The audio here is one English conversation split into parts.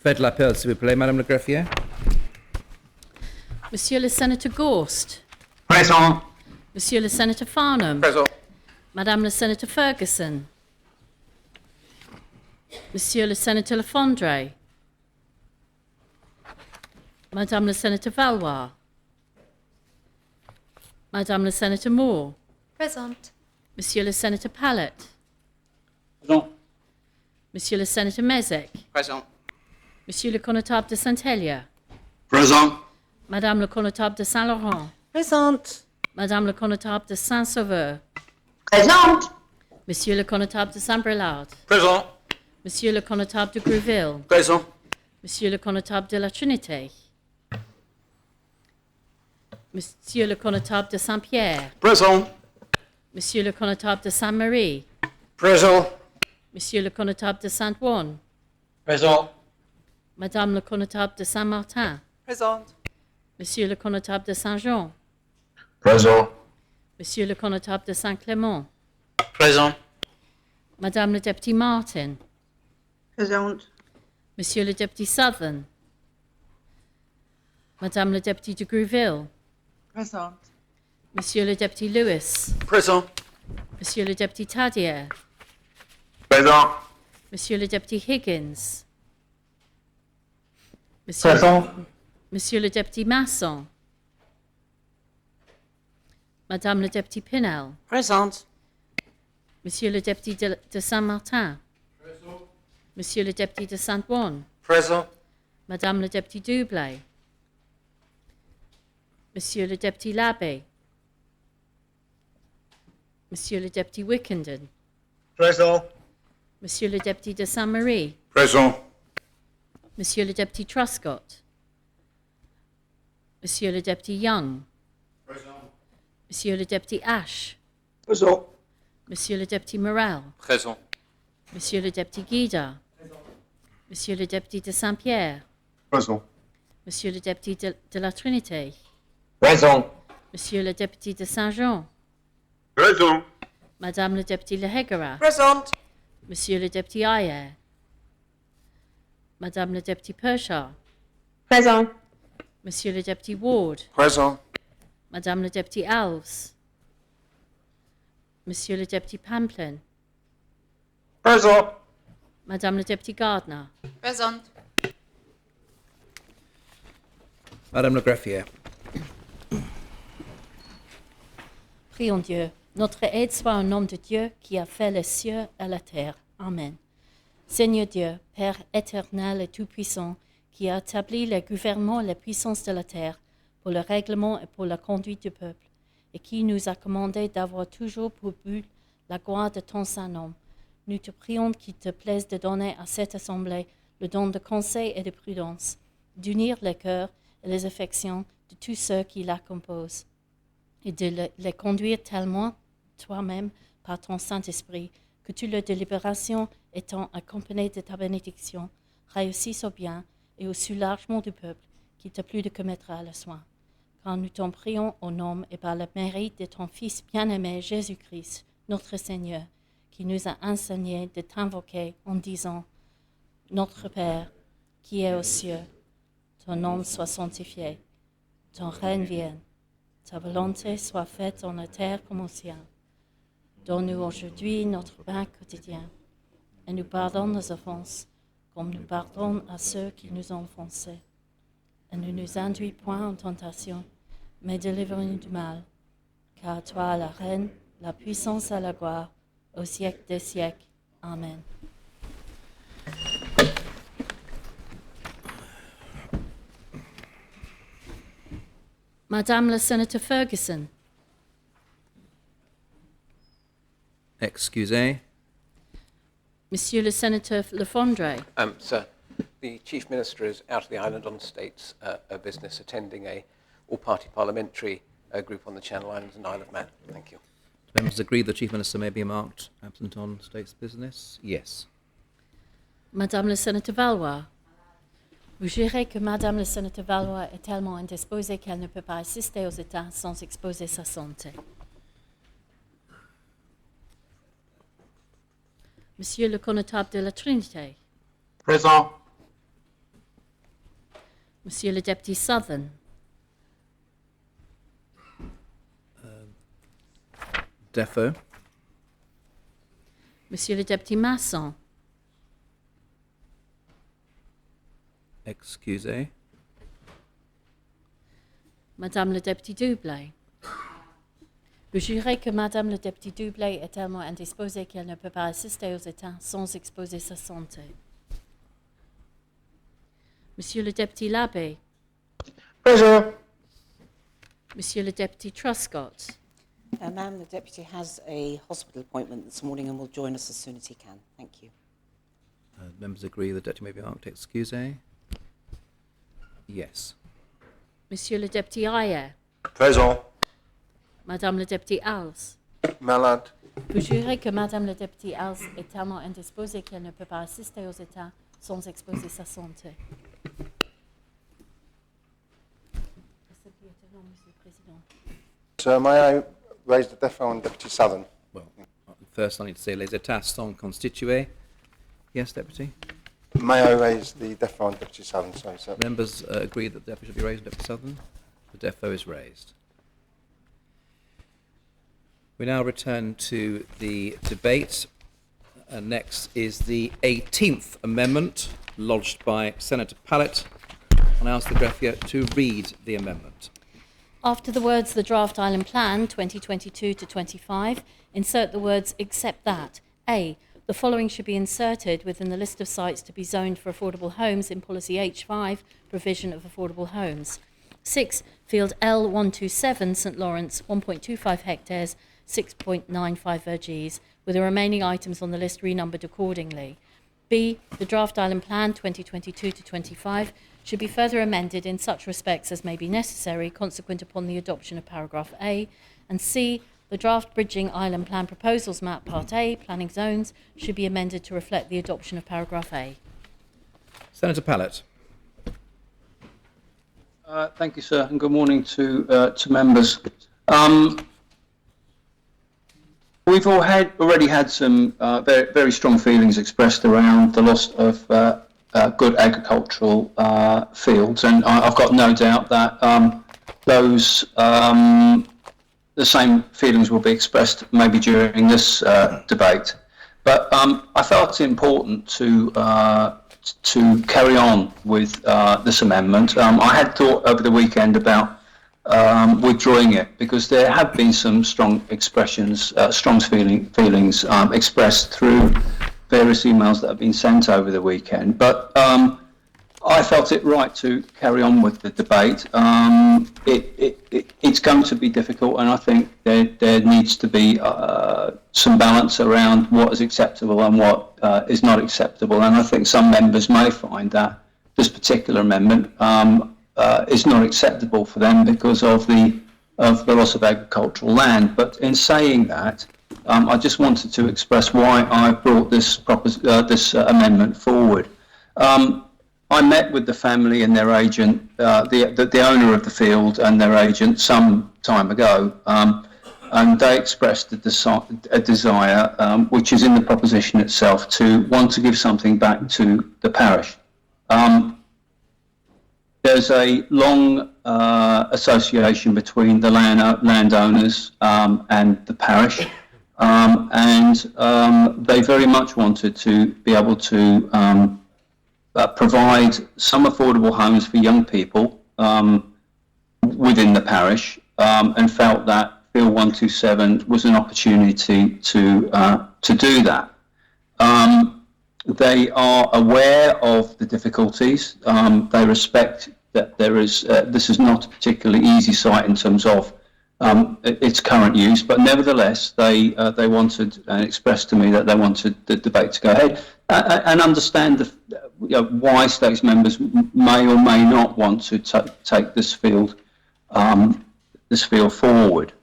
Faites l'appel, s'il vous plaît, Madame le greffier. Monsieur le Sénateur Gorst. Présent. Monsieur le Sénateur Farnham. Présent. Madame le Sénateur Ferguson. Monsieur le Sénateur Lafondre. Madame le Sénateur Valois. Madame le Sénateur Moore. Present. Monsieur le Sénateur Pallett. Présent. Monsieur le Sénateur Mezek. Présent. Monsieur le Connétable de Saint-Hélier. Présent. Madame le Connétable de Saint-Laurent. Présente. Madame le Connétable de Saint-Sauveur. Présente. Monsieur le Connétable de Saint-Brelard. Présent. Monsieur le Connétable de Greville. Présent. Monsieur le Connétable de la Trinité. Monsieur le Connétable de Saint-Pierre. Présent. Monsieur le Connétable de Sainte-Marie. Présent. Monsieur le Connétable de Saint-Ouen. Présent. Madame le Connétable de Saint-Martin. Présente. Monsieur le Connétable de Saint-Jean. Présent. Monsieur le Connétable de Saint-Clément. Présent. Madame le Député Martin. Présente. Monsieur le Député Southern. Madame le Député de Greville. Présente. Monsieur le Député Lewis. Présent. Monsieur le Député Tadier. Présent. Monsieur le Député Higgins. Monsieur, Présent. Monsieur le Député Masson. Madame le Député Pinel. Présente. Monsieur le Député de Saint-Martin. Monsieur le Député de Saint-Ouen. Présent. Madame le Député Dublay. Monsieur le Député Labbé. Monsieur le Député Wickenden. Présent. Monsieur le Député de Saint-Marie. Présent. Monsieur le Député Truscott. Monsieur le Député Young. Présent. Monsieur le Député Ash. Présent. Monsieur le Député Morel. Présent. Monsieur le Député Guida. Monsieur le Député de Saint-Pierre. Présent. Monsieur le Député de la Trinité. Présent. Monsieur le Député de Saint-Jean. Présent. Madame le Député Lehegara. Présente. Monsieur le Député Ayer. Madame le Député Pershaw. Présent. Monsieur le Député Ward. Présent. Madame le Député Alves. Monsieur le Député Pamplin. Présent. Madame le Député Gardner. Présente. Madame le greffier. Prions Dieu. Notre aide soit au nom de Dieu qui a fait les cieux et la terre. Amen. Seigneur Dieu, Père éternel et tout-puissant, qui a établi les gouvernements et les puissances de la terre pour le règlement et pour la conduite du peuple, et qui nous a commandé d'avoir toujours pour but la gloire de ton Saint-Nom, nous te prions qu'il te plaise de donner à cette assemblée le don de conseil et de prudence, d'unir les cœurs et les affections de tous ceux qui la composent, et de les conduire tellement toi-même par ton Saint-Esprit, que toute leur délibération étant accompagnée de ta bénédiction, réussisse au bien et au soulagement du peuple qui te plut de commettre le soin. Car nous t'en prions au nom et par le mérite de ton Fils bien-aimé Jésus-Christ, notre Seigneur, qui nous a enseigné de t'invoquer en disant « Notre Père, qui es aux cieux, ton nom soit sanctifié, ton règne vienne, ta volonté soit faite en la terre comme au ciel. Donne-nous aujourd'hui notre pain quotidien, et nous pardonne nos offenses, comme nous pardonnons à ceux qui nous ont offensés. Et ne nous induis point en tentation, mais délivre-nous du mal. Car à toi la reine, la puissance et la gloire, au siècle des siècles. Amen. Madame la Sénateur Ferguson. Excusez. Monsieur le Sénateur Lafondre. Sir, the Chief Minister is out of the island on States business, attending a all-party parliamentary group on the Channel Islands and Isle of Man. Thank you. Members agree the Chief Minister may be marked absent on State's business? Yes. Madame le Sénateur Valois. Vous jurez que Madame le Sénateur Valois est tellement indisposée qu'elle ne peut pas assister aux États sans exposer sa santé. Monsieur le Connétable de la Trinité. Présent. Monsieur le Deputy Southern, Defo. Monsieur le Deputy Masson, Excusez. Madame le Deputy Doublé. Vous jurez que Madame le Deputy Doublé est tellement indisposée qu'elle ne peut pas assister aux états sans exposer sa santé. Monsieur le Deputy Labbé, Present. Monsieur le Deputy Truscott, Ma'am, the Deputy has a hospital appointment this morning and will join us as soon as he can. Thank you. Members agree the deputy may be marked excusez. Yes. Monsieur le Deputy Ayer, Present. Madame le Deputy Als. Malade. Vous jurez que Madame le Deputy Als est tellement indisposée qu'elle ne peut pas assister aux états sans exposer sa santé. Monsieur le Président. Sir, may I raise the Defo on Deputy Southern? Well, first I need to say les états sont constitués. Yes, deputy. May I raise the Defo on Deputy Southern? Sorry, sir. Members agree that the deputy should be raised, Deputy Southern. The defo is raised. We now return to the debate. Next is the 18th Amendment, lodged by Senator Pallett. And I ask the greffier to read the amendment. After the words "the Draft Island Plan 2022 to 25," insert the words "except that." A. The following should be inserted within the list of sites to be zoned for affordable homes in Policy H5, Provision of Affordable Homes. 6. Field L127, St Lawrence, 1.25 hectares, 6.95 verges, with the remaining items on the list renumbered accordingly. B. The Draft Island Plan 2022 to 25 should be further amended in such respects as may be necessary consequent upon the adoption of paragraph A. And C. The Draft Bridging Island Plan Proposals Map Part A, Planning Zones, should be amended to reflect the adoption of paragraph A. Senator Pallett. Thank you, sir, and good morning to members. We've already had some very, very strong feelings expressed around the loss of good agricultural fields, and I've got no doubt that the same feelings will be expressed maybe during this debate. But I felt it important to carry on with this amendment. I had thought over the weekend about withdrawing it because there have been some strong expressions, strong feelings expressed through various emails that have been sent over the weekend. But I felt it right to carry on with the debate. It's going to be difficult, and I think there needs to be some balance around what is acceptable and what is not acceptable. And I think some members may find that this particular amendment is not acceptable for them because of the loss of agricultural land. But in saying that, I just wanted to express why I brought this amendment forward. I met with the family and their agent, the owner of the field and their agent some time ago, and they expressed a desire, which is in the proposition itself, to want to give something back to the parish. There's a long association between the landowners and the parish, and they very much wanted to be able to provide some affordable homes for young people within the parish, and felt that Bill 127 was an opportunity to do that. They are aware of the difficulties. They respect that this is not a particularly easy site in terms of its current use, but nevertheless they wanted and expressed to me that they wanted the debate to go ahead, and understand why States members may or may not want to take this field forward.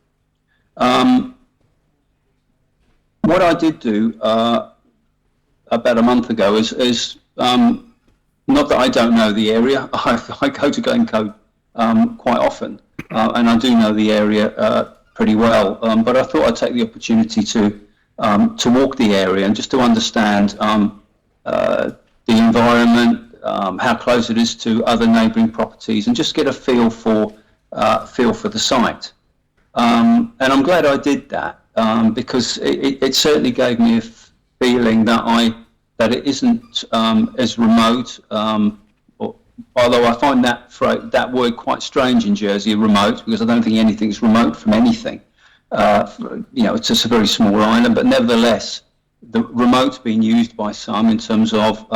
What I did do about a month ago is not that I don't know the area. I go to Glencoe quite often, and I do know the area pretty well. But I thought I'd take the opportunity to walk the area and just to understand the environment, how close it is to other neighbouring properties, and just get a feel for the site. And I'm glad I did that because it certainly gave me a feeling that it isn't as remote. Although I find that word quite strange in Jersey, remote, because I don't think anything's remote from anything. It's just a very small island, but nevertheless, the remote's being used by some in terms of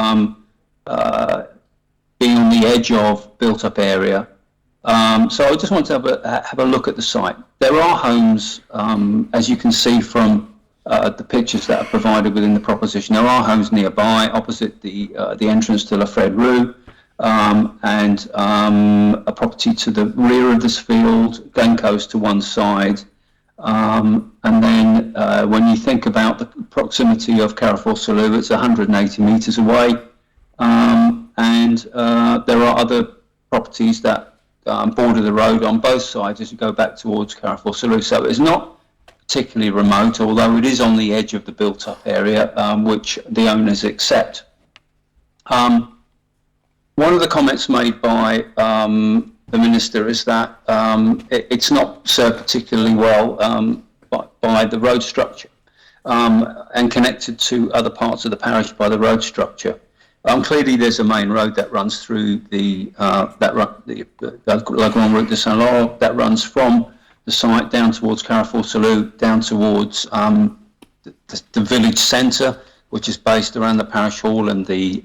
being on the edge of built-up area. So I just want to have a look at the site. There are homes, as you can see from the pictures that are provided within the proposition. There are homes nearby, opposite the entrance to La Fred Rue, and a property to the rear of this field, Glencoe's to one side. And then when you think about the proximity of Carrefour Salou, it's 180 metres away. And there are other properties that border the road on both sides as you go back towards Carrefour Salou. So it's not particularly remote, although it is on the edge of the built-up area, which the owners accept. One of the comments made by the Minister is that it's not served particularly well by the road structure and connected to other parts of the parish by the road structure. Clearly, there's a main road that runs through the La Grande Route de Saint-Laurent that runs from the site down towards Carrefour Salou, down towards the village centre, which is based around the parish hall and the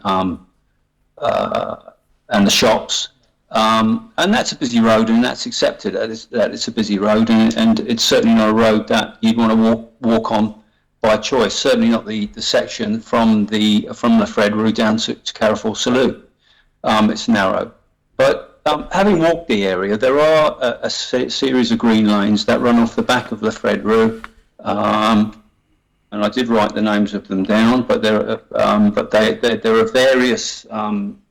shops. And that's a busy road, and that's accepted that it's a busy road, and it's certainly not a road that you'd want to walk on by choice. Certainly not the section from La Fred Rue down to Carrefour Salou. It's narrow. But having walked the area, there are a series of green lanes that run off the back of La Fred Rue, and I did write the names of them down. But there are various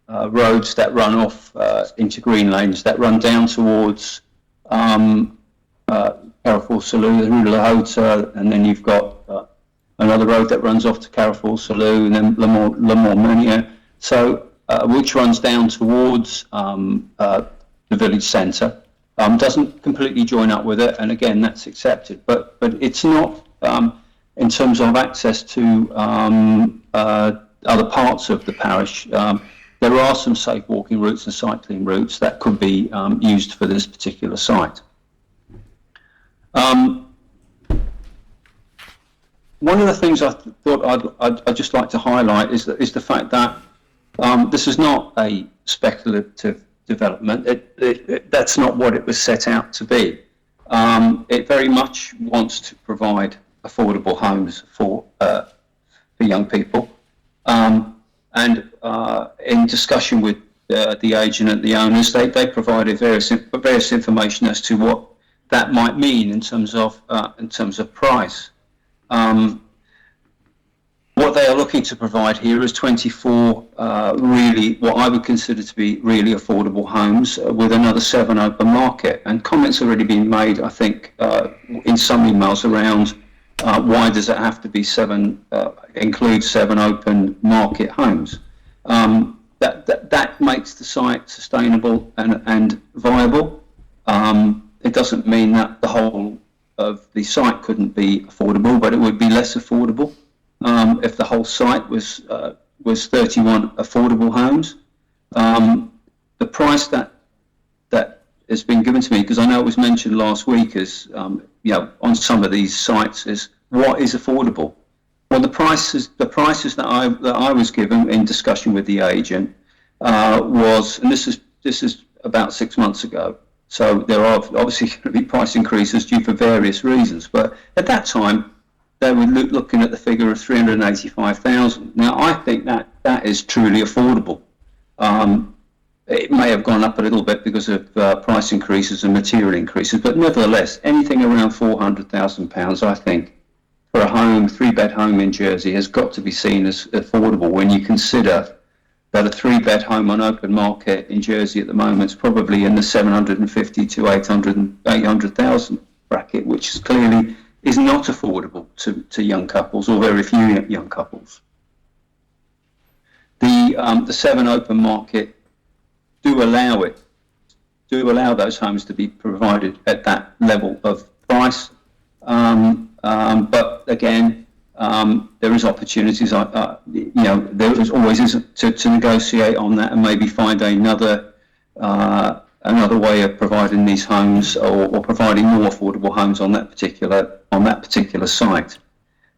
roads that run off into green lanes that run down towards Carrefour Salou, the Rue de la Haute, and then you've got another road that runs off to Carrefour Salou, and then Le Mont-Menier, so which runs down towards the village centre. Doesn't completely join up with it, and again, that's accepted, but it's not in terms of access to other parts of the parish. There are some safe walking routes and cycling routes that could be used for this particular site. One of the things I thought I'd just like to highlight is the fact that this is not a speculative development. That's not what it was set out to be. It very much wants to provide affordable homes for young people. And in discussion with the agent and the owners, they provided various information as to what that might mean in terms of price. What they are looking to provide here is 24 really what I would consider to be really affordable homes with another 7 open market. And comments already been made, I think, in some emails around why does it have to be include 7 open market homes? That makes the site sustainable and viable. It doesn't mean that the whole of the site couldn't be affordable, but it would be less affordable if the whole site was 31 affordable homes. The price that has been given to me, because I know it was mentioned last week, is on some of these sites, is what is affordable. Well, the prices that I was given in discussion with the agent was, and this is about 6 months ago. So there are obviously going to be price increases due for various reasons. But at that time, they were looking at the figure of 385,000. Now, I think that is truly affordable. It may have gone up a little bit because of price increases and material increases, but nevertheless, anything around £400,000, I think, for a home, 3-bed home in Jersey has got to be seen as affordable when you consider that a 3-bed home on open market in Jersey at the moment is probably in the 750 to 800,000 bracket, which clearly is not affordable to young couples or very few young couples. the 7 open market do allow those homes to be provided at that level of price. But again, there is opportunities. There is always to negotiate on that and maybe find another way of providing these homes or providing more affordable homes on that particular site.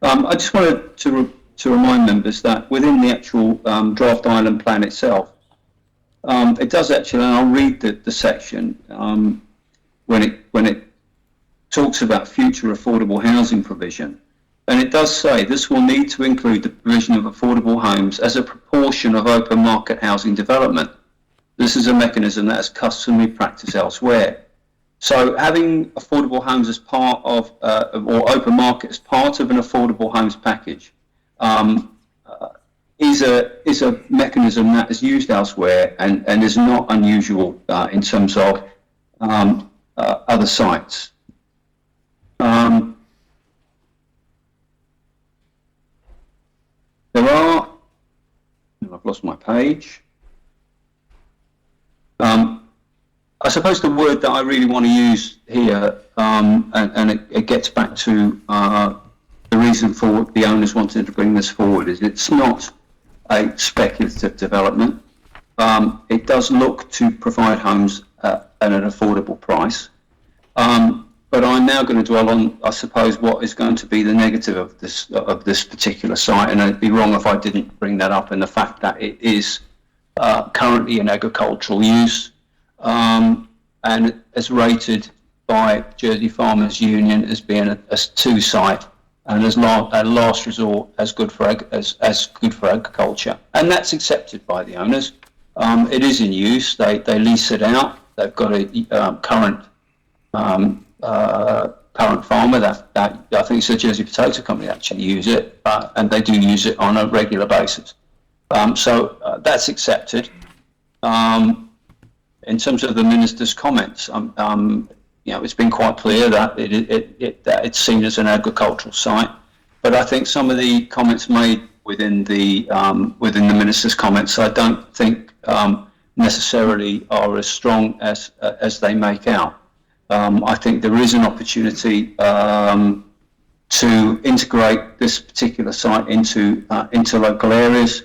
I just wanted to remind members that within the actual draft island plan itself, it does actually, and I'll read the section when it talks about future affordable housing provision, and it does say this will need to include the provision of affordable homes as a proportion of open market housing development. This is a mechanism that is customary practice elsewhere. So having affordable homes as part of, or open market as part of an affordable homes package is a mechanism that is used elsewhere and is not unusual in terms of other sites. There are, I've lost my page. I suppose the word that I really want to use here, and it gets back to the reason for the owners wanting to bring this forward, is it's not a speculative development. It does look to provide homes at an affordable price. But I'm now going to dwell on, I suppose, what is going to be the negative of this particular site, and it'd be wrong if I didn't bring that up, and the fact that it is currently in agricultural use, and is rated by Jersey Farmers Union as being a 2 site, and as last resort as good for agriculture, and that's accepted by the owners. It is in use. They lease it out. They've got a current farmer that I think it's the Jersey Potato Company actually use it, and they do use it on a regular basis. So that's accepted. In terms of the minister's comments, it's been quite clear that that it's seen as an agricultural site. But I think some of the comments made within the minister's comments, I don't think necessarily are as strong as they make out. I think there is an opportunity to integrate this particular site into local areas.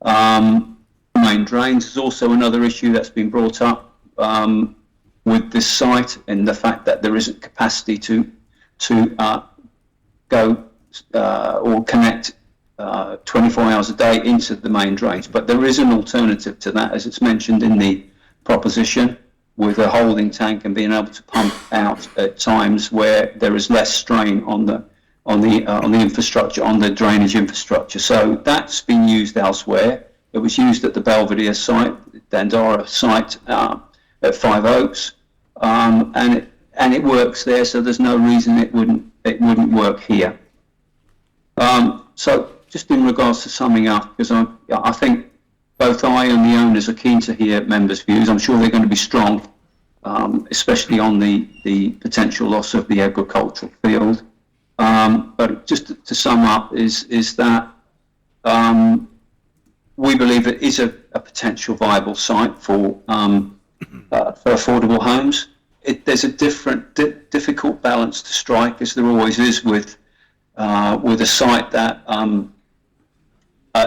Main drains is also another issue that's been brought up with this site, and the fact that there isn't capacity to go or connect 24 hours a day into the main drains. But there is an alternative to that, as it's mentioned in the proposition, with a holding tank and being able to pump out at times where there is less strain on the infrastructure, on the drainage infrastructure. So that's been used elsewhere. It was used at the Belvedere site, Dandara site at Five Oaks, and it works there. So there's no reason it wouldn't work here. So just in regards to summing up, because I think both I and the owners are keen to hear members' views. I'm sure they're going to be strong, especially on the potential loss of the agricultural field. But just to sum up, is that we believe it is a potential viable site for affordable homes. There's a difficult balance to strike, as there always is with a site that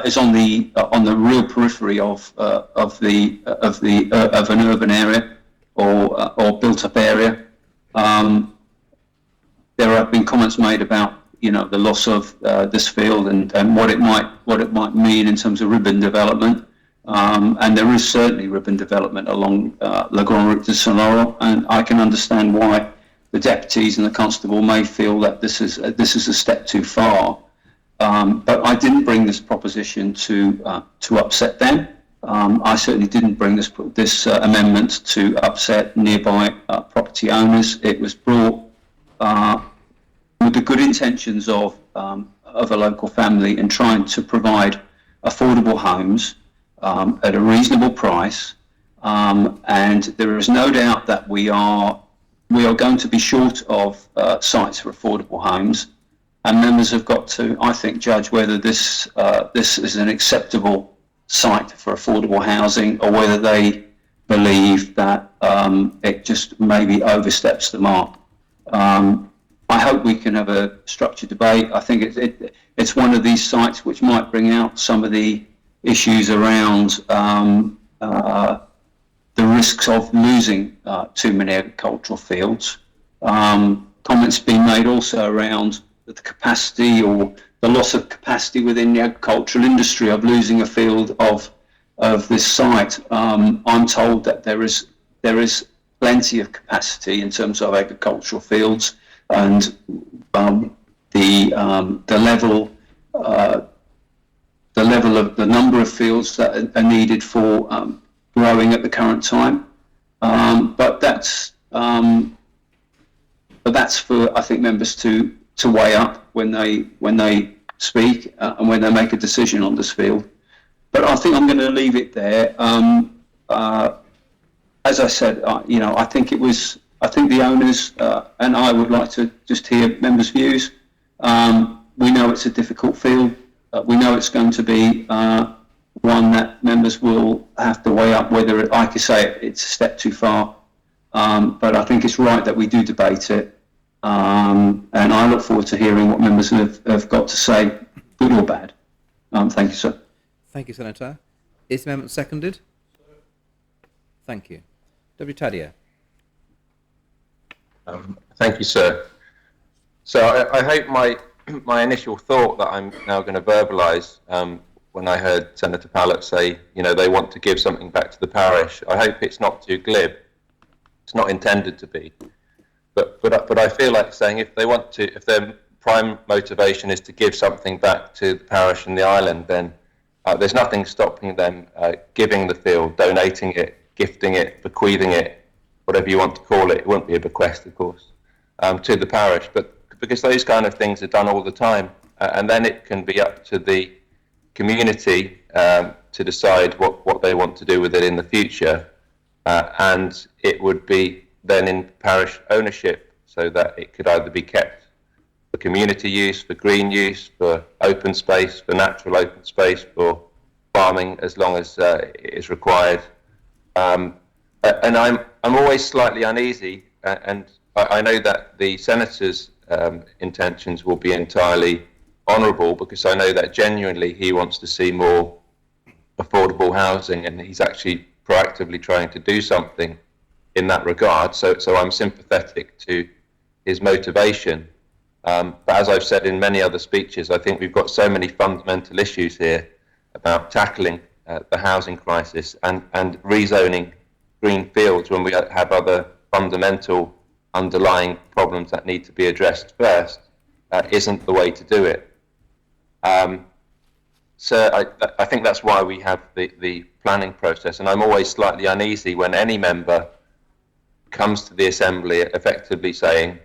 is on the real periphery of an urban area or built-up area. There have been comments made about the loss of this field and what it might mean in terms of ribbon development, and there is certainly ribbon development along La Grande Route de Saint-Laurent, and I can understand why the deputies and the constable may feel that this is a step too far. But I didn't bring this proposition to upset them. I certainly didn't bring this amendment to upset nearby property owners. It was brought with the good intentions of a local family in trying to provide affordable homes at a reasonable price. And there is no doubt that we are going to be short of sites for affordable homes. And members have got to, I think, judge whether this is an acceptable site for affordable housing, or whether they believe that it just maybe oversteps the mark. I hope we can have a structured debate. I think it's one of these sites which might bring out some of the issues around the risks of losing too many agricultural fields. Comments being made also around the capacity or the loss of capacity within the agricultural industry of losing a field of this site. I'm told that there is plenty of capacity in terms of agricultural fields, and the level of the number of fields that are needed for growing at the current time. But that's for, I think, members to weigh up when they speak and when they make a decision on this field. But I think I'm going to leave it there. As I said, I think the owners and I would like to just hear members' views. We know it's a difficult field. We know it's going to be one that members will have to weigh up whether, like I say, it's a step too far. But I think it's right that we do debate it. And I look forward to hearing what members have got to say, good or bad. Thank you, sir. Thank you, Senator. Is the amendment seconded? Thank you. Deputy Tadia. Thank you, sir. So I hope my initial thought that I'm now going to verbalise when I heard Senator Pallett say, they want to give something back to the parish. I hope it's not too glib. It's not intended to be. But I feel like saying if their prime motivation is to give something back to the parish and the island, then there's nothing stopping them giving the field, donating it, gifting it, bequeathing it, whatever you want to call it. It won't be a bequest, of course, to the parish. But because those kind of things are done all the time, and then it can be up to the community to decide what they want to do with it in the future, and it would be then in parish ownership, so that it could either be kept for community use, for green use, for open space, for natural open space, for farming, as long as it is required. And I'm always slightly uneasy, and I know that the Senator's intentions will be entirely honourable, because I know that genuinely he wants to see more affordable housing, and he's actually proactively trying to do something in that regard. So I'm sympathetic to his motivation. But as I've said in many other speeches, I think we've got so many fundamental issues here about tackling the housing crisis and rezoning green fields when we have other fundamental underlying problems that need to be addressed first, isn't the way to do it. So I think that's why we have the planning process, and I'm always slightly uneasy when any member comes to the Assembly effectively saying,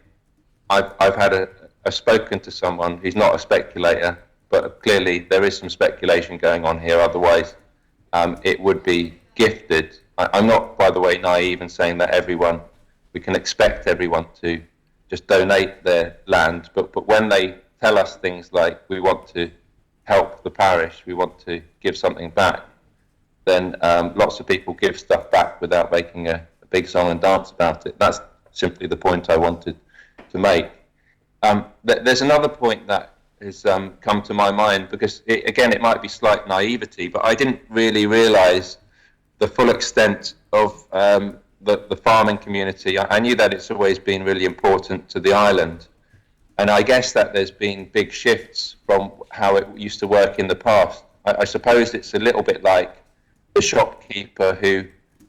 I've spoken to someone who's not a speculator, but clearly there is some speculation going on here, otherwise it would be gifted. I'm not, by the way, naive in saying that we can expect everyone to just donate their land, but when they tell us things like, we want to help the parish, we want to give something back, then lots of people give stuff back without making a big song and dance about it. That's simply the point I wanted to make. There's another point that has come to my mind, because it might be slight naivety, but I didn't really realise the full extent of the farming community. I knew that it's always been really important to the island, and I guess that there's been big shifts from how it used to work in the past. I suppose it's a little bit like the shopkeeper who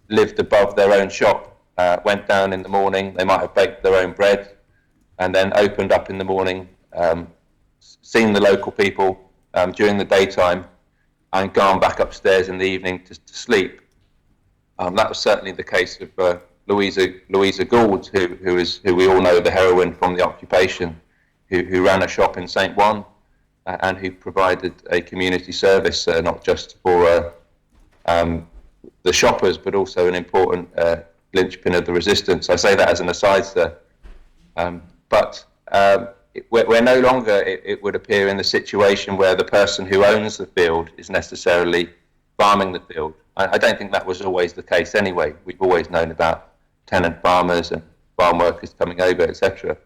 lived above their own shop, went down in the morning, they might have baked their own bread, and then opened up in the morning, seen the local people during the daytime, and gone back upstairs in the evening to sleep. That was certainly the case of Louisa Gould, who we all know, the heroine from The Occupation, who ran a shop in St. Juan, and who provided a community service, not just for the shoppers, but also an important linchpin of the resistance. I say that as an aside, sir. But we're no longer, it would appear, in the situation where the person who owns the field is necessarily farming the field. I don't think that was always the case anyway. We've always known about tenant farmers and farm workers coming over, etc.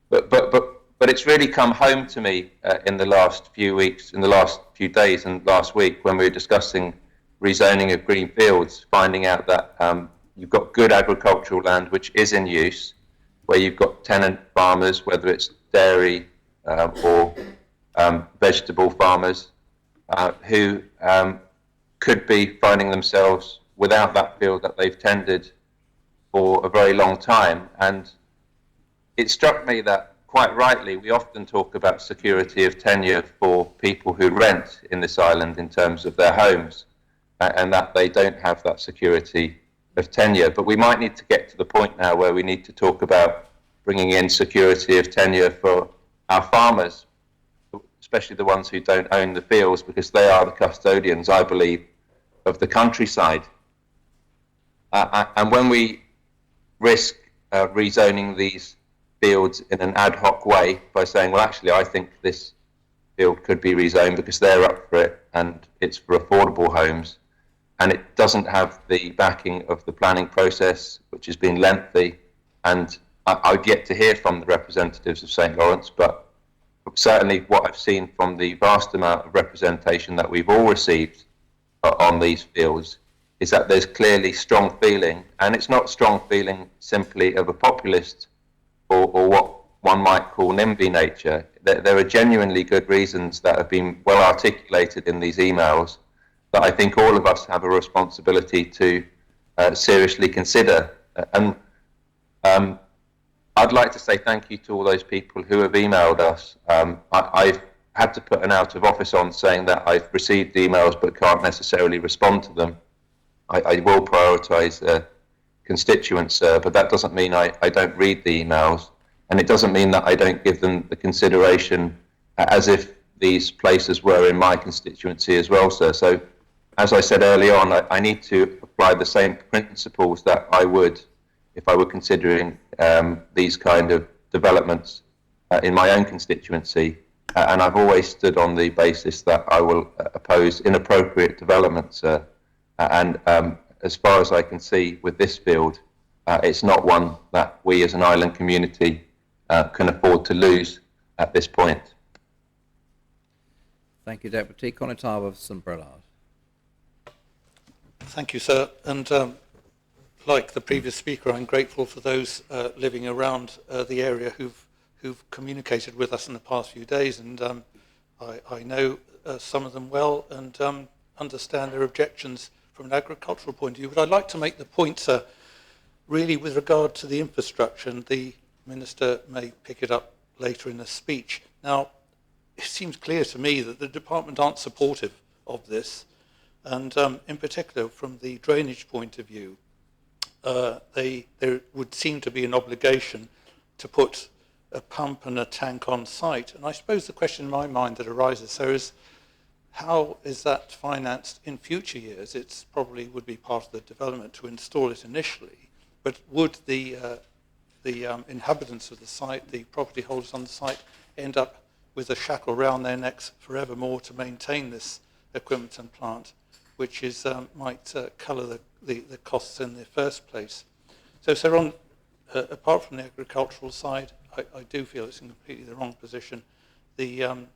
But it's really come home to me in the last few weeks, in the last few days and last week when we were discussing rezoning of green fields, finding out that you've got good agricultural land which is in use, where you've got tenant farmers, whether it's dairy or vegetable farmers, who could be finding themselves without that field that they've tended for a very long time. And it struck me that, quite rightly, we often talk about security of tenure for people who rent in this island in terms of their homes, and that they don't have that security of tenure. But we might need to get to the point now where we need to talk about bringing in security of tenure for our farmers, especially the ones who don't own the fields, because they are the custodians, I believe, of the countryside. And when we risk rezoning these fields in an ad hoc way by saying, well, actually, I think this field could be rezoned because they're up for it and it's for affordable homes, and it doesn't have the backing of the planning process, which has been lengthy, and I've yet to hear from the representatives of St. Lawrence, but certainly what I've seen from the vast amount of representation that we've all received on these fields is that there's clearly strong feeling, and it's not strong feeling simply of a populist or what one might call NIMBY nature. There are genuinely good reasons that have been well articulated in these emails that I think all of us have a responsibility to seriously consider. And I'd like to say thank you to all those people who have emailed us. I've had to put an out of office on saying that I've received emails but can't necessarily respond to them. I will prioritise constituents, but that doesn't mean I don't read the emails, and it doesn't mean that I don't give them the consideration as if these places were in my constituency as well, sir. So, as I said earlier on, I need to apply the same principles that I would if I were considering these kind of developments in my own constituency. And I've always stood on the basis that I will oppose inappropriate developments. And as far as I can see with this field, it's not one that we as an island community can afford to lose at this point. Thank you, Deputy. Conatava of St. Brelard. Thank you, sir. And like the previous speaker, I'm grateful for those living around the area who've communicated with us in the past few days, and I know some of them well and understand their objections from an agricultural point of view. But I'd like to make the point, sir, really with regard to the infrastructure, and the Minister may pick it up later in the speech. Now, it seems clear to me that the department aren't supportive of this, and in particular from the drainage point of view, there would seem to be an obligation to put a pump and a tank on site. And I suppose the question in my mind that arises, sir, is how is that financed in future years? It's probably would be part of the development to install it initially, but would the inhabitants of the site, the property holders on the site, end up with a shackle around their necks forevermore to maintain this equipment and plant, which is might colour the costs in the first place? So, sir, apart from the agricultural side, I do feel it's in completely the wrong position. The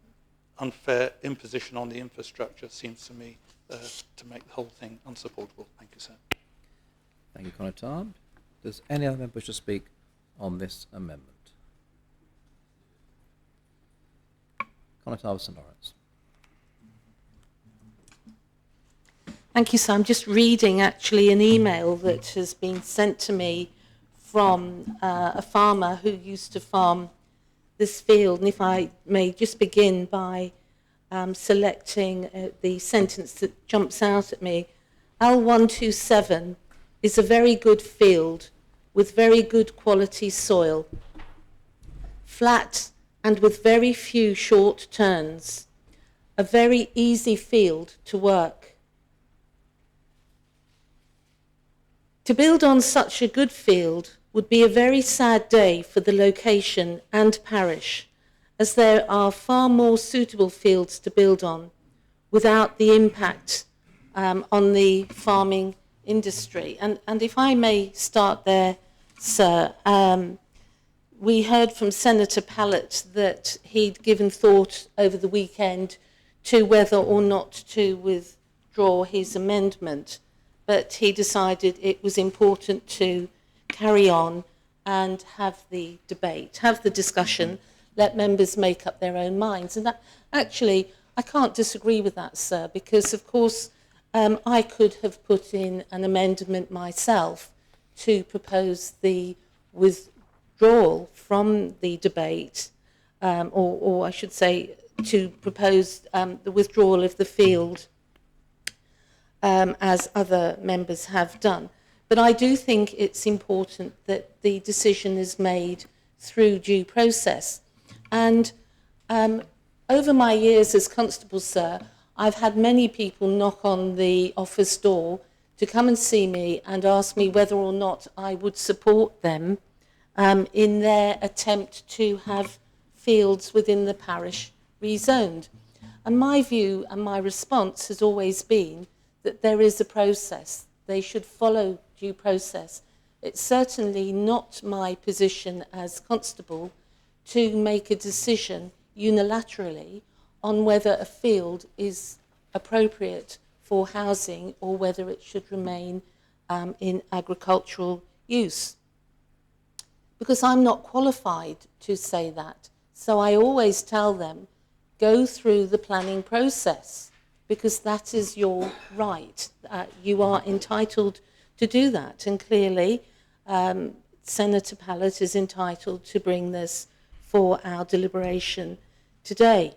unfair imposition on the infrastructure seems to me to make the whole thing unsupportable. Thank you, sir. Thank you, Conatava. Does any other member wish to speak on this amendment? Conatava of St. Lawrence. Thank you, sir. I'm just reading actually an email that has been sent to me from a farmer who used to farm this field. And if I may just begin by selecting the sentence that jumps out at me. L127 is a very good field with very good quality soil, flat and with very few short turns, a very easy field to work. To build on such a good field would be a very sad day for the location and parish, as there are far more suitable fields to build on without the impact on the farming industry. And if I may start there, sir, we heard from Senator Pallett that he'd given thought over the weekend to whether or not to withdraw his amendment, but he decided it was important to carry on and have the debate, have the discussion, let members make up their own minds. And that, actually, I can't disagree with that, sir, because, of course, I could have put in an amendment myself to propose the withdrawal from the debate, or I should say, to propose the withdrawal of the field, as other members have done. But I do think it's important that the decision is made through due process. And over my years as constable, sir, I've had many people knock on the office door to come and see me and ask me whether or not I would support them in their attempt to have fields within the parish rezoned. And my view and my response has always been that there is a process. They should follow due process. It's certainly not my position as constable to make a decision unilaterally on whether a field is appropriate for housing or whether it should remain in agricultural use. Because I'm not qualified to say that. So I always tell them, go through the planning process, because that is your right. You are entitled to do that. And clearly, Senator Pallett is entitled to bring this for our deliberation today.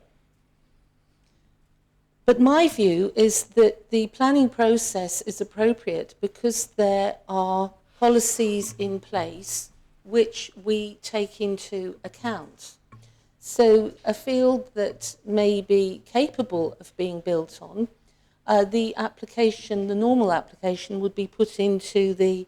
But my view is that the planning process is appropriate because there are policies in place which we take into account. So a field that may be capable of being built on, the application, the normal application, would be put into the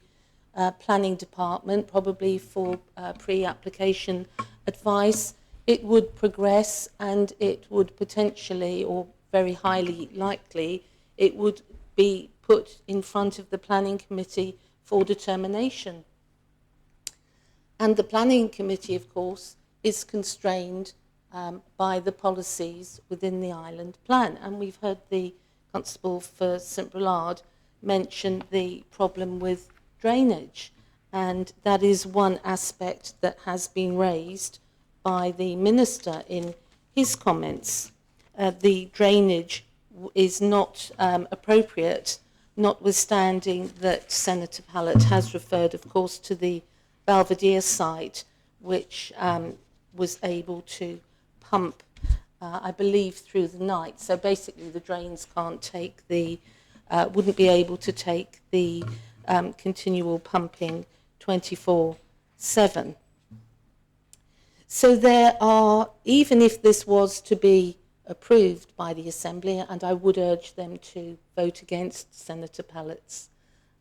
planning department, probably for pre-application advice. It would progress and it would potentially, or very highly likely, it would be put in front of the planning committee for determination. And the planning committee, of course, is constrained by the policies within the island plan. And we've heard the Constable for St Brelade mention the problem with drainage. And that is one aspect that has been raised by the Minister in his comments. The drainage is not appropriate, notwithstanding that Senator Pallett has referred, of course, to the Belvedere site, which was able to pump, I believe, through the night. So basically the drains can't take the, wouldn't be able to take the continual pumping 24/7. So there are, even if this was to be approved by the Assembly, and I would urge them to vote against Senator Pallett's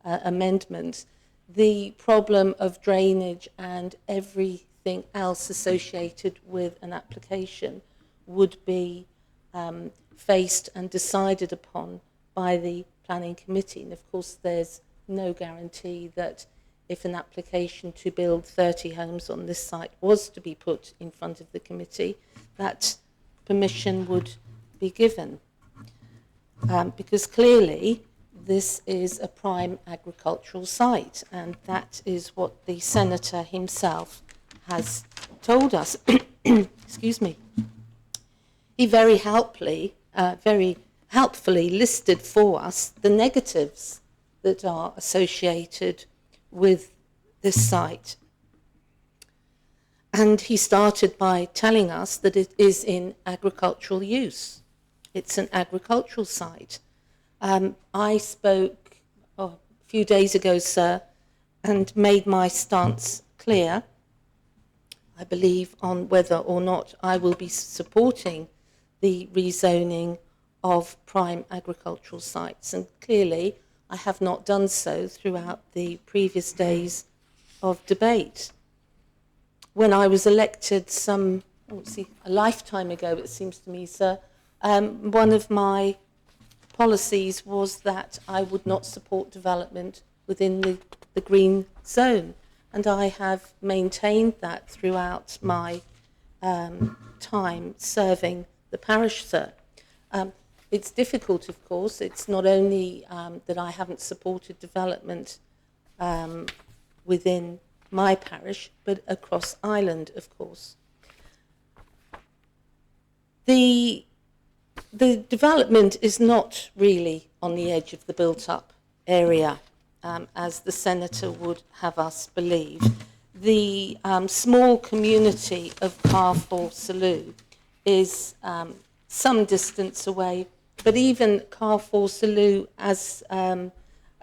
amendment, the problem of drainage and everything else associated with an application would be faced and decided upon by the planning committee. And of course, there's no guarantee that if an application to build 30 homes on this site was to be put in front of the committee, that permission would be given. Because clearly, this is a prime agricultural site, and that is what the Senator himself has told us. Excuse me. He very helpfully listed for us the negatives that are associated with this site. And he started by telling us that it is in agricultural use. It's an agricultural site. I spoke a few days ago, sir, and made my stance clear, I believe, on whether or not I will be supporting the rezoning of prime agricultural sites. And clearly, I have not done so throughout the previous days of debate. When I was elected a lifetime ago, it seems to me, sir, one of my policies was that I would not support development within the green zone. And I have maintained that throughout my time serving the parish, sir. It's difficult, of course. It's not only that I haven't supported development within my parish, but across Ireland, of course. The development is not really on the edge of the built-up area, as the Senator would have us believe. The small community of Carrefour Salou is some distance away, but even Carrefour Salou as a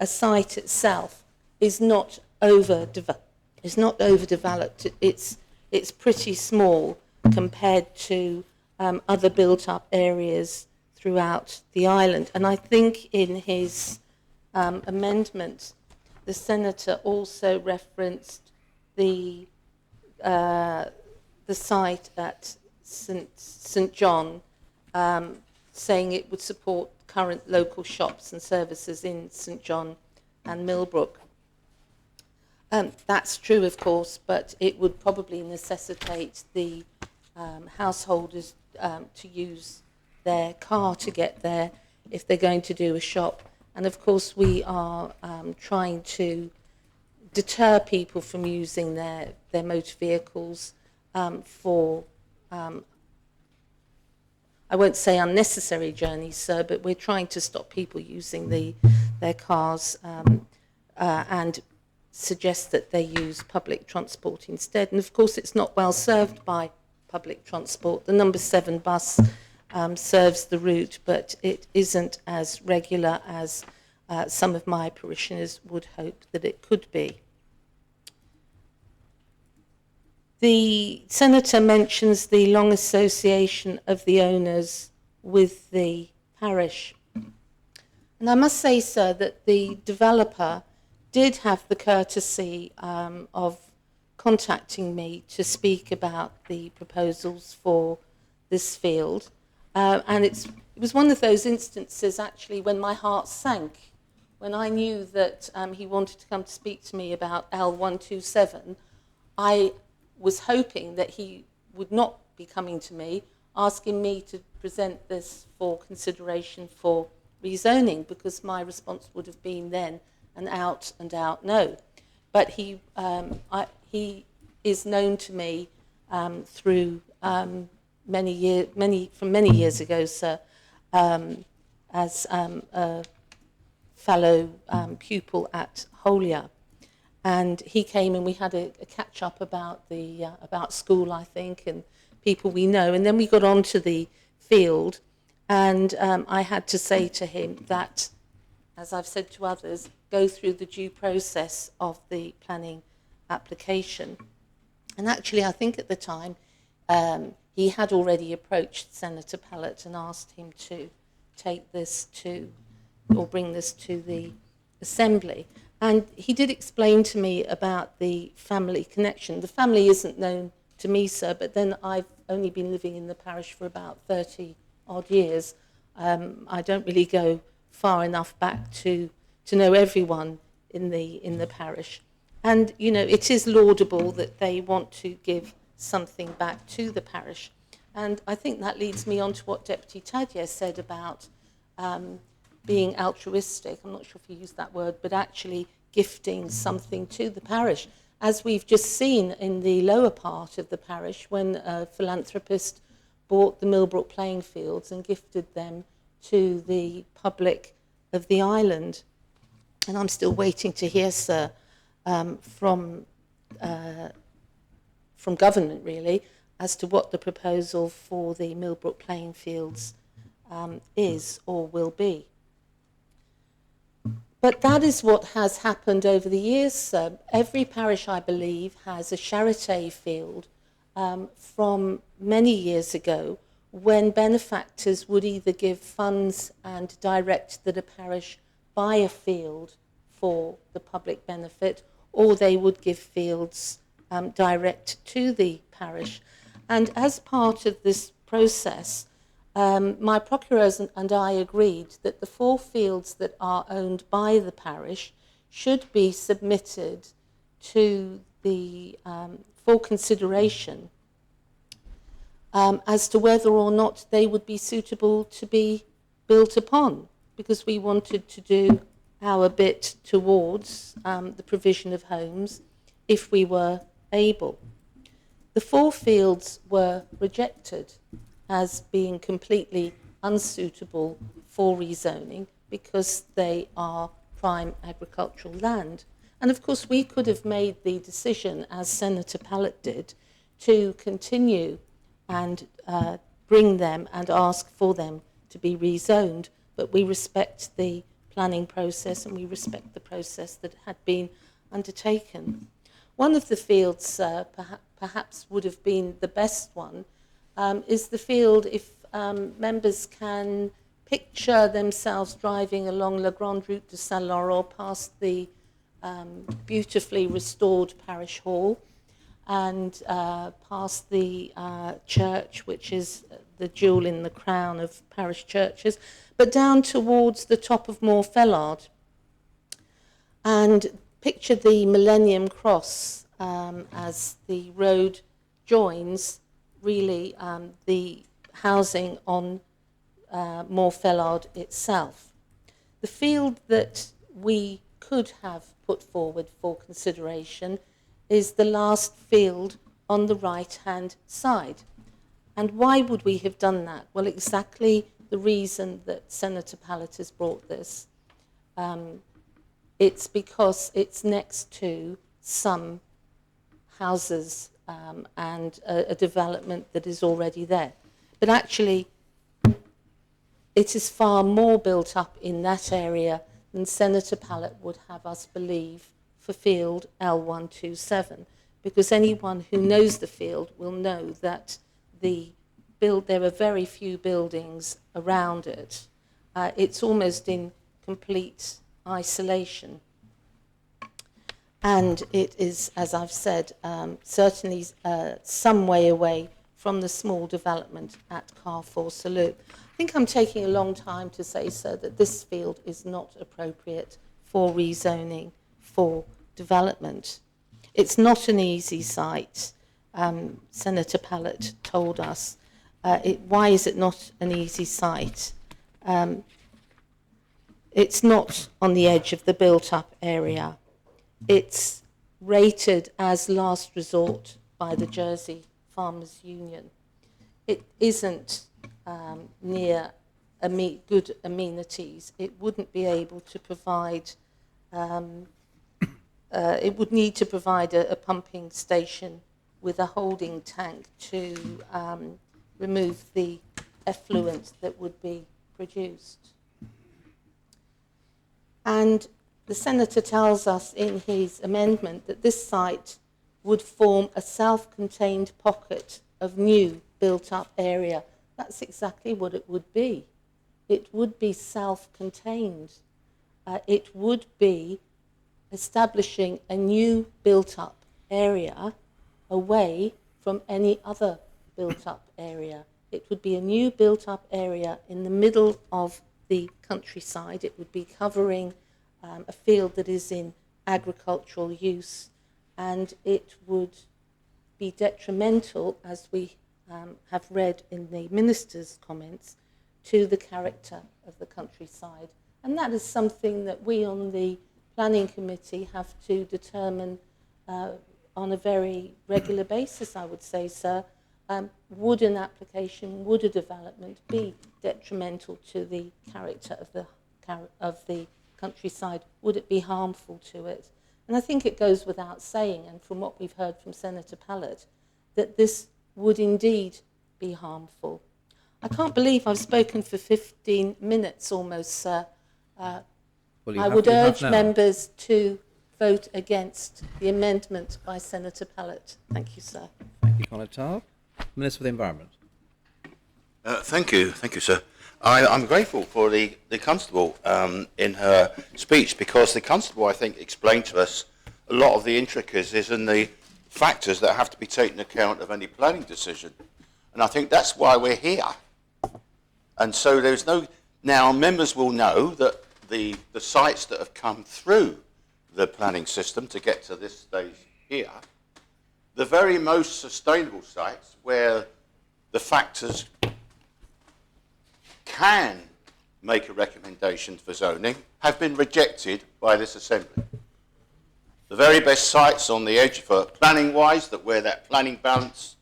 site itself is not overdeveloped. It's pretty small compared to other built-up areas throughout the island. And I think in his amendment, the Senator also referenced the site at St John, saying it would support current local shops and services in St John and Millbrook. That's true, of course, but it would probably necessitate the householders to use their car to get there if they're going to do a shop. And of course, we are trying to deter people from using their motor vehicles for, I won't say unnecessary journeys, sir, but we're trying to stop people using their cars and suggest that they use public transport instead. And of course, it's not well served by public transport. The number 7 bus serves the route, but it isn't as regular as some of my parishioners would hope that it could be. The Senator mentions the long association of the owners with the parish. And I must say, sir, that the developer did have the courtesy of contacting me to speak about the proposals for this field. And it was one of those instances, actually, when my heart sank, when I knew that he wanted to come to speak to me about L127. I was hoping that he would not be coming to me, asking me to present this for consideration for rezoning, because my response would have been then an out no. But he is known to me through many years ago, sir, as a fellow pupil at Holia. And he came and we had a catch up about about school, I think, and people we know. And then we got onto the field, and I had to say to him that, as I've said to others, go through the due process of the planning application. And actually, I think at the time, he had already approached Senator Pallett and asked him to take this or bring this to the Assembly. And he did explain to me about the family connection. The family isn't known to me, sir, but then I've only been living in the parish for about 30 odd years. I don't really go far enough back to know everyone in the parish. And, you know, it is laudable that they want to give something back to the parish. And I think that leads me on to what Deputy Tadje said about being altruistic. I'm not sure if you used that word, but actually gifting something to the parish. As we've just seen in the lower part of the parish, when a philanthropist bought the Millbrook playing fields and gifted them to the public of the island. And I'm still waiting to hear, sir, from government, really, as to what the proposal for the Millbrook playing fields is or will be. But that is what has happened over the years, sir. Every parish, I believe, has a charité field from many years ago, when benefactors would either give funds and direct that a parish buy a field for the public benefit, or they would give fields direct to the parish. And as part of this process, my procurers and I agreed that the 4 fields that are owned by the parish should be submitted to the for consideration as to whether or not they would be suitable to be built upon, because we wanted to do our bit towards the provision of homes if we were able. The 4 fields were rejected as being completely unsuitable for rezoning because they are prime agricultural land. And of course, we could have made the decision, as Senator Pallett did, to continue and bring them and ask for them to be rezoned. But we respect the planning process and we respect the process that had been undertaken. One of the fields perhaps would have been the best one is the field, if members can picture themselves driving along La Grande Route de Saint-Laurent past the beautifully restored parish hall and past the church, which is the jewel in the crown of parish churches, but down towards the top of Morfellard. And picture the Millennium Cross as the road joins really the housing on Morfellard itself. The field that we could have put forward for consideration is the last field on the right-hand side. And why would we have done that? Well, exactly the reason that Senator Pallett has brought this. It's because it's next to some houses and a development that is already there. But actually, it is far more built up in that area than Senator Pallett would have us believe for field L127, because anyone who knows the field will know that there are very few buildings around it. It's almost in complete isolation. And it is, as I've said, certainly some way away from the small development at Carrefour Salou. I think I'm taking a long time to say, sir, that this field is not appropriate for rezoning for development. It's not an easy site. Senator Pallett told us. Why is it not an easy site? It's not on the edge of the built-up area. It's rated as last resort by the Jersey Farmers Union. It isn't near good amenities. It wouldn't be able to provide, it would need to provide a pumping station with a holding tank to remove the effluent that would be produced. And the Senator tells us in his amendment that this site would form a self-contained pocket of new built-up area. That's exactly what it would be. It would be self-contained. It would be establishing a new built-up area away from any other built-up area. It would be a new built-up area in the middle of the countryside. It would be covering a field that is in agricultural use, and it would be detrimental, as we have read in the minister's comments, to the character of the countryside. And that is something that we on the planning committee have to determine on a very regular basis, I would say, sir. Would an application, would a development be detrimental to the character of the countryside? Would it be harmful to it? And I think it goes without saying, and from what we've heard from Senator Pallett, that this would indeed be harmful. I can't believe I've spoken for 15 minutes almost, sir. I would urge members to vote against the amendment by Senator Pallett. Thank you, sir. Thank you, Conor. Minister for the Environment. Thank you, sir. I'm grateful for the Constable in her speech, because the Constable, I think, explained to us a lot of the intricacies and the factors that have to be taken account of any planning decision. And I think that's why we're here. And so there's no, now members will know that the sites that have come through the planning system to get to this stage here, the very most sustainable sites where the factors can make a recommendation for zoning have been rejected by this Assembly. The very best sites on the edge for planning-wise, that where that planning balance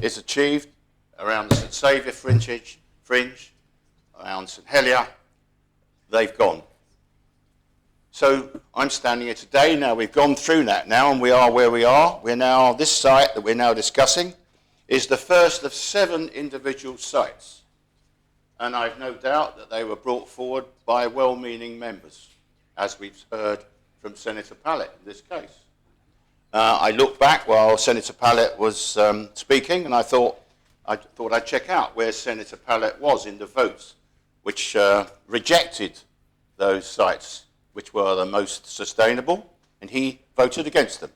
is achieved, around the St Saviour fringe, around St Helier, they've gone. So I'm standing here today, now we've gone through that now, and we are where we are. We're now, this site that we're now discussing is the first of 7 individual sites. And I've no doubt that they were brought forward by well-meaning members, as we've heard from Senator Pallett in this case. I looked back while Senator Pallett was speaking, and I thought I'd check out where Senator Pallett was in the votes, which rejected those sites which were the most sustainable, and he voted against them.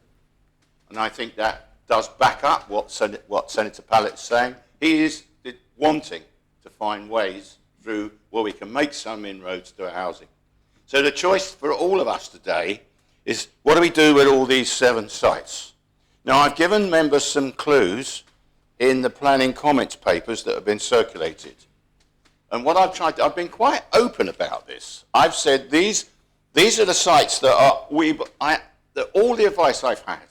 And I think that does back up what Senator Pallett's saying. He is wanting to find ways through where we can make some inroads to housing. So the choice for all of us today is, what do we do with all these 7 sites? Now, I've given members some clues in the planning comments papers that have been circulated. And what I've been quite open about this. I've said these are the sites that that all the advice I've had,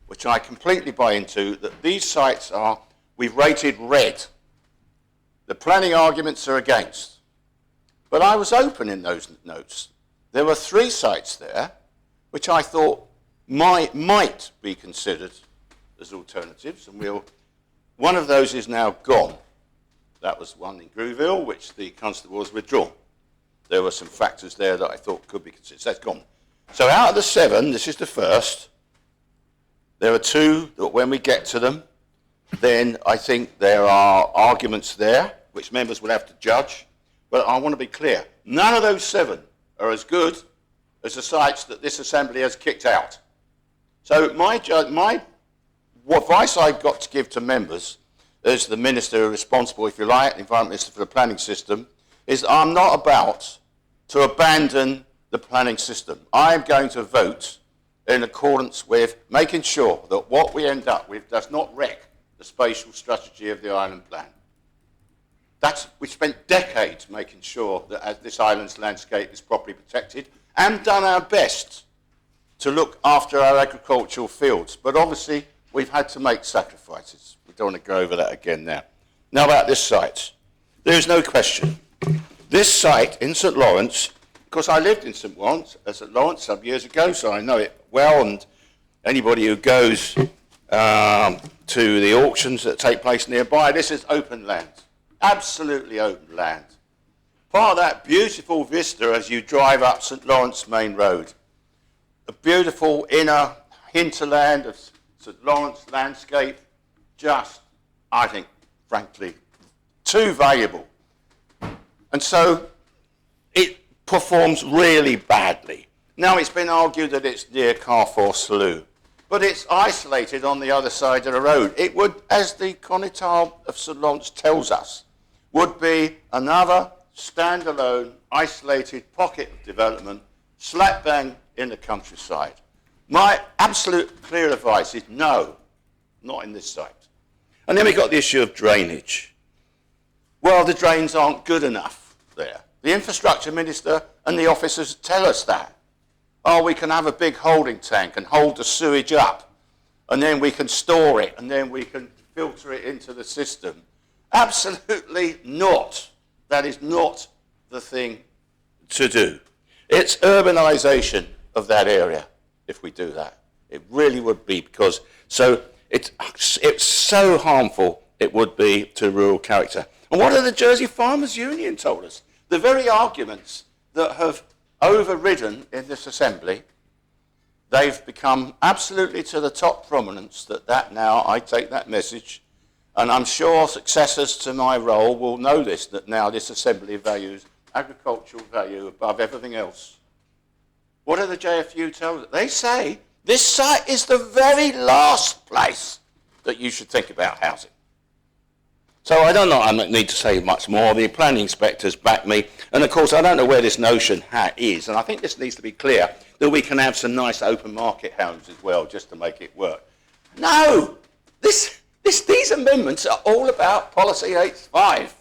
which I completely buy into, that these sites are, we've rated red. The planning arguments are against. But I was open in those notes. There were 3 sites there, which I thought might be considered as alternatives, and one of those is now gone. That was one in Grouville, which the constable has withdrawn. There were some factors there that I thought could be considered. So that's gone. So out of the 7, this is the first. There are 2 that when we get to them, then I think there are arguments there, which members will have to judge. But I want to be clear. None of those 7 are as good as the sites that this Assembly has kicked out. So my advice I've got to give to members, as the Minister responsible, if you like, the Environment Minister for the planning system, is I'm not about to abandon the planning system. I'm going to vote in accordance with making sure that what we end up with does not wreck the spatial strategy of the island plan. We spent decades making sure that this island's landscape is properly protected and done our best to look after our agricultural fields. But obviously, we've had to make sacrifices. We don't want to go over that again now. Now about this site. There is no question. This site in St Lawrence, because I lived in St Lawrence some years ago, so I know it well, and anybody who goes to the auctions that take place nearby, this is open land. Absolutely open land. Part of that beautiful vista as you drive up St Lawrence Main Road. A beautiful inner hinterland of St Lawrence landscape, just, I think, frankly, too valuable. And so it performs really badly. Now it's been argued that it's near Carrefour Slough, but it's isolated on the other side of the road. It would, as the Conital of St Lawrence tells us, would be another standalone, isolated pocket of development, slap bang in the countryside. My absolute clear advice is no, not in this site. And then we've got the issue of drainage. Well, the drains aren't good enough there. The Infrastructure Minister and the officers tell us that. Oh, we can have a big holding tank and hold the sewage up, and then we can store it, and then we can filter it into the system. Absolutely not. That is not the thing to do. It's urbanisation of that area if we do that. It really would be, because it's so harmful it would be to rural character. And what have the Jersey Farmers Union told us? The very arguments that have overridden in this Assembly, they've become absolutely to the top prominence that now I take that message, and I'm sure successors to my role will know this, that now this Assembly values agricultural value above everything else. What do the JFU tell us? They say this site is the very last place that you should think about housing. So I don't know, I don't need to say much more. The planning inspectors back me. And of course, I don't know where this notion hat is. And I think this needs to be clear, that we can have some nice open market homes as well, just to make it work. No! These amendments are all about policy H5.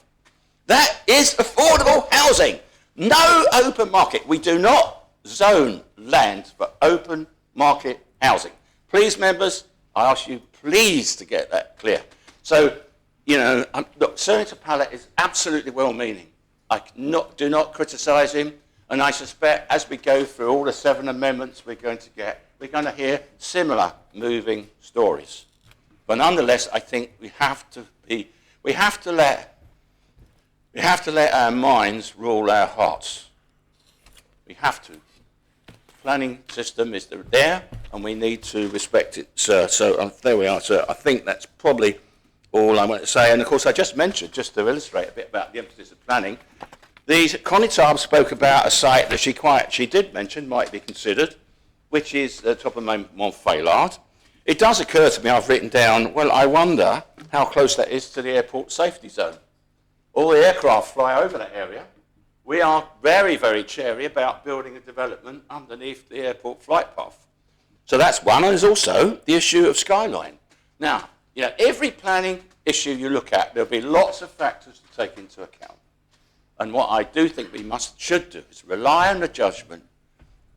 That is affordable housing. No open market. We do not zone land for open market housing. Please, members, I ask you please to get that clear. So, look, Senator Pallett is absolutely well-meaning. I do not criticise him, and I suspect as we go through all the 7 amendments we're going to hear similar moving stories. But nonetheless, I think we have to let our minds rule our hearts. We have to. The planning system is there, and we need to respect it, sir. So there we are, sir. I think that's probably all I want to say. And of course, I just mentioned, just to illustrate a bit about the emphasis of planning, Connie Tarb spoke about a site that she did mention might be considered, which is the top of Montfaillard. It does occur to me, I've written down, well, I wonder how close that is to the airport safety zone. All the aircraft fly over that area. We are very, very chary about building a development underneath the airport flight path. So that's one, and there's also the issue of skyline. Now, every planning issue you look at, there'll be lots of factors to take into account. And what I do think we should do is rely on the judgment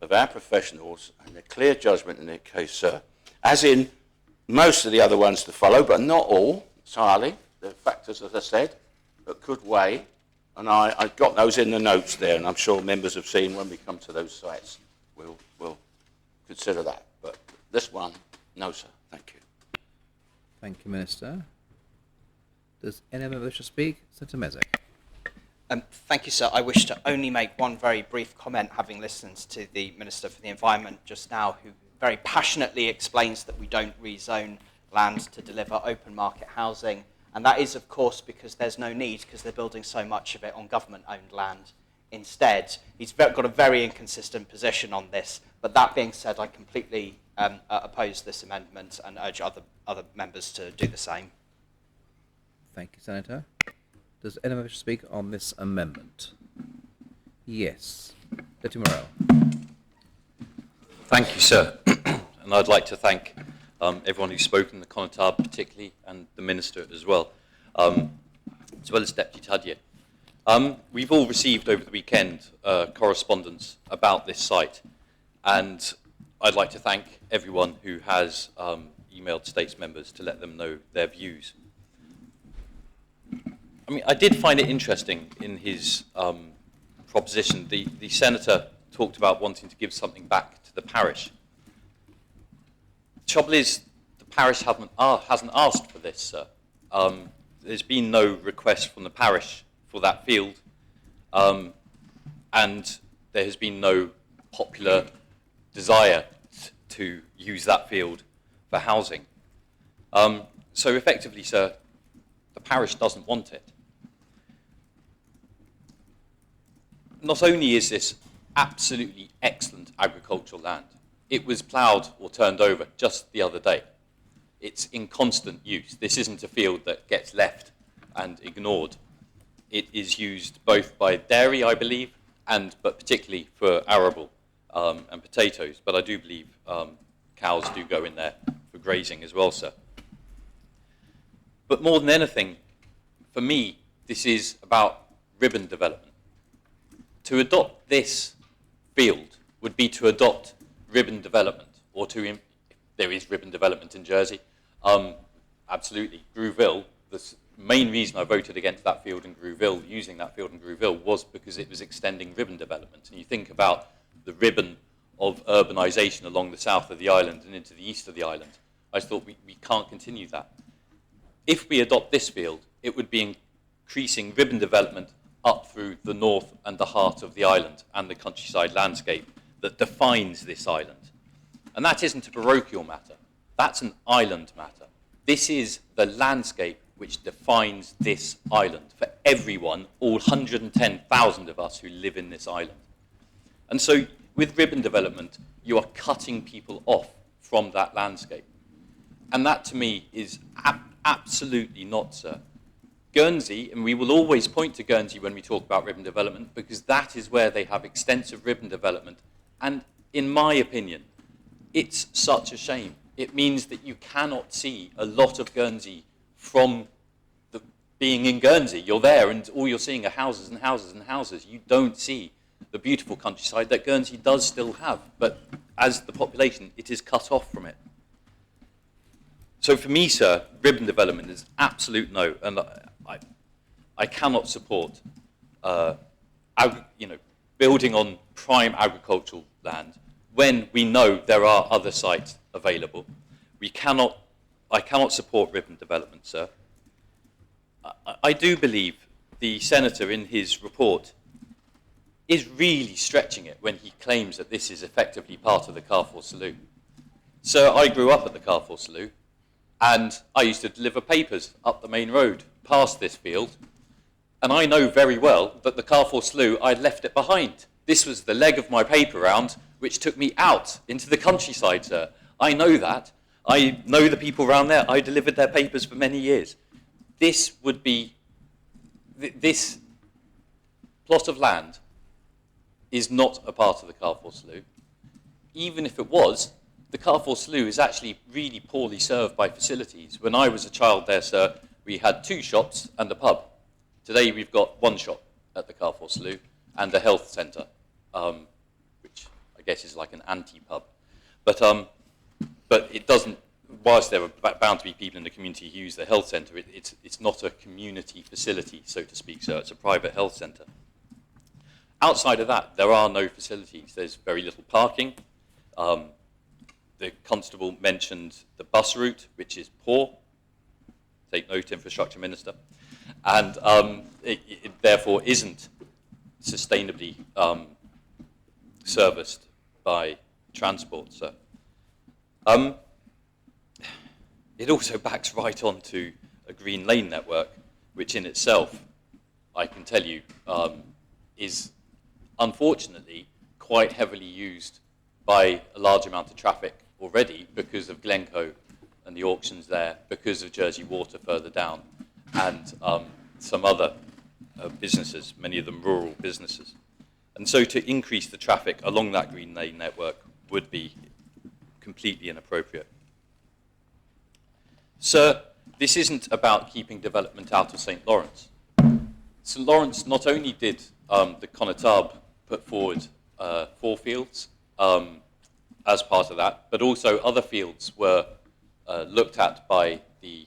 of our professionals and their clear judgment in their case, sir, as in most of the other ones to follow, but not all, entirely. The factors, as I said, that could weigh, and I've got those in the notes there, and I'm sure members have seen when we come to those sites, we'll consider that. But this one, no, sir. Thank you. Thank you, Minister. Does anyone wish to speak? Senator Mezek. Thank you, sir. I wish to only make one very brief comment, having listened to the Minister for the Environment just now, who very passionately explains that we don't rezone land to deliver open market housing. And that is, of course, because there's no need, because they're building so much of it on government-owned land instead. He's got a very inconsistent position on this. But that being said, I completely oppose this amendment and urge other members to do the same. Thank you, Senator. Does anyone wish to speak on this amendment? Yes. Deputy Morrell. Thank you, sir. And I'd like to thank everyone who's spoken, the Connotab particularly, and the Minister as well as Deputy Tadje. We've all received over the weekend correspondence about this site, and I'd like to thank everyone who has emailed States members to let them know their views. I mean, I did find it interesting in his proposition. The Senator talked about wanting to give something back to the parish. The trouble is, the parish hasn't asked for this, sir. There's been no request from the parish for that field, and there has been no popular desire to use that field for housing. So effectively, sir, the parish doesn't want it. Not only is this absolutely excellent agricultural land, it was ploughed or turned over just the other day. It's in constant use. This isn't a field that gets left and ignored. It is used both by dairy, I believe, but particularly for arable and potatoes. But I do believe cows do go in there for grazing as well, sir. But more than anything, for me, this is about ribbon development. To adopt this field would be to adopt ribbon development, or if there is ribbon development in Jersey. Absolutely. Grouville, the main reason I voted against that field in Grouville, using that field in Grouville, was because it was extending ribbon development. And you think about the ribbon of urbanisation along the south of the island and into the east of the island. I thought we can't continue that. If we adopt this field, it would be increasing ribbon development up through the north and the heart of the island and the countryside landscape that defines this island. And that isn't a parochial matter. That's an island matter. This is the landscape which defines this island for everyone, all 110,000 of us who live in this island. And so with ribbon development, you are cutting people off from that landscape. And that to me is absolutely not, sir, Guernsey, and we will always point to Guernsey when we talk about ribbon development, because that is where they have extensive ribbon development. And in my opinion, it's such a shame. It means that you cannot see a lot of Guernsey from being in Guernsey. You're there and all you're seeing are houses and houses and houses. You don't see the beautiful countryside that Guernsey does still have. But as the population, it is cut off from it. So for me, sir, ribbon development is absolute no. And I cannot support building on prime agricultural land when we know there are other sites available. I cannot support ribbon development, sir. I do believe the senator in his report is really stretching it when he claims that this is effectively part of the Carrefour Saloon. So I grew up at the Carrefour Saloon, and I used to deliver papers up the main road past this field, and I know very well that the Carrefour Saloon, I'd left it behind. This was the leg of my paper round, which took me out into the countryside, sir. I know that. I know the people around there. I delivered their papers for many years. This would be, this plot of land is not a part of the Carrefour Saloon. Even if it was, the Carrefour Saloon is actually really poorly served by facilities. When I was a child there, sir, we had 2 shops and a pub. Today we've got 1 shop at the Carrefour Saloon and a health centre, which I guess is like an anti-pub. But it doesn't, whilst there are bound to be people in the community who use the health centre, it's not a community facility, so to speak, so it's a private health centre. Outside of that, there are no facilities. There's very little parking. The constable mentioned the bus route, which is poor. Take note, Infrastructure Minister. And it therefore isn't sustainably serviced by transport, sir. It also backs right onto a green lane network, which in itself, I can tell you, is unfortunately quite heavily used by a large amount of traffic already because of Glencoe and the auctions there, because of Jersey Water further down, and some other businesses, many of them rural businesses. And so to increase the traffic along that green lane network would be completely inappropriate. Sir, this isn't about keeping development out of St. Lawrence. St. Lawrence, not only did the Connétable put forward 4 fields as part of that, but also other fields were looked at by the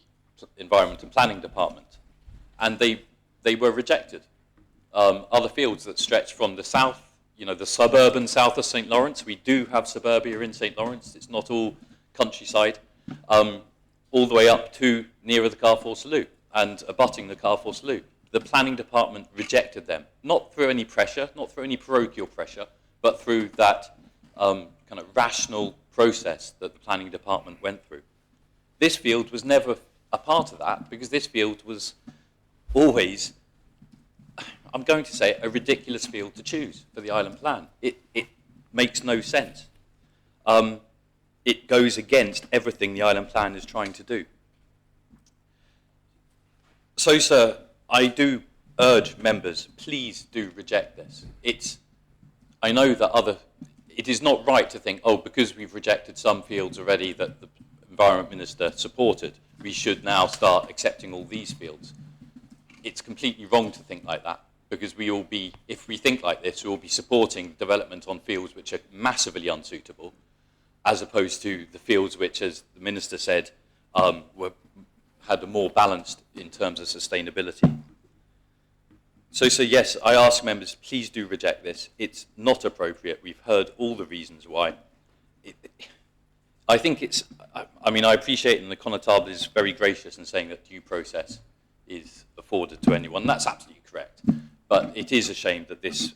Environment and Planning Department, and they were rejected. Other fields that stretch from the south, the suburban south of St. Lawrence. We do have suburbia in St. Lawrence. It's not all countryside. All the way up to nearer the Carrefour Saloon and abutting the Carrefour Saloon. The planning department rejected them, not through any pressure, not through any parochial pressure, but through that kind of rational process that the planning department went through. This field was never a part of that because this field was always, I'm going to say, a ridiculous field to choose for the island plan. It makes no sense. It goes against everything the island plan is trying to do. So, sir, I do urge members, please do reject this. I know that it is not right to think, because we've rejected some fields already that the Environment Minister supported, we should now start accepting all these fields. It's completely wrong to think like that, because if we think like this, we will be supporting development on fields which are massively unsuitable, as opposed to the fields which, as the Minister said, had a more balanced in terms of sustainability. So yes, I ask members, please do reject this. It's not appropriate. We've heard all the reasons why. I think I appreciate, and the Connétable is very gracious in saying that due process is afforded to anyone. That's absolutely correct. But it is a shame that this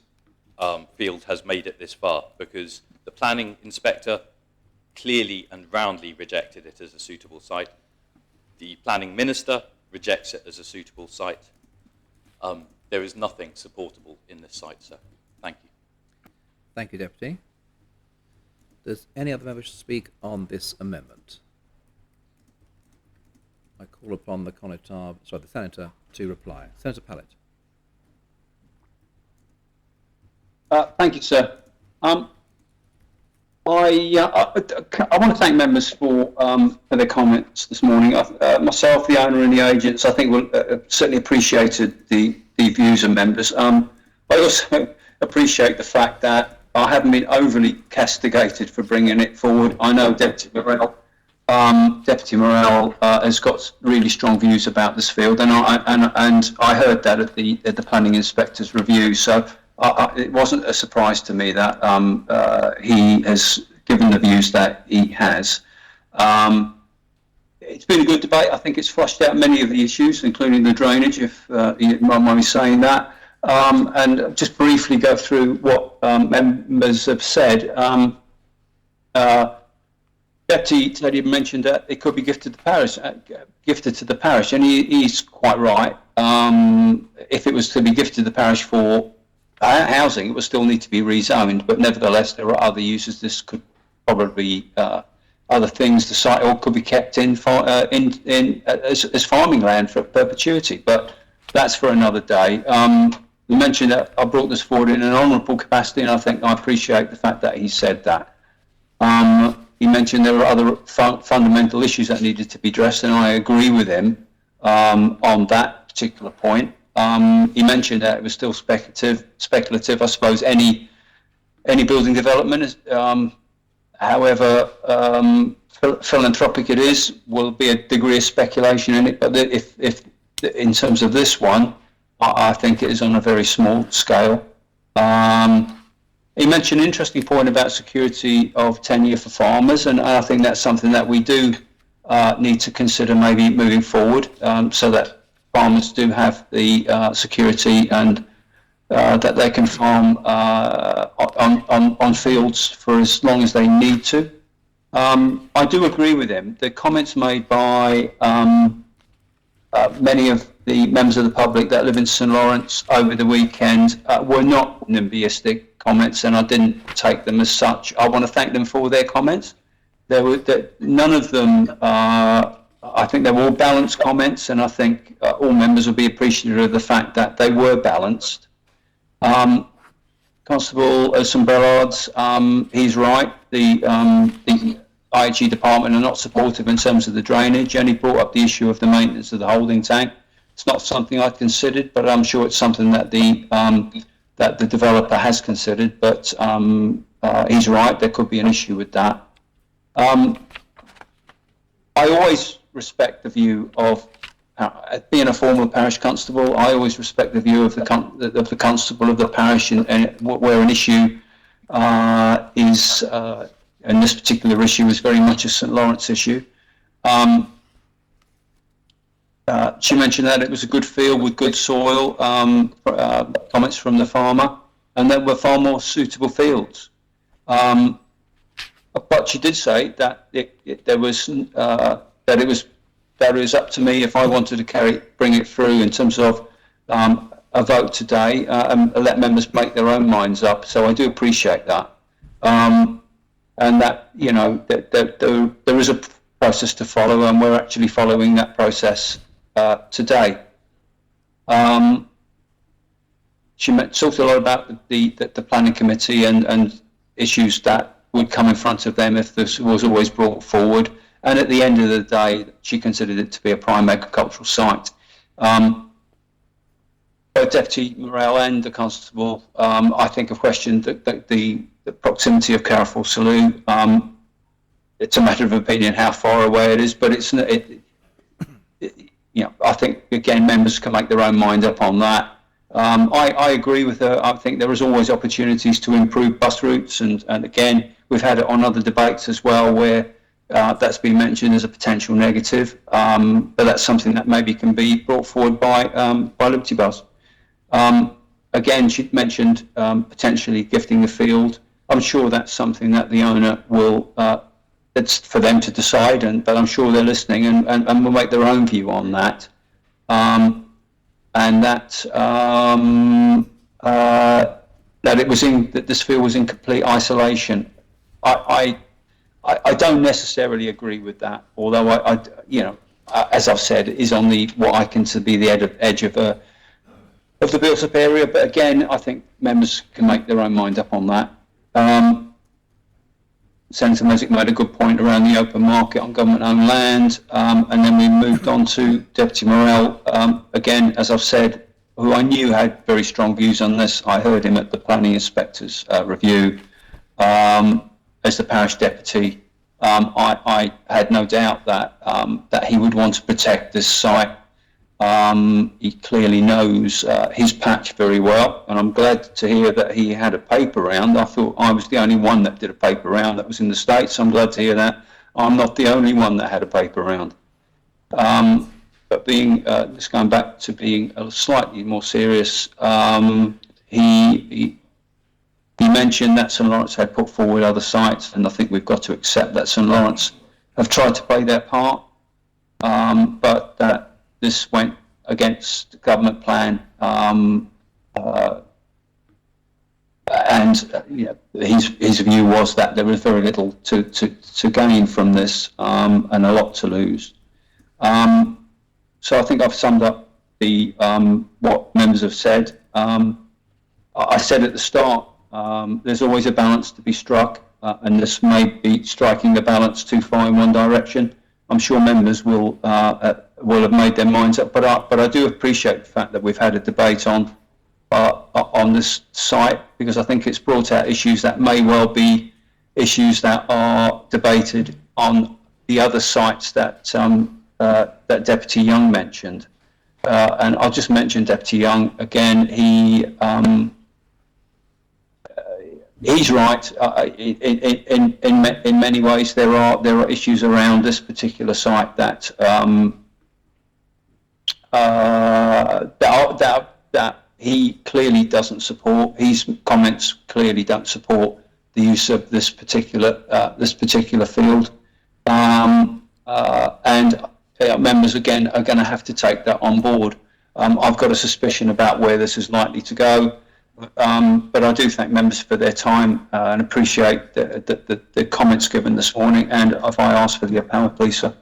field has made it this far, because the planning inspector clearly and roundly rejected it as a suitable site. The planning minister rejects it as a suitable site. There is nothing supportable in this site, sir. Thank you. Thank you, Deputy. Does any other member wish to speak on this amendment? I call upon the Senator to reply. Senator Pallett. Thank you, sir. I want to thank members for their comments this morning. Myself, the owner, and the agents, I think, will certainly appreciated the views of members. I also appreciate the fact that I haven't been overly castigated for bringing it forward. I know Deputy Morell has got really strong views about this field, and I heard that at the planning inspector's review. So it wasn't a surprise to me that he has given the views that he has. It's been a good debate. I think it's flushed out many of the issues, including the drainage, if you don't mind me saying that. And just briefly go through what members have said. Deputy Teddy mentioned that it could be gifted to the parish, and he's quite right. If it was to be gifted to the parish for housing, it would still need to be rezoned, but nevertheless there are other uses. This could probably be other things. The site or could be kept in as farming land for perpetuity, but that's for another day. You mentioned that I brought this forward in an honourable capacity, and I think I appreciate the fact that he said that. He mentioned there were other fundamental issues that needed to be addressed, and I agree with him on that particular point. He mentioned that it was still speculative. I suppose any building development is, however philanthropic it is, will be a degree of speculation in it. But if in terms of this one, I think it is on a very small scale. He mentioned an interesting point about security of tenure for farmers, and I think that's something that we do need to consider maybe moving forward, so that farmers do have the security and that they can farm on fields for as long as they need to. I do agree with him. The comments made by many of the members of the public that live in St Lawrence over the weekend were not NIMBYistic comments, and I didn't take them as such. I want to thank them for their comments. None of them, I think they were all balanced comments, and I think all members will be appreciative of the fact that they were balanced. Constable Sombrellards, he's right. The IHE department are not supportive in terms of the drainage, and he brought up the issue of the maintenance of the holding tank. It's not something I've considered, but I'm sure it's something that the developer has considered. But he's right, there could be an issue with that. I always respect the view of being a former parish constable. I always respect the view of the constable of the parish, and where an issue is, and this particular issue is very much a St Lawrence issue. She mentioned that it was a good field with good soil, comments from the farmer, and there were far more suitable fields. But she did say that it was up to me if I wanted to bring it through in terms of a vote today, and let members make their own minds up. So I do appreciate that, and that there is a process to follow, and we're actually following that process today. She talked a lot about the planning committee and issues that would come in front of them if this was always brought forward. And at the end of the day, she considered it to be a prime agricultural site. Both Deputy Morell and the Constable, I think, have questioned the proximity of Carrefour Saloon. It's a matter of opinion how far away it is, but I think, again, members can make their own mind up on that. I agree with her. I think there is always opportunities to improve bus routes, and again, we've had it on other debates as well where that's been mentioned as a potential negative, but that's something that maybe can be brought forward by Liberty Bus. Again, she mentioned potentially gifting the field. I'm sure that's something that the owner will, it's for them to decide, but I'm sure they're listening and will make their own view on that. And that that this field was in complete isolation. I don't necessarily agree with that, although as I've said, is on the what I consider to be the edge of the built-up area. But again, I think members can make their own mind up on that. Senator Mesick made a good point around the open market on government-owned land, and then we moved on to Deputy Morell. Again, as I've said, who I knew had very strong views on this. I heard him at the planning inspector's review as the parish deputy. I had no doubt that that he would want to protect this site. He clearly knows his patch very well, and I'm glad to hear that he had a paper round. I thought I was the only one that did a paper round that was in the States. I'm glad to hear that. I'm not the only one that had a paper round. But being, just going back to being a slightly more serious, he mentioned that St Lawrence had put forward other sites, and I think we've got to accept that St Lawrence have tried to play their part, but that this went against the government plan, and his view was that there was very little to gain from this, and a lot to lose. So I think I've summed up the what members have said. I said at the start, there's always a balance to be struck, and this may be striking the balance too far in one direction. I'm sure members will have made their minds up, but I do appreciate the fact that we've had a debate on this site, because I think it's brought out issues that may well be issues that are debated on the other sites that that Deputy Young mentioned. And I'll just mention Deputy Young again. He's right. In many ways, there are issues around this particular site that that he clearly doesn't support. His comments clearly don't support the use of this particular field, and members again are going to have to take that on board. I've got a suspicion about where this is likely to go. But I do thank members for their time and appreciate the comments given this morning. And if I ask for the appellate, please, sir.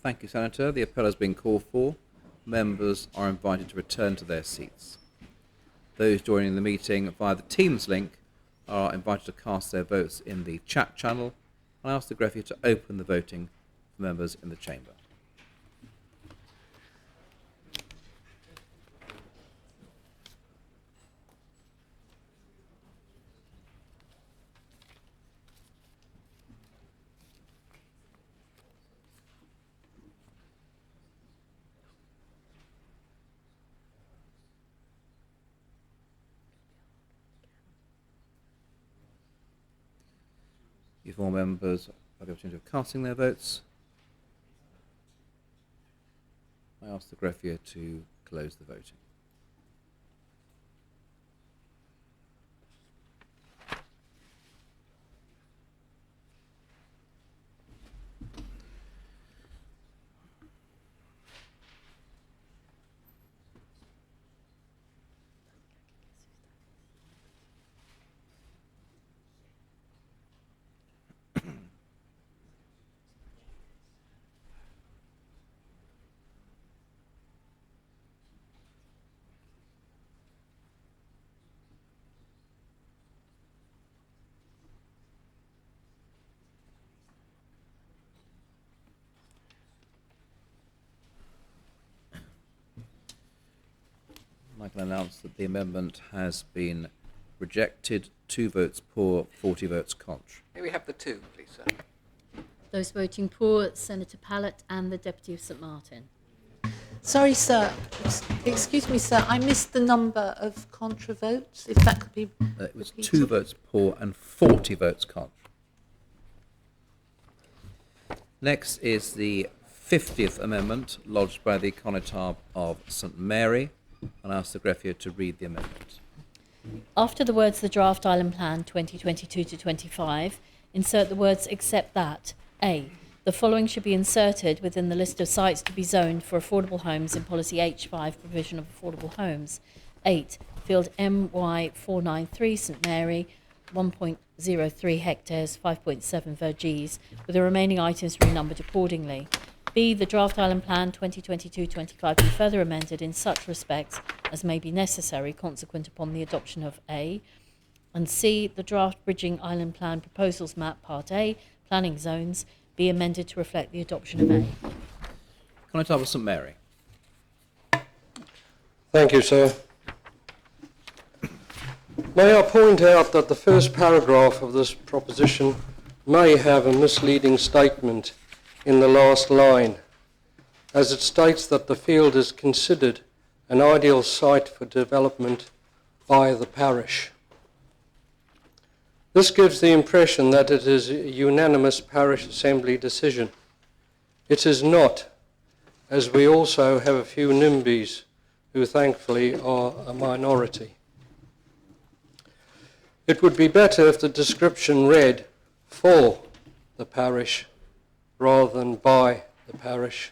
Thank you, Senator. The appellate has been called for. Members are invited to return to their seats. Those joining the meeting via the Teams link are invited to cast their votes in the chat channel. I ask the greffier to open the voting for members in the chamber. If all members have the opportunity of casting their votes, I ask the greffier to close the voting. I can announce that the amendment has been rejected. 2 votes pour, 40 votes contra. May we have the two, please, sir? Those voting for, Senator Pallett and the Deputy of St Martin. Sorry, sir. Excuse me, sir. I missed the number of contra votes. If that could be It was repeated. 2 votes pour and 40 votes contra. Next is the 50th amendment lodged by the Connotab of St Mary, and I ask the greffier to read the amendment. After the words "the draft island plan 2022 to 25," insert the words "except that A. The following should be inserted within the list of sites to be zoned for affordable homes in Policy H5 Provision of Affordable Homes. 8. Field MY493 St Mary, 1.03 hectares, 5.7 verges, with the remaining items renumbered accordingly. B, the draft Island Plan 2022-25 be further amended in such respects as may be necessary consequent upon the adoption of A. And C, the draft Bridging Island Plan Proposals Map Part A, Planning Zones, be amended to reflect the adoption of A. Constable St Mary. Thank you, sir. May I point out that the first paragraph of this proposition may have a misleading statement in the last line, as it states that the field is considered an ideal site for development by the parish. This gives the impression that it is a unanimous parish assembly decision. It is not, as we also have a few NIMBYs who thankfully are a minority. It would be better if the description read for the parish rather than by the parish.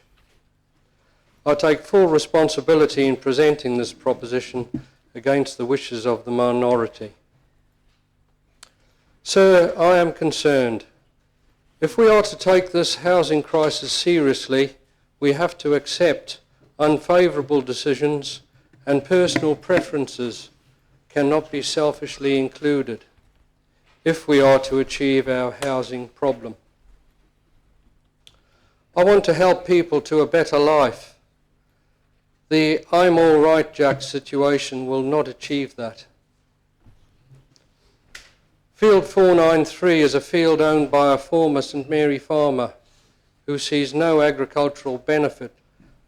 I take full responsibility in presenting this proposition against the wishes of the minority. Sir, I am concerned. If we are to take this housing crisis seriously, we have to accept unfavourable decisions, and personal preferences cannot be selfishly included if we are to achieve our housing problem. I want to help people to a better life. The I'm all right, Jack situation will not achieve that. Field 493 is a field owned by a former St Mary farmer who sees no agricultural benefit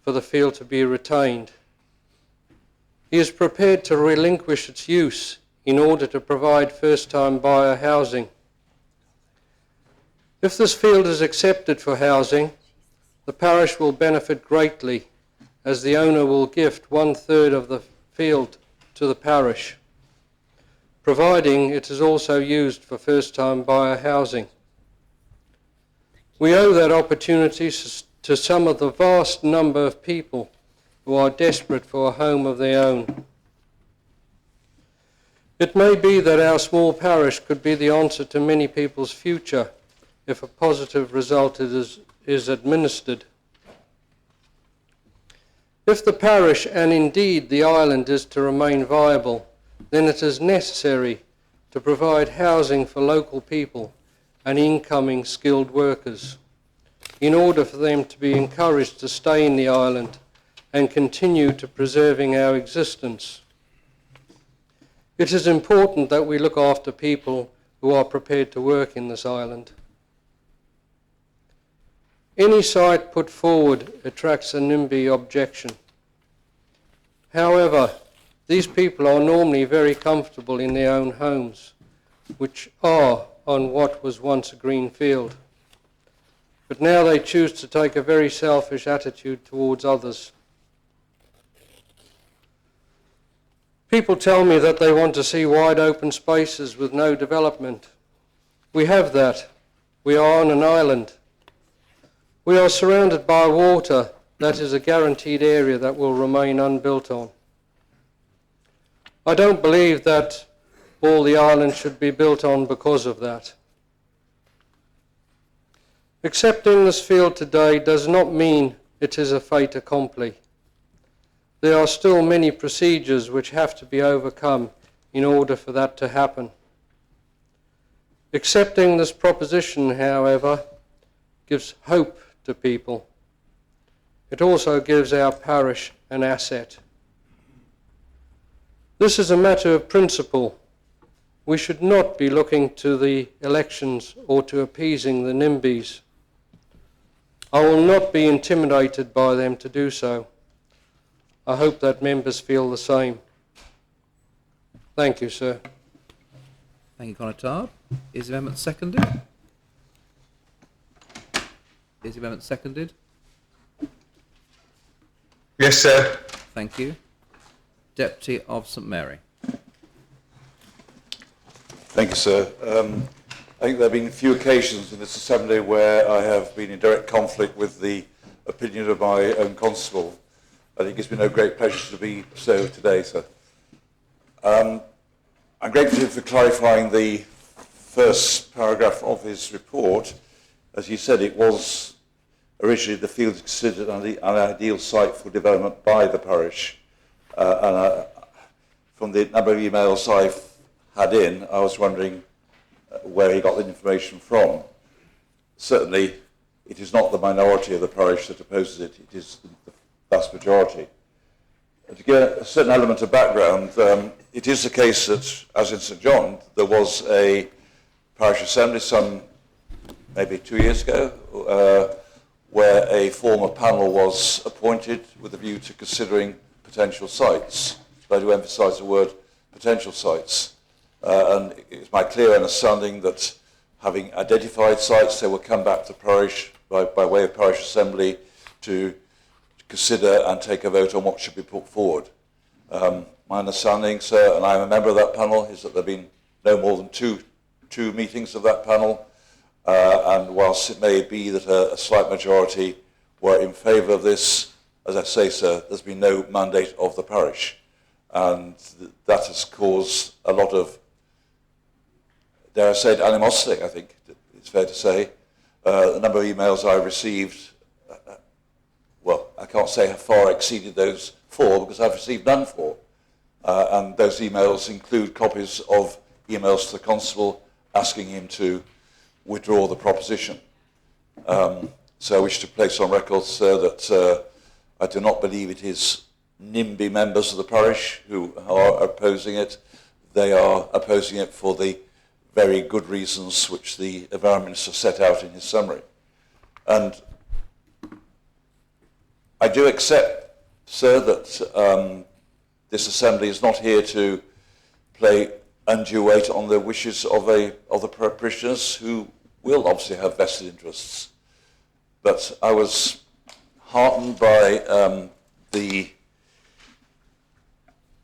for the field to be retained. He is prepared to relinquish its use in order to provide first-time buyer housing. If this field is accepted for housing, the parish will benefit greatly, as the owner will gift 1/3 of the field to the parish, providing it is also used for first-time buyer housing. We owe that opportunity to some of the vast number of people who are desperate for a home of their own. It may be that our small parish could be the answer to many people's future if a positive result is administered. If the parish, and indeed the island, is to remain viable, then it is necessary to provide housing for local people and incoming skilled workers in order for them to be encouraged to stay in the island and continue to preserving our existence. It is important that we look after people who are prepared to work in this island. Any site put forward attracts a NIMBY objection. However, these people are normally very comfortable in their own homes, which are on what was once a green field. But now they choose to take a very selfish attitude towards others. People tell me that they want to see wide open spaces with no development. We have that. We are on an island. We are surrounded by water that is a guaranteed area that will remain unbuilt on. I don't believe that all the island should be built on because of that. Accepting this field today does not mean it is a fait accompli. There are still many procedures which have to be overcome in order for that to happen. Accepting this proposition, however, gives hope to people. It also gives our parish an asset. This is a matter of principle. We should not be looking to the elections or to appeasing the NIMBYs. I will not be intimidated by them to do so. I hope that members feel the same. Thank you, sir. Thank you, Conatard. Is the amendment seconded? Is the amendment seconded? Yes, sir. Thank you. Deputy of St Mary. Thank you, sir. I think there have been a few occasions in this assembly where I have been in direct conflict with the opinion of my own constable. I think it gives me no great pleasure to be so today, sir. I'm grateful to him for clarifying the first paragraph of his report. As you said, it was originally the field is considered an ideal site for development by the parish. From the number of emails I've had in, I was wondering where he got the information from. Certainly, it is not the minority of the parish that opposes it, it is the vast majority. To get a certain element of background, it is the case that, as in St John, there was a parish assembly some maybe 2 years ago, where a former panel was appointed with a view to considering potential sites. I do emphasise the word potential sites. And it's my clear understanding that having identified sites, they will come back to parish by way of parish assembly to consider and take a vote on what should be put forward. My understanding, sir, and I'm a member of that panel, is that there have been no more than two meetings of that panel, and whilst it may be that a slight majority were in favour of this, as I say, sir, there's been no mandate of the parish, and that has caused a lot of, dare I say, animosity, I think it's fair to say. The number of emails I received, well, I can't say have far exceeded those 4 because I've received none 4. And those emails include copies of emails to the constable asking him to withdraw the proposition. So I wish to place on record, sir, that I do not believe it is NIMBY members of the parish who are opposing it. They are opposing it for the very good reasons which the Environment Minister set out in his summary. And I do accept, sir, that this Assembly is not here to play undue weight on the wishes of the parishioners who will obviously have vested interests. But I was heartened by the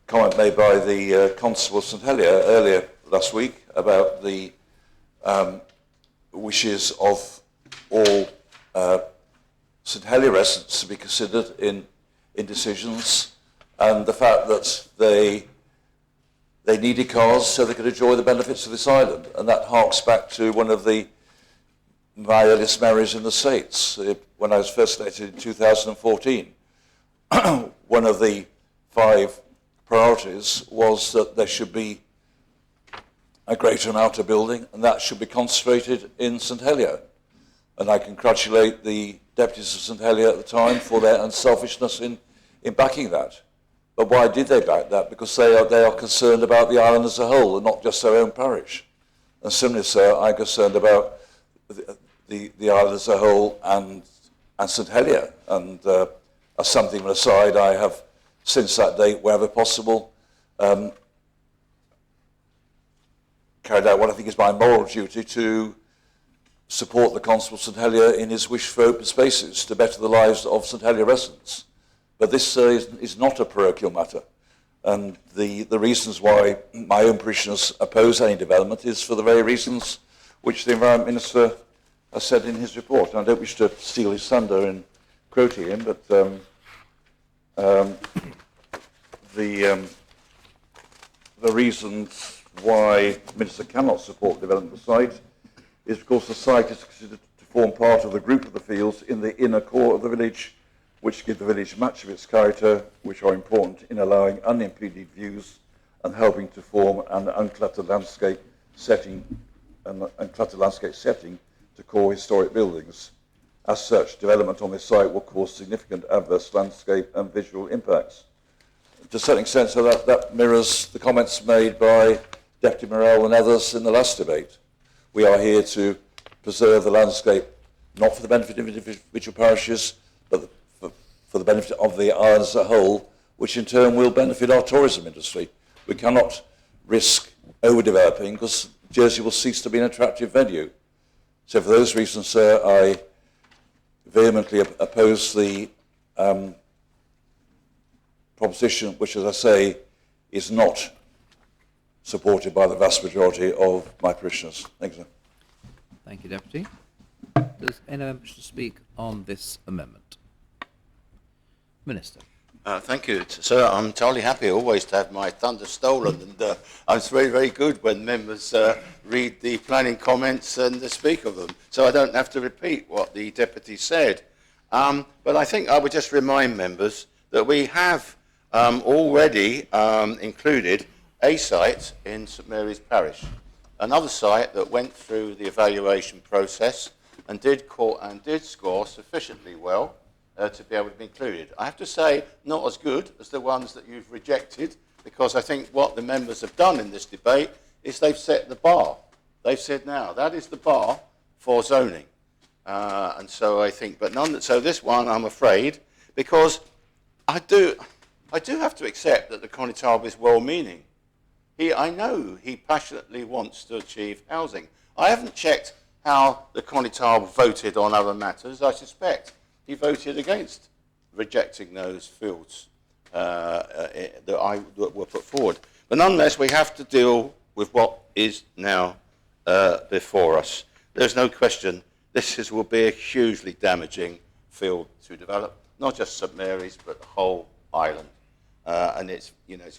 comment made by the Constable of St Helier earlier last week about the wishes of all St Helier residents to be considered in decisions, and the fact that they needed cars so they could enjoy the benefits of this island. And that harks back to one of my earliest memories in the States. When I was first elected in 2014, one of the 5 priorities was that there should be a greater and outer building, and that should be concentrated in St Helier. And I congratulate the deputies of St Helier at the time for their unselfishness in backing that. But why did they back that? Because they are concerned about the island as a whole and not just their own parish. And similarly, sir, I'm concerned about the island as a whole and St Helier. And as something of an aside, I have, since that date, wherever possible, carried out what I think is my moral duty to support the Constable of St Helier in his wish for open spaces to better the lives of St Helier residents. But this is not a parochial matter. And the reasons why my own parishioners oppose any development is for the very reasons which the Environment Minister has said in his report. And I don't wish to steal his thunder and quoting him, but the reasons why the Minister cannot support development of the site is because the site is considered to form part of the group of the fields in the inner core of the village, which give the village much of its character, which are important in allowing unimpeded views and helping to form an uncluttered landscape setting to core historic buildings. As such, development on this site will cause significant adverse landscape and visual impacts. To a certain extent, so that mirrors the comments made by Deputy Morell and others in the last debate. We are here to preserve the landscape, not for the benefit of individual parishes, but for the benefit of the island as a whole, which in turn will benefit our tourism industry. We cannot risk overdeveloping because Jersey will cease to be an attractive venue. So for those reasons, sir, I vehemently oppose the proposition, which, as I say, is not supported by the vast majority of my parishioners. Thank you, sir. Thank you, Deputy. Does anyone wish to speak on this amendment? Minister. Thank you, sir. I'm entirely happy always to have my thunder stolen, and it's very, very good when members read the planning comments and speak of them, so I don't have to repeat what the deputy said. But I think I would just remind members that we have already included a site in St Mary's Parish, another site that went through the evaluation process and did score sufficiently well to be able to be included. I have to say, not as good as the ones that you've rejected, because I think what the members have done in this debate is they've set the bar. They've said, now, that is the bar for zoning. And so I think, so this one, I'm afraid, because I do have to accept that the Connétable is well-meaning. I know he passionately wants to achieve housing. I haven't checked how the Connétable voted on other matters. I suspect he voted against rejecting those fields that were put forward. But nonetheless, we have to deal with what is now before us. There's no question this will be a hugely damaging field to develop, not just St Mary's, but the whole island. And it's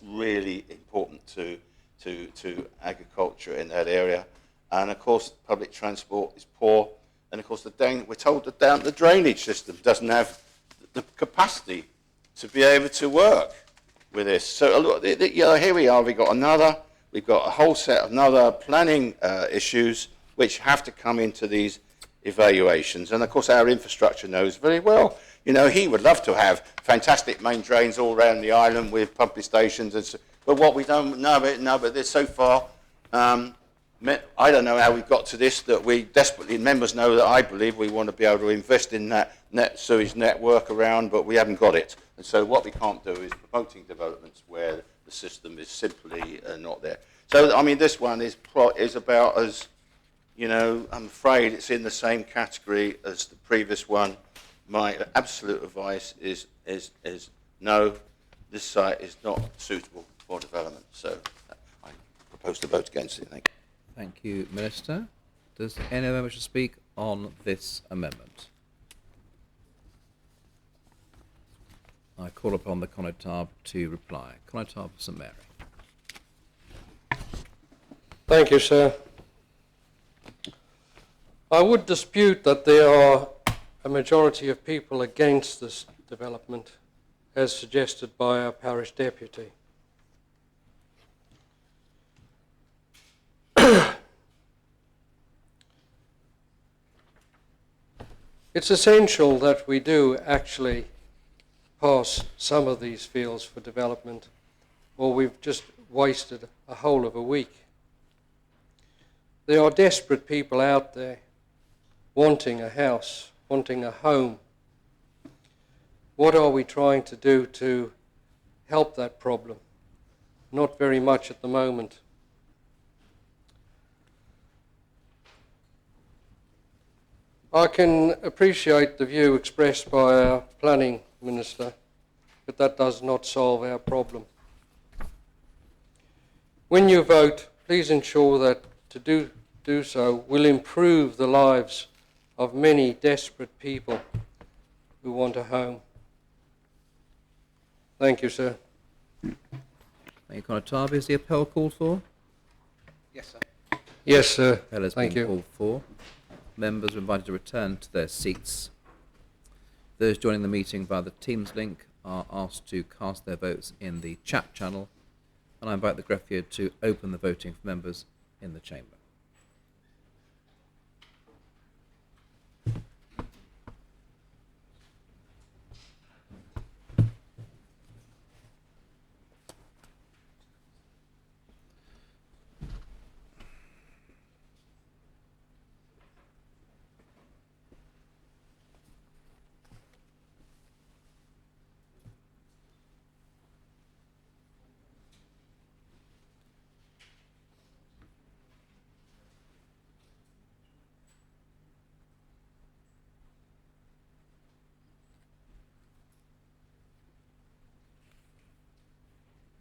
really important to agriculture in that area. And of course, public transport is poor. And of course, we're told that the drainage system doesn't have the capacity to be able to work with this. So here we are. We've got a whole set of other planning issues which have to come into these evaluations. And of course, our infrastructure knows very well. He would love to have fantastic main drains all around the island with pumping stations. But what we don't know, but there's so far, I don't know how we got to this, that we desperately, members know that I believe we want to be able to invest in that sewage network around, but we haven't got it. And so what we can't do is promoting developments where the system is simply not there. So, I mean, this one is about as, I'm afraid it's in the same category as the previous one. My absolute advice is no, this site is not suitable for development. So I propose to vote against it. Thank you. Thank you, Minister. Does anyone wish to speak on this amendment? I call upon the Connétable to reply. Connétable for St Mary. Thank you, sir. I would dispute that there are a majority of people against this development, as suggested by our parish deputy. It's essential that we do actually pass some of these fields for development, or we've just wasted a whole of a week. There are desperate people out there wanting a house, wanting a home. What are we trying to do to help that problem? Not very much at the moment. I can appreciate the view expressed by our planning minister, but that does not solve our problem. When you vote, please ensure that to do so will improve the lives of many desperate people who want a home. Thank you, sir. Thank you, Connétable. Is the appel called for? Yes, sir. Yes, sir. Appel has Thank been you. called for. Members are invited to return to their seats. Those joining the meeting via the Teams link are asked to cast their votes in the chat channel, and I invite the greffier to open the voting for members in the chamber.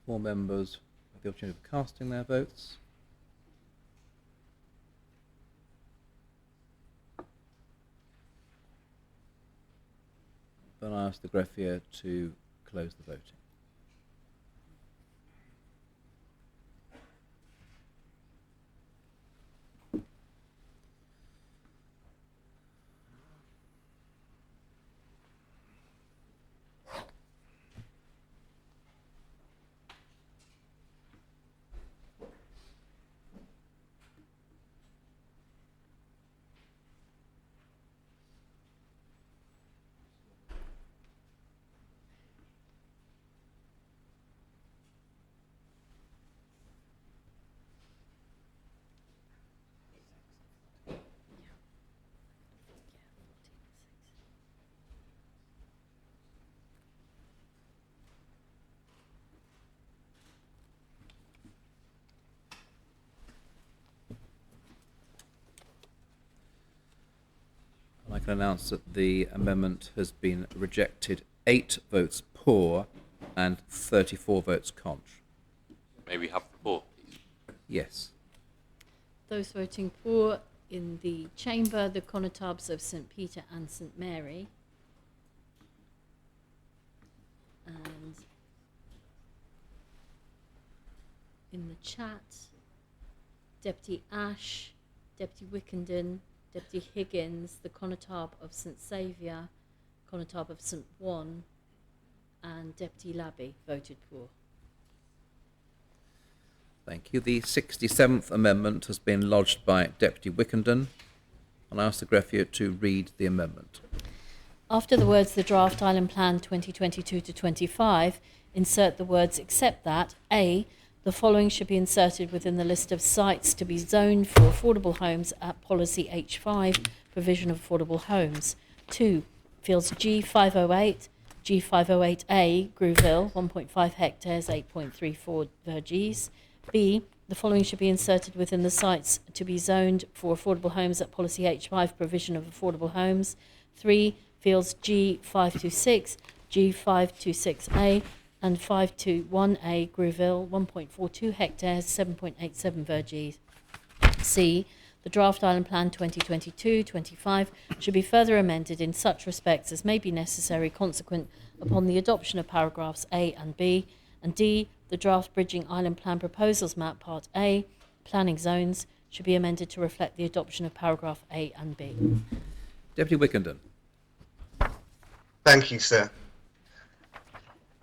More members have the opportunity of casting their votes. Then I ask the greffier to close the voting. can announce that the amendment has been rejected, 8 votes pour and 34 votes contra. May we have the report, please? Yes. Those voting for in the chamber, the Conotabs of St Peter and St Mary. And in the chat, Deputy Ash, Deputy Wickenden, Deputy Higgins, the Conotab of St Saviour, Conotab of St Juan, and Deputy Labby voted for. Thank you. The 67th amendment has been lodged by Deputy Wickenden. And I ask the greffier to read the amendment. After the words "the Draft Island Plan 2022 to 25, insert the words "except that A, the following should be inserted within the list of sites to be zoned for affordable homes at Policy H5, provision of affordable homes. 2, fields G508, G508A, Grouville, 1.5 hectares, 8.34 verges. B, the following should be inserted within the sites to be zoned for affordable homes at Policy H5, provision of affordable homes. 3, fields G526, G526A, and 521A, Grouville, 1.42 hectares, 7.87 verges. C, the Draft Island Plan 2022-25 should be further amended in such respects as may be necessary consequent upon the adoption of paragraphs A and B. And D, the Draft Bridging Island Plan Proposals Map Part A, Planning Zones, should be amended to reflect the adoption of paragraph A and B. Deputy Wickenden. Thank you, sir.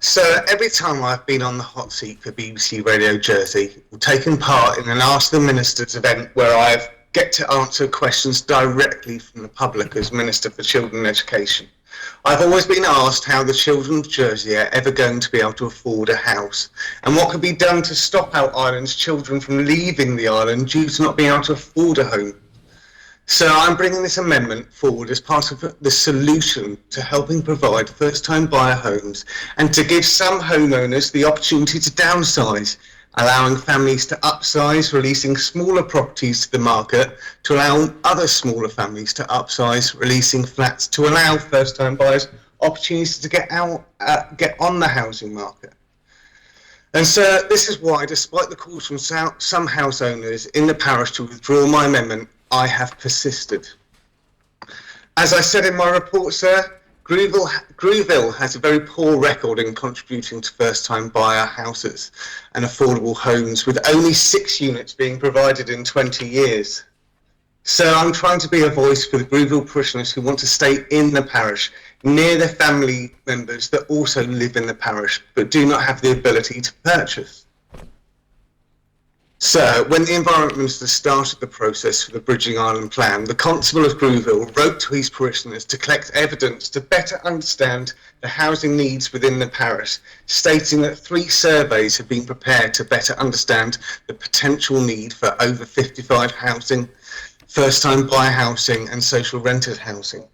So every time I've been on the hot seat for BBC Radio Jersey, or taken part in an Ask the Ministers event where I get to answer questions directly from the public as Minister for Children and Education, I've always been asked how the children of Jersey are ever going to be able to afford a house, and what could be done to stop our island's children from leaving the island due to not being able to afford a home. So I'm bringing this amendment forward as part of the solution to helping provide first-time buyer homes and to give some homeowners the opportunity to downsize, allowing families to upsize, releasing smaller properties to the market to allow other smaller families to upsize, releasing flats to allow first-time buyers opportunities to get on the housing market. And so this is why, despite the calls from some house owners in the parish to withdraw my amendment, I have persisted. As I said in my report, sir, Grouville has a very poor record in contributing to first-time buyer houses and affordable homes, with only 6 units being provided in 20 years. So I'm trying to be a voice for the Grouville parishioners who want to stay in the parish, near their family members that also live in the parish, but do not have the ability to purchase. So, when the Environment Minister started the process for the Bridging Island Plan, the Constable of Grouville wrote to his parishioners to collect evidence to better understand the housing needs within the parish, stating that 3 surveys have been prepared to better understand the potential need for over 55 housing, first-time buyer housing and social rented housing.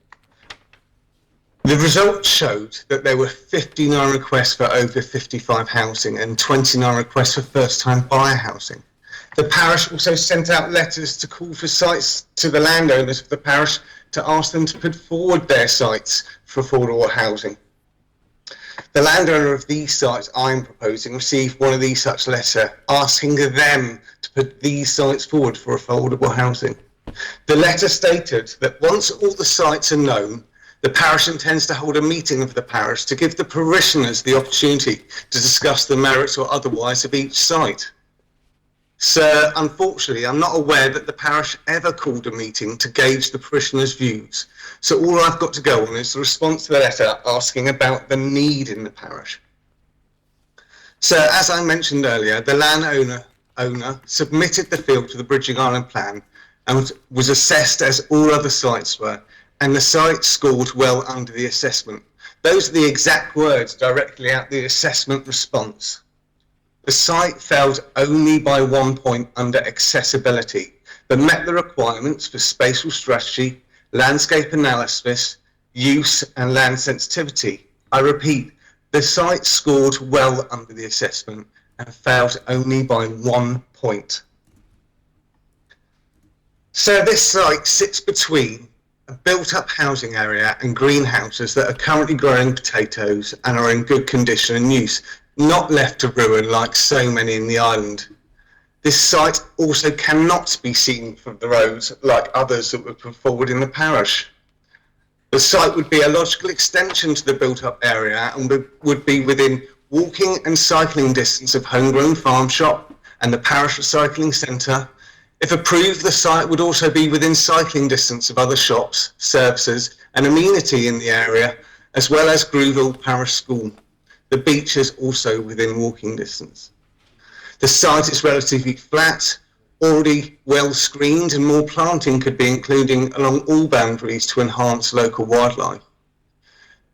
The results showed that there were 59 requests for over 55 housing and 29 requests for first-time buyer housing. The parish also sent out letters to call for sites to the landowners of the parish to ask them to put forward their sites for affordable housing. The landowner of these sites I'm proposing received one of these such letters asking them to put these sites forward for affordable housing. The letter stated that once all the sites are known, the parish intends to hold a meeting of the parish to give the parishioners the opportunity to discuss the merits or otherwise of each site. So, unfortunately, I'm not aware that the parish ever called a meeting to gauge the parishioners' views. So all I've got to go on is the response to the letter asking about the need in the parish. So, as I mentioned earlier, the landowner submitted the field to the Bridging Island Plan and was assessed as all other sites were, and the site scored well under the assessment. Those are the exact words directly out the assessment response. The site failed only by 1 point under accessibility, but met the requirements for spatial strategy, landscape analysis, use and land sensitivity. I repeat, the site scored well under the assessment and failed only by 1 point. So this site sits between a built-up housing area and greenhouses that are currently growing potatoes and are in good condition and use, not left to ruin like so many in the island. This site also cannot be seen from the roads like others that were put forward in the parish. The site would be a logical extension to the built-up area and would be within walking and cycling distance of Homegrown Farm Shop and the parish recycling centre. If approved, the site would also be within cycling distance of other shops, services and amenity in the area, as well as Grooville Parish School. The beach is also within walking distance. The site is relatively flat, already well screened, and more planting could be included along all boundaries to enhance local wildlife.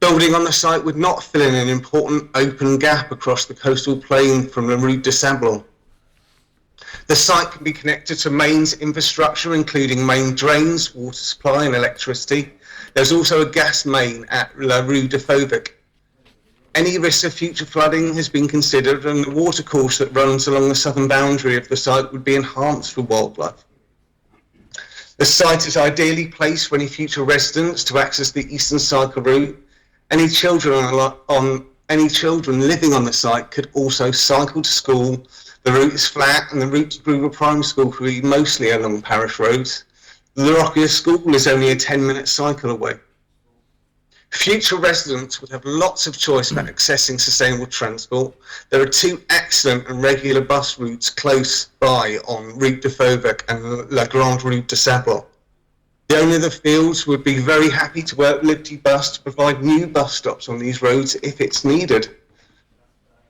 Building on the site would not fill in an important open gap across the coastal plain from La Route de Sablon. The site can be connected to mains infrastructure, including main drains, water supply and electricity. There's also a gas main at La Rue de Fauvic. Any risk of future flooding has been considered, and the watercourse that runs along the southern boundary of the site would be enhanced for wildlife. The site is ideally placed for any future residents to access the eastern cycle route. Any children living on the site could also cycle to school. The route is flat, and the route to Grooville Primary School could be mostly along parish roads. The Lockyer School is only a 10-minute cycle away. Future residents would have lots of choice about accessing sustainable transport. There are 2 excellent and regular bus routes close by on Route de Fauvic and La Grande Route de Sablon. The owner of the fields would be very happy to work with Liberty Bus to provide new bus stops on these roads if it's needed.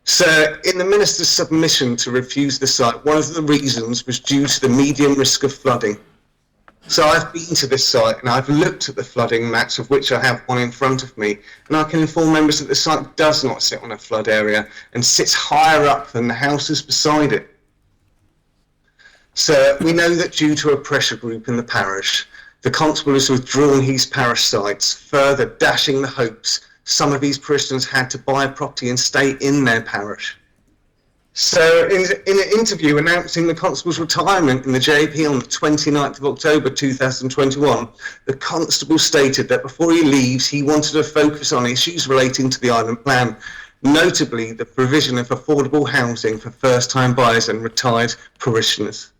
So, in the Minister's submission to refuse the site, one of the reasons was due to the medium risk of flooding. So I've been to this site and I've looked at the flooding maps, of which I have one in front of me, and I can inform members that the site does not sit on a flood area and sits higher up than the houses beside it. So we know that due to a pressure group in the parish, the constable has withdrawn his parish sites, further dashing the hopes some of his parishioners had to buy a property and stay in their parish. So in an interview announcing the constable's retirement in the JP on the 29th of October 2021, the constable stated that before he leaves, he wanted to focus on issues relating to the island plan, notably the provision of affordable housing for first-time buyers and retired parishioners.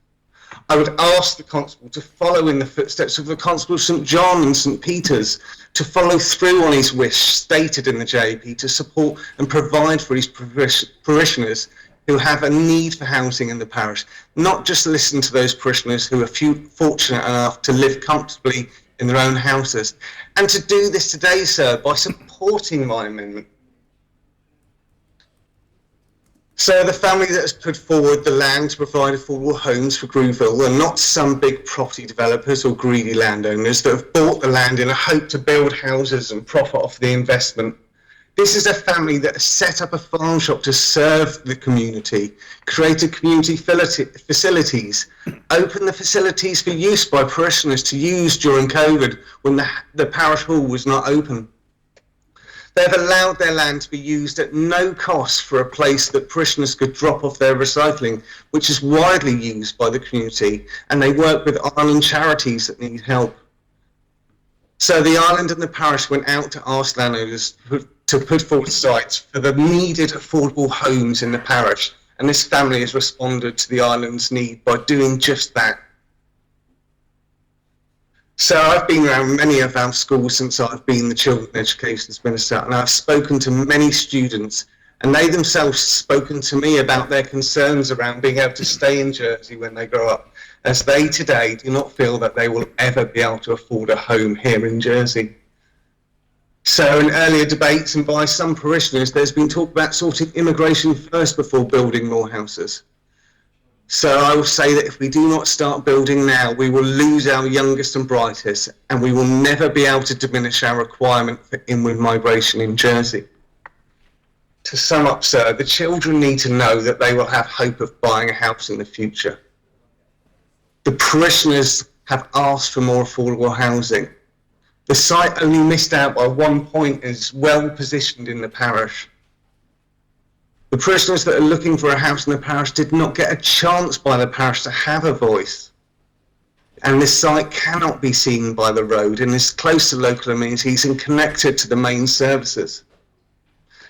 I would ask the constable to follow in the footsteps of the constable of St John and St Peter's, to follow through on his wish stated in the JP to support and provide for his parishioners who have a need for housing in the parish, not just listen to those parishioners who are fortunate enough to live comfortably in their own houses. And to do this today, sir, by supporting my amendment. So the family that has put forward the land to provide affordable homes for Grooville are not some big property developers or greedy landowners that have bought the land in a hope to build houses and profit off the investment. This is a family that has set up a farm shop to serve the community, created community facilities, opened the facilities for use by parishioners to use during COVID when the parish hall was not open. They've allowed their land to be used at no cost for a place that parishioners could drop off their recycling, which is widely used by the community, and they work with island charities that need help. So the island and the parish went out to ask landowners to put forward sites for the needed affordable homes in the parish, and this family has responded to the island's need by doing just that. So I've been around many of our schools since I've been the Children Education Minister, and I've spoken to many students, and they themselves spoken to me about their concerns around being able to stay in Jersey when they grow up, as they today do not feel that they will ever be able to afford a home here in Jersey. So in earlier debates and by some parishioners, there's been talk about sorting immigration first before building more houses. So I will say that if we do not start building now, we will lose our youngest and brightest, and we will never be able to diminish our requirement for inward migration in Jersey. To sum up, sir, the children need to know that they will have hope of buying a house in the future. The parishioners have asked for more affordable housing. The site only missed out by 1 point and is well positioned in the parish. The parishioners that are looking for a house in the parish did not get a chance by the parish to have a voice. and this site cannot be seen by the road and is close to local amenities and connected to the main services.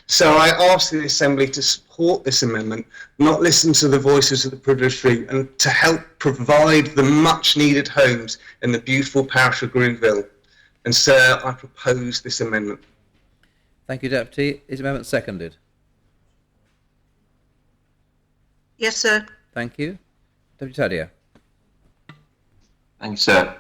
So I ask the Assembly to support this amendment, not listen to the voices of the predatory, and to help provide the much needed homes in the beautiful parish of Grooville. And sir, I propose this amendment. Thank you, Deputy. Is the amendment seconded? Yes, sir. Thank you. Deputy Tadia. Thanks, sir.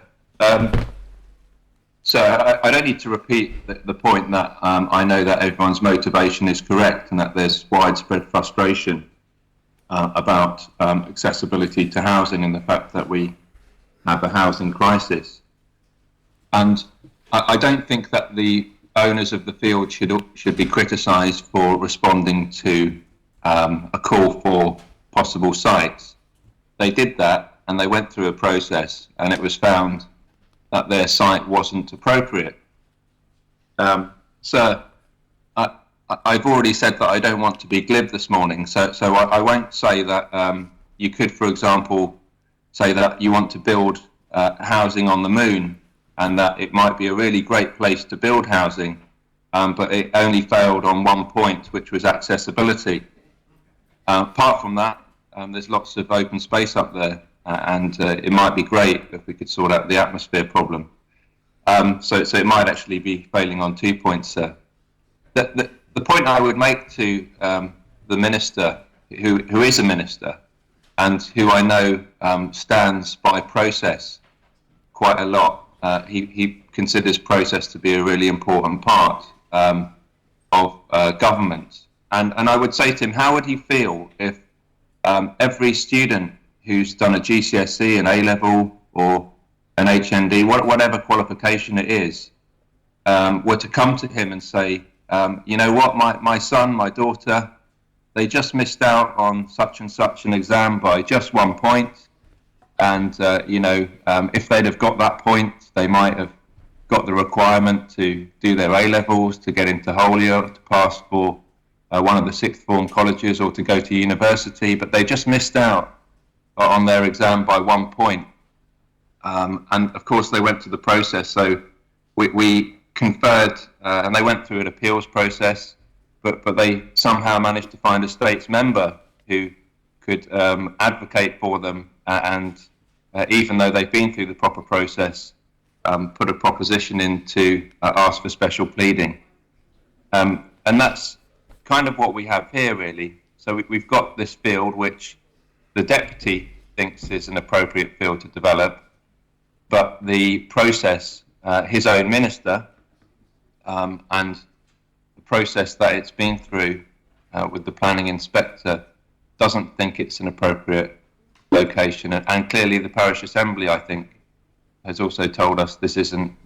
So I don't need to repeat the point that I know that everyone's motivation is correct and that there's widespread frustration about accessibility to housing and the fact that we have a housing crisis. And I don't think that the owners of the field should be criticised for responding to a call for possible sites. They did that and they went through a process and it was found that their site wasn't appropriate. Sir, I've already said that I don't want to be glib this morning, so I won't say that you could, for example, say that you want to build housing on the moon and that it might be a really great place to build housing, but it only failed on one point, which was accessibility. Apart from that, there's lots of open space up there, and it might be great if we could sort out the atmosphere problem. So it might actually be failing on 2 points, sir. The point I would make to the Minister, who is a Minister, and who I know stands by process quite a lot, he considers process to be a really important part of government. And I would say to him, how would he feel if every student who's done a GCSE, an A-level, or an HND, whatever qualification it is, were to come to him and say, you know what, my son, my daughter, they just missed out on such and such an exam by just 1 point, and if they'd have got that point, they might have got the requirement to do their A-levels, to get into Holyoke, to pass for one of the sixth form colleges, or to go to university, but they just missed out on their exam by 1 point. And of course they went to the process, so we conferred, and they went through an appeals process, but they somehow managed to find a states member who could advocate for them, and even though they've been through the proper process, put a proposition in to ask for special pleading. And that's kind of what we have here, really. So we've got this field which the Deputy thinks is an appropriate field to develop, but the process, his own Minister, and the process that it's been through with the planning inspector doesn't think it's an appropriate location. And clearly the Parish Assembly, I think, has also told us this isn't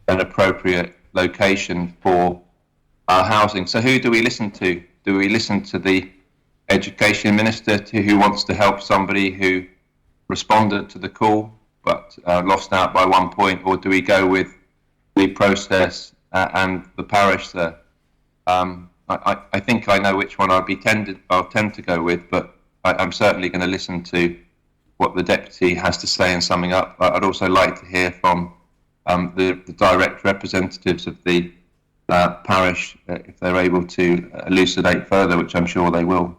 an appropriate location for our housing. So who do we listen to? Do we listen to the Education Minister who wants to help somebody who responded to the call but lost out by 1 point, or do we go with the process and the parish there? I think I know which one I'll tend to go with, but I'm certainly going to listen to what the Deputy has to say in summing up. I'd also like to hear from the direct representatives of the parish if they're able to elucidate further, which I'm sure they will.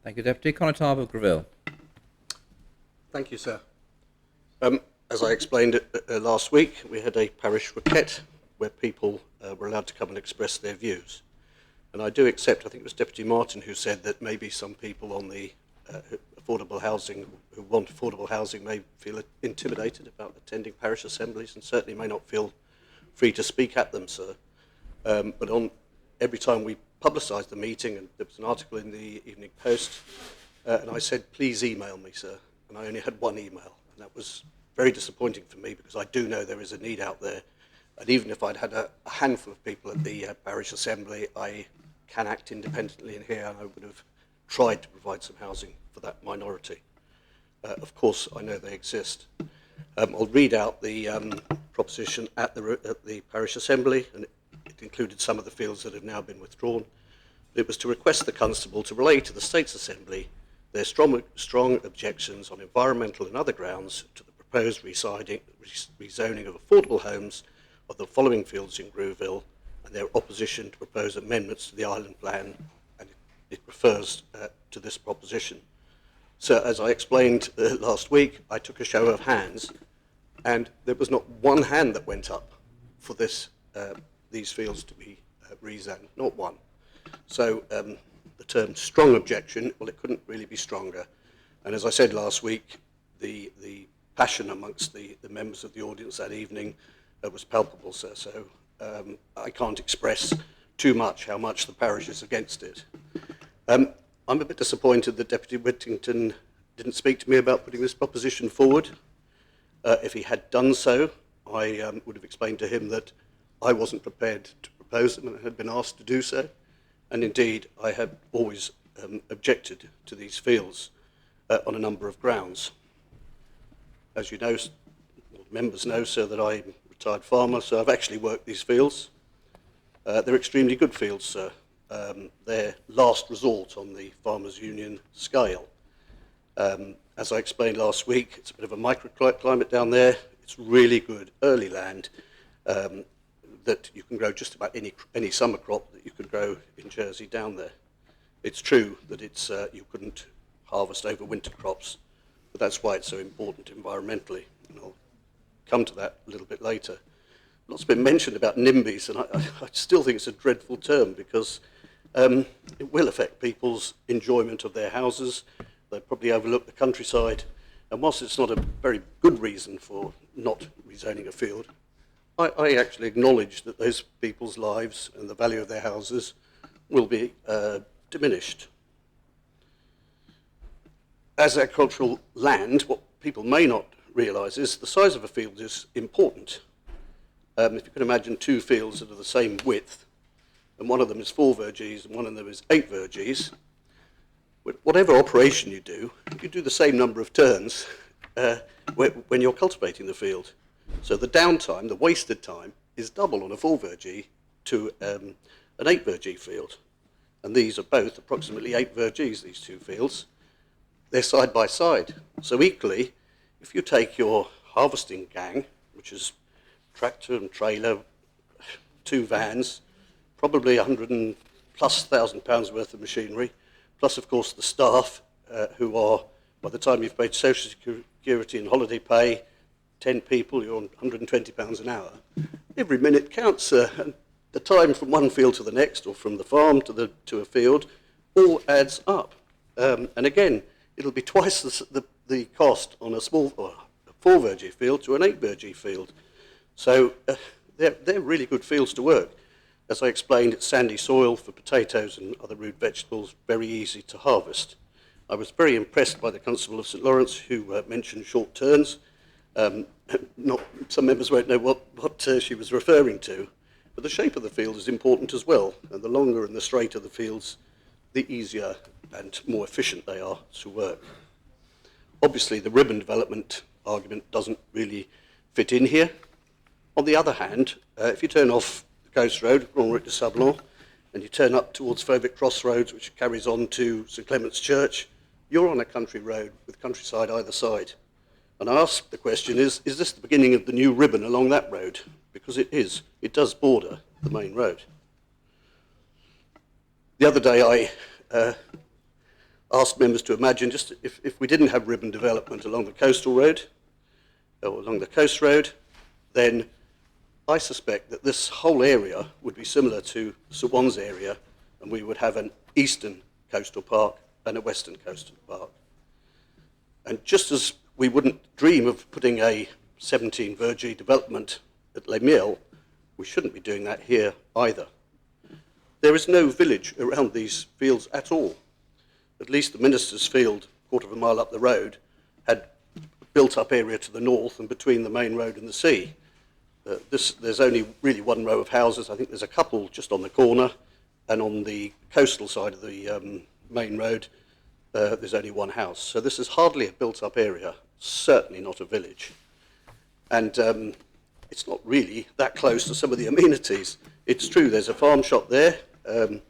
Thank you, Deputy. Conatable Greville. Thank you, sir. As I explained last week, we had a parish requête where people were allowed to come and express their views. And I do accept, I think it was Deputy Martin who said that maybe some people on the affordable housing, who want affordable housing, may feel intimidated about attending parish assemblies and certainly may not feel free to speak at them, sir. But every time we publicised the meeting, and there was an article in the Evening Post, and I said, please email me, sir. And I only had one email, and that was very disappointing for me because I do know there is a need out there. And even if I'd had a handful of people at the parish assembly, I can act independently in here, and I would have tried to provide some housing for that minority. Of course, I know they exist. I'll read out the proposition at the parish assembly, and it included some of the fields that have now been withdrawn. It was to request the Constable to relay to the States Assembly There are strong objections on environmental and other grounds to the proposed rezoning of affordable homes of the following fields in Grouville, and their opposition to proposed amendments to the island plan, and it refers to this proposition. So, as I explained last week, I took a show of hands, and there was not one hand that went up for these fields to be rezoned, not one. So the term strong objection, well, it couldn't really be stronger. And as I said last week, the passion amongst the members of the audience that evening was palpable, sir. So I can't express too much how much the parish is against it. I'm a bit disappointed that Deputy Whittington didn't speak to me about putting this proposition forward. If he had done so, I would have explained to him that I wasn't prepared to propose them and had been asked to do so. And indeed, I have always objected to these fields on a number of grounds. As you know, members know, sir, that I'm a retired farmer, so I've actually worked these fields. They're extremely good fields, sir. They're last resort on the Farmers Union scale. As I explained last week, it's a bit of a microclimate down there. It's really good early land that you can grow just about any summer crop that you could grow in Jersey down there. It's true that it's you couldn't harvest over winter crops, but that's why it's so important environmentally. And I'll come to that a little bit later. Lots been mentioned about NIMBYs, and I still think it's a dreadful term because it will affect people's enjoyment of their houses. They'll probably overlook the countryside. And whilst it's not a very good reason for not rezoning a field, I actually acknowledge that those people's lives and the value of their houses will be diminished. As agricultural land, what people may not realise is the size of a field is important. If you can imagine two fields that are the same width, and one of them is 4 verges and one of them is 8 verges, whatever operation you do the same number of turns when you're cultivating the field. So the downtime, the wasted time, is double on a 4 verge to an 8 verge field. And these are both approximately 8 verges, these two fields. They're side by side. So equally, if you take your harvesting gang, which is tractor and trailer, 2 vans, probably £100,000+ worth of machinery, plus of course the staff who are, by the time you've paid social security and holiday pay, 10 people, you're on £120 an hour. Every minute counts, and the time from one field to the next, or from the farm to a field, all adds up. And again, it'll be twice the cost on a small, or a 4 verge field to an 8 verge field. So they're really good fields to work. As I explained, it's sandy soil for potatoes and other root vegetables, very easy to harvest. I was very impressed by the Constable of St Lawrence, who mentioned short turns. Some members won't know what she was referring to, but the shape of the field is important as well, and the longer and the straighter the fields, the easier and more efficient they are to work. Obviously, the ribbon development argument doesn't really fit in here. On the other hand, if you turn off the Coast Road, Grand Route de Sablon, and you turn up towards Fovic Crossroads, which carries on to St Clement's Church, you're on a country road with countryside either side. And I ask the question, is this the beginning of the new ribbon along that road? Because it is. It does border the main road. The other day I asked members to imagine just if we didn't have ribbon development along the coastal road, or along the coast road, then I suspect that this whole area would be similar to St One's area, and we would have an eastern coastal park and a western coastal park. And just as we wouldn't dream of putting a 17 verge development at Les Miels, we shouldn't be doing that here either. There is no village around these fields at all. At least the Minister's Field, a quarter of a mile up the road, had built up area to the north and between the main road and the sea. There's only really one row of houses. I think there's a couple just on the corner, and on the coastal side of the main road, there's only one house. So this is hardly a built-up area, certainly not a village. And it's not really that close to some of the amenities. It's true, there's a farm shop there. If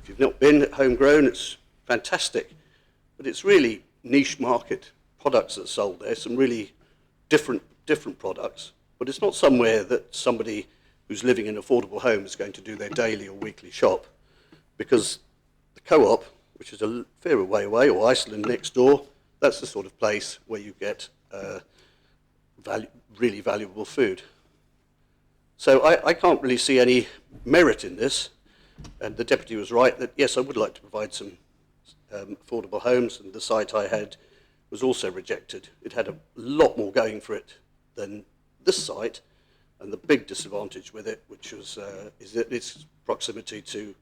you've not been at Homegrown, it's fantastic. but it's really niche market products that are sold there, some really different products, but it's not somewhere that somebody who's living in an affordable home is going to do their daily or weekly shop, because the Co-op, which is a fair way away, or Iceland next door, that's the sort of place where you get really valuable food. So I can't really see any merit in this, and the Deputy was right that, yes, I would like to provide some affordable homes, and the site I had was also rejected. It had a lot more going for it than this site, and the big disadvantage with it, which was is that its proximity to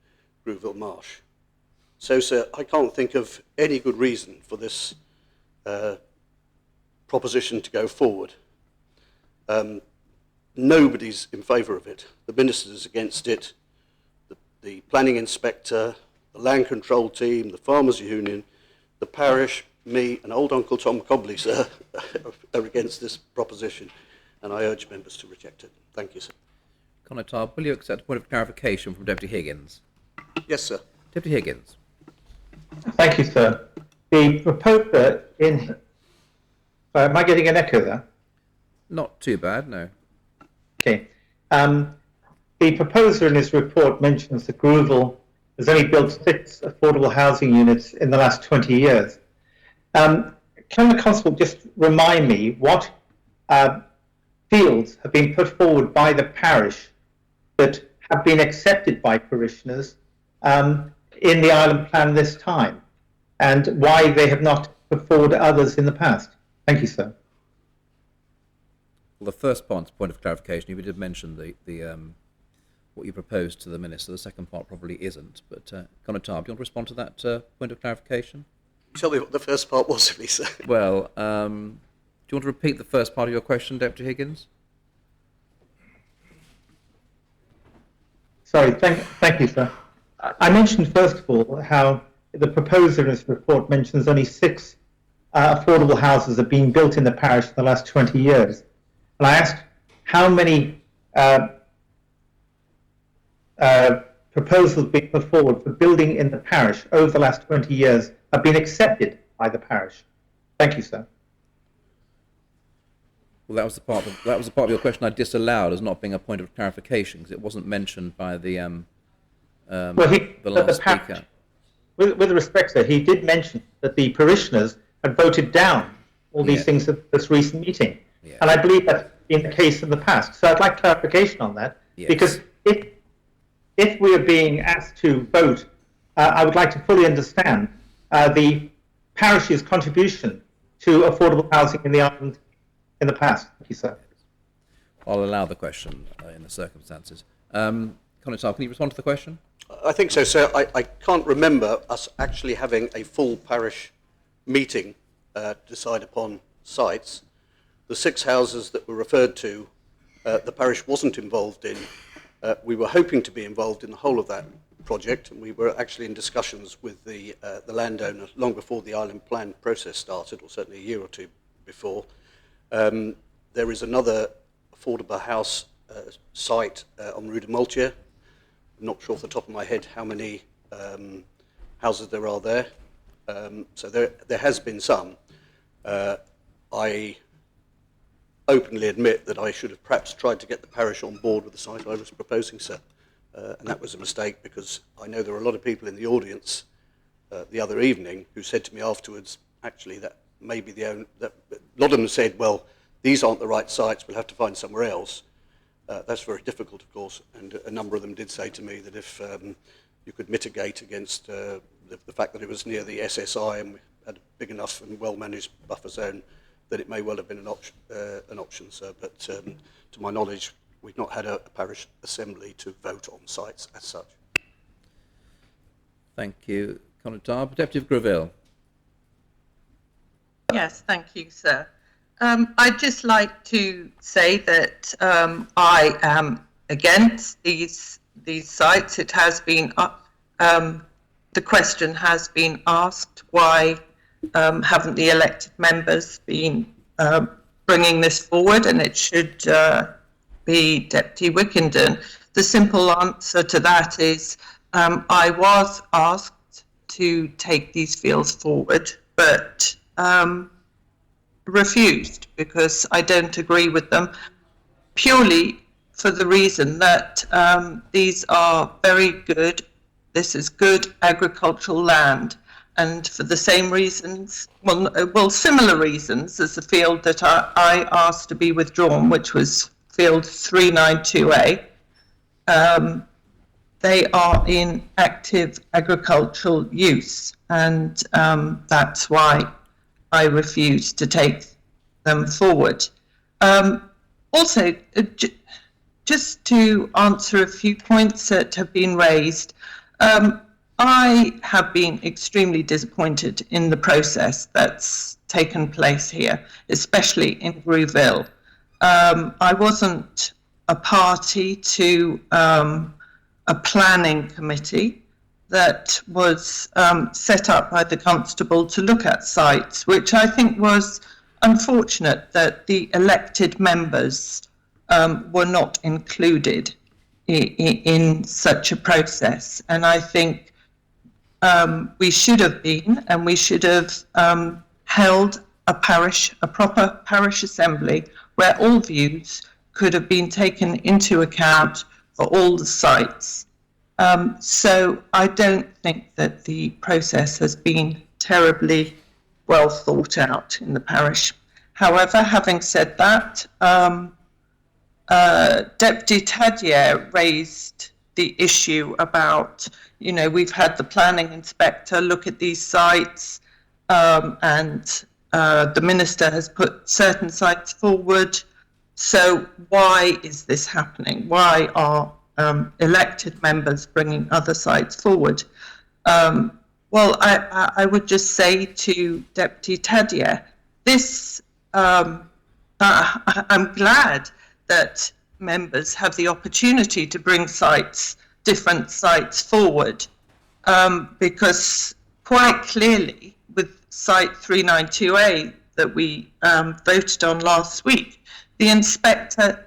Grooville Marsh. So, sir, I can't think of any good reason for this proposition to go forward. Nobody's in favour of it. The Minister's against it, the planning inspector, the land control team, the farmers' union, the parish, me, and old Uncle Tom Cobley, sir, are against this proposition, and I urge members to reject it. Thank you, sir. Conor, will you accept a point of clarification from Deputy Higgins? Yes, sir. Deputy Higgins. Thank you, sir. The proposer in... am I getting an echo there? Not too bad, no. Okay. The proposer in his report mentions that Grooville has only built 6 affordable housing units in the last 20 years. Can the Constable just remind me what fields have been put forward by the parish that have been accepted by parishioners in the island plan this time, and why they have not put forward others in the past? Thank you, sir. Well, the first point of clarification, you did mention the what you proposed to the Minister. The second part probably isn't. But Conor, do you want to respond to that point of clarification? Tell me what the first part was, please, sir. Well, do you want to repeat the first part of your question, Deputy Higgins? Sorry, thank you, sir. I mentioned, first of all, how the proposer in his report mentions only 6 affordable houses have been built in the parish in the last 20 years. And I asked how many proposals being put forward for building in the parish over the last 20 years have been accepted by the parish. Thank you, sir. Well, that was the part of your question I disallowed as not being a point of clarification, because it wasn't mentioned by the last speaker. With respect, sir, he did mention that the parishioners had voted down all these things at this recent meeting. Yeah. And I believe that's been the case in the past. So I'd like clarification on that, because if we are being asked to vote, I would like to fully understand the parish's contribution to affordable housing in the island in the past. Thank you, sir. I'll allow the question in the circumstances. Conor, can you respond to the question? I think so, sir. I can't remember us actually having a full parish meeting to decide upon sites. The 6 houses that were referred to, the parish wasn't involved in. We were hoping to be involved in the whole of that project, and we were actually in discussions with the landowner long before the island plan process started, or certainly a year or two before. There is another affordable house site on Rue de Moultier. I'm not sure off the top of my head how many houses there are there. So there has been some. I openly admit that I should have perhaps tried to get the parish on board with the site I was proposing, sir. And that was a mistake, because I know there were a lot of people in the audience the other evening who said to me afterwards, actually, that maybe a lot of them said, well, these aren't the right sites, we'll have to find somewhere else. That's very difficult, of course, and a number of them did say to me that if you could mitigate against the fact that it was near the SSI and we had a big enough and well-managed buffer zone, that it may well have been an option, sir. But to my knowledge, we've not had a parish assembly to vote on sites as such. Thank you, Conor Darb. Deputy Greville. Yes, thank you, sir. I'd just like to say that I am against these sites. It has been the question has been asked, why haven't the elected members been bringing this forward? And it should be Deputy Wickenden. The simple answer to that is I was asked to take these fields forward but refused because I don't agree with them, purely for the reason that these are very good, this is good agricultural land, and for the same reasons, well, similar reasons as the field that I asked to be withdrawn, which was field 392A. They are in active agricultural use, and that's why I refuse to take them forward. Also, just to answer a few points that have been raised, I have been extremely disappointed in the process that's taken place here, especially in Grouville. I wasn't a party to a planning committee that was set up by the constable to look at sites, which I think was unfortunate that the elected members were not included in such a process. And I think we should have been, and we should have held a proper parish assembly where all views could have been taken into account for all the sites. So I don't think that the process has been terribly well thought out in the parish. However, having said that, Deputy Tadier raised the issue about, we've had the planning inspector look at these sites, and the minister has put certain sites forward. So why is this happening? Why are elected members bringing other sites forward? Well, I would just say to Deputy Tadier, I'm glad that members have the opportunity to bring different sites forward, because quite clearly with site 392A that we voted on last week, the inspector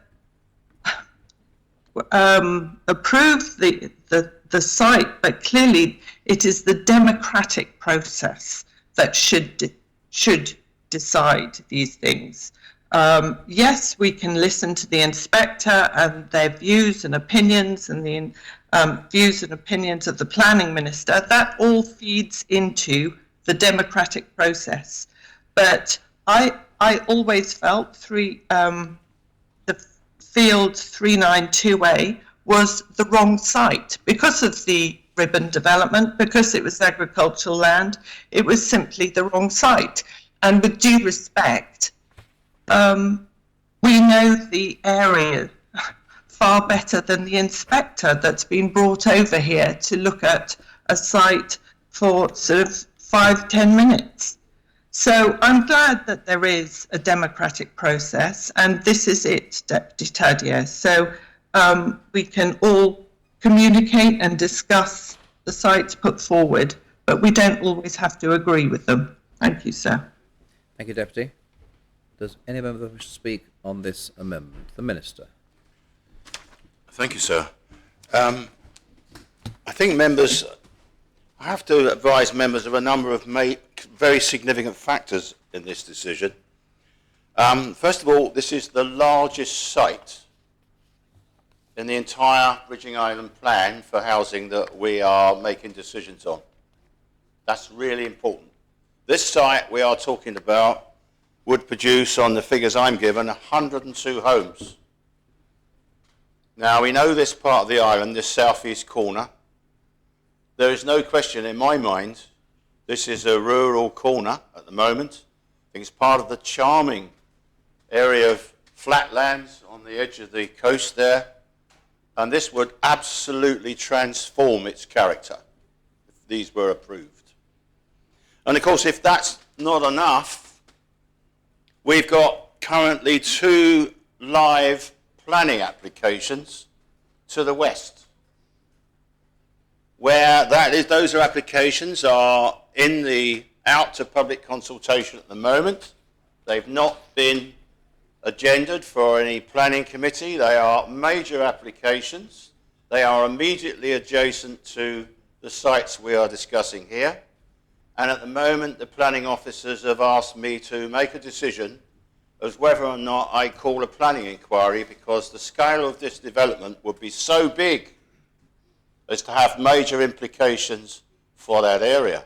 approved the site, but clearly it is the democratic process that should decide these things. Yes, we can listen to the inspector and their views and opinions, and the views and opinions of the planning minister. That all feeds into the democratic process. But I always felt the field 392A was the wrong site because of the ribbon development, because it was agricultural land. It was simply the wrong site. And with due respect, we know the area far better than the inspector that's been brought over here to look at a site for sort of 5-10 minutes. So I'm glad that there is a democratic process, and this is it, Deputy Tadier. So we can all communicate and discuss the sites put forward, but we don't always have to agree with them. Thank you, sir. Thank you, Deputy. Does any member wish to speak on this amendment? The Minister. Thank you, sir. I think members, I have to advise members of a number of very significant factors in this decision. First of all, this is the largest site in the entire Bridging Island plan for housing that we are making decisions on. That's really important. This site we are talking about would produce, on the figures I'm given, 102 homes. Now, we know this part of the island, this southeast corner. There is no question in my mind, this is a rural corner at the moment. I think it's part of the charming area of flatlands on the edge of the coast there. And this would absolutely transform its character if these were approved. And of course, if that's not enough, we've got currently 2 live planning applications to the west, where those applications are out to public consultation at the moment. They've not been agendaed for any planning committee. They are major applications. They are immediately adjacent to the sites we are discussing here. And at the moment, the planning officers have asked me to make a decision as whether or not I call a planning inquiry, because the scale of this development would be so big as to have major implications for that area.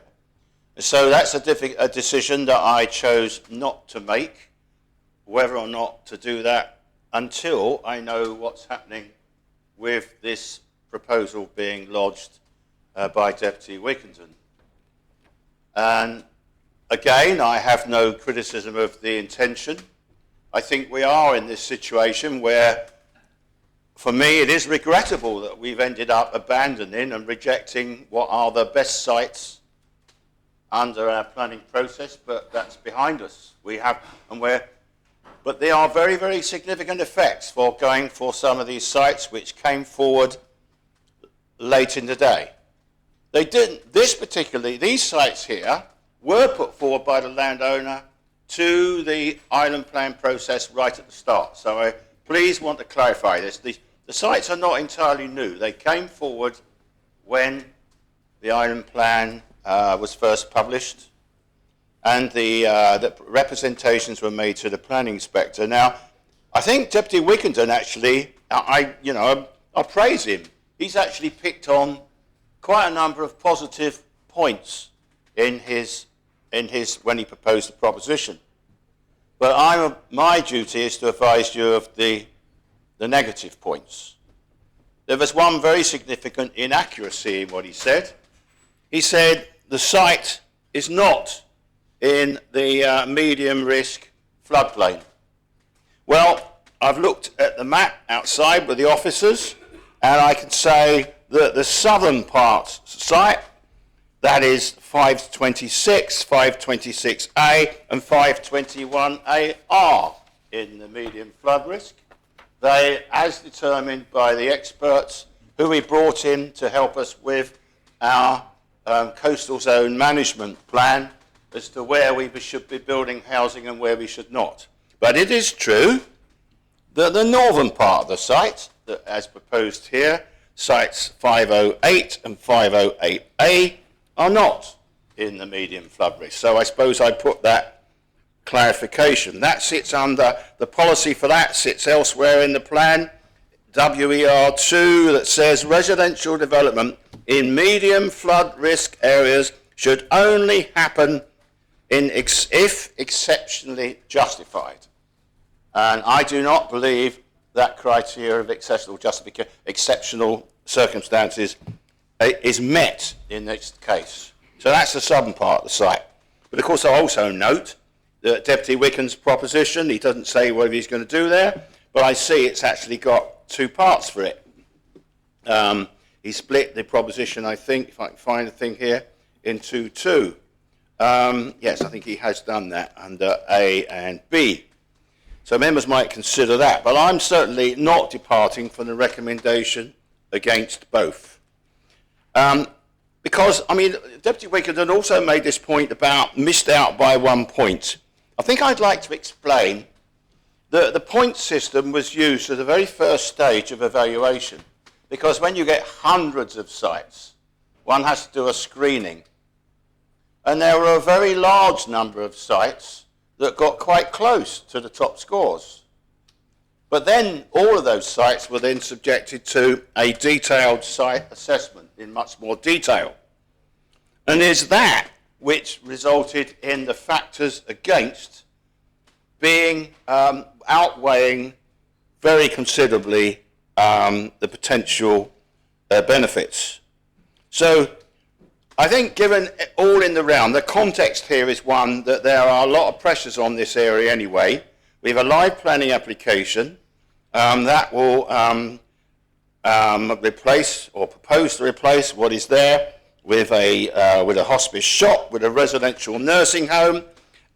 And so that's a decision that I chose not to make, whether or not to do that until I know what's happening with this proposal being lodged by Deputy Wickenden. And again, I have no criticism of the intention. I think we are in this situation where, for me, it is regrettable that we've ended up abandoning and rejecting what are the best sites under our planning process, but that's behind us. But there are very, very significant effects for going for some of these sites which came forward late in the day. They didn't, these sites here were put forward by the landowner to the island plan process right at the start. So I please want to clarify this. The sites are not entirely new. They came forward when the island plan was first published, and the representations were made to the planning inspector. Now, I think Deputy Wickenden actually, I praise him. He's actually picked on quite a number of positive points in his when he proposed the proposition. But my duty is to advise you of the negative points. There was one very significant inaccuracy in what he said. He said the site is not in the medium risk floodplain. Well, I've looked at the map outside with the officers, and I can say that the southern part site, that is 526, 526A and 521A are in the medium flood risk. They, as determined by the experts who we brought in to help us with our coastal zone management plan as to where we should be building housing and where we should not. But it is true that the northern part of the site, that as proposed here, sites 508 and 508A, are not in the medium flood risk. So I suppose I put that clarification. That sits under, the policy for that sits elsewhere in the plan, WER2, that says residential development in medium flood risk areas should only happen if exceptionally justified. And I do not believe that criteria of exceptional circumstances is met in this case. So that's the southern part of the site. But of course, I also note that Deputy Wickenden's proposition, he doesn't say what he's going to do there, but I see it's actually got two parts for it. He split the proposition, I think, if I can find a thing here, into two. Yes, I think he has done that under A and B. So members might consider that, but I'm certainly not departing from the recommendation against both. Because, I mean, Deputy Wickenden also made this point about missed out by 1 point. I think I'd like to explain that the point system was used at the very first stage of evaluation, because when you get hundreds of sites, one has to do a screening. And there were a very large number of sites that got quite close to the top scores. But then all of those sites were then subjected to a detailed site assessment in much more detail. And it's that which resulted in the factors against being outweighing very considerably the potential benefits. So I think given all in the round, the context here is one that there are a lot of pressures on this area anyway. We have a live planning application that will replace or propose to replace what is there with a hospice shop, with a residential nursing home,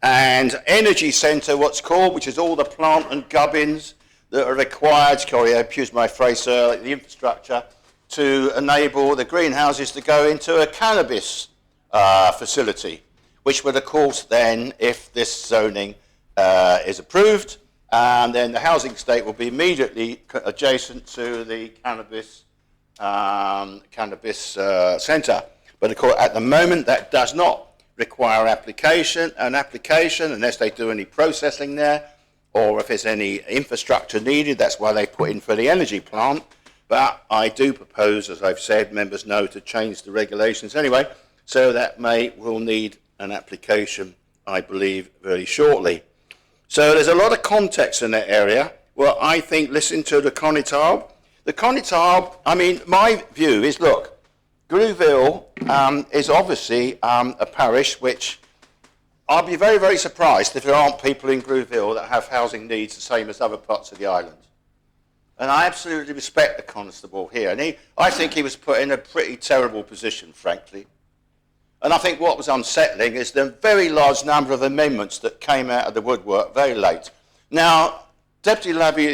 and energy centre, what's called, which is all the plant and gubbins that are required, sorry, I excuse my phrase, sir, the infrastructure, to enable the greenhouses to go into a cannabis facility, which would, of course, then, if this zoning is approved, then the housing estate will be immediately adjacent to the cannabis centre. But of course, at the moment, that does not require an application unless they do any processing there, or if there's any infrastructure needed. That's why they put in for the energy plant. But I do propose, as I've said, members know, to change the regulations anyway, so that will need an application, I believe, very shortly. So there's a lot of context in that area. Well, I think, listen to the Conitab. The Conitab, I mean, my view is, look, Grouville is obviously a parish which I'll be very, very surprised if there aren't people in Grouville that have housing needs the same as other parts of the island. And I absolutely respect the constable here. And I think he was put in a pretty terrible position, frankly. And I think what was unsettling is the very large number of amendments that came out of the woodwork very late. Now, Deputy Grouville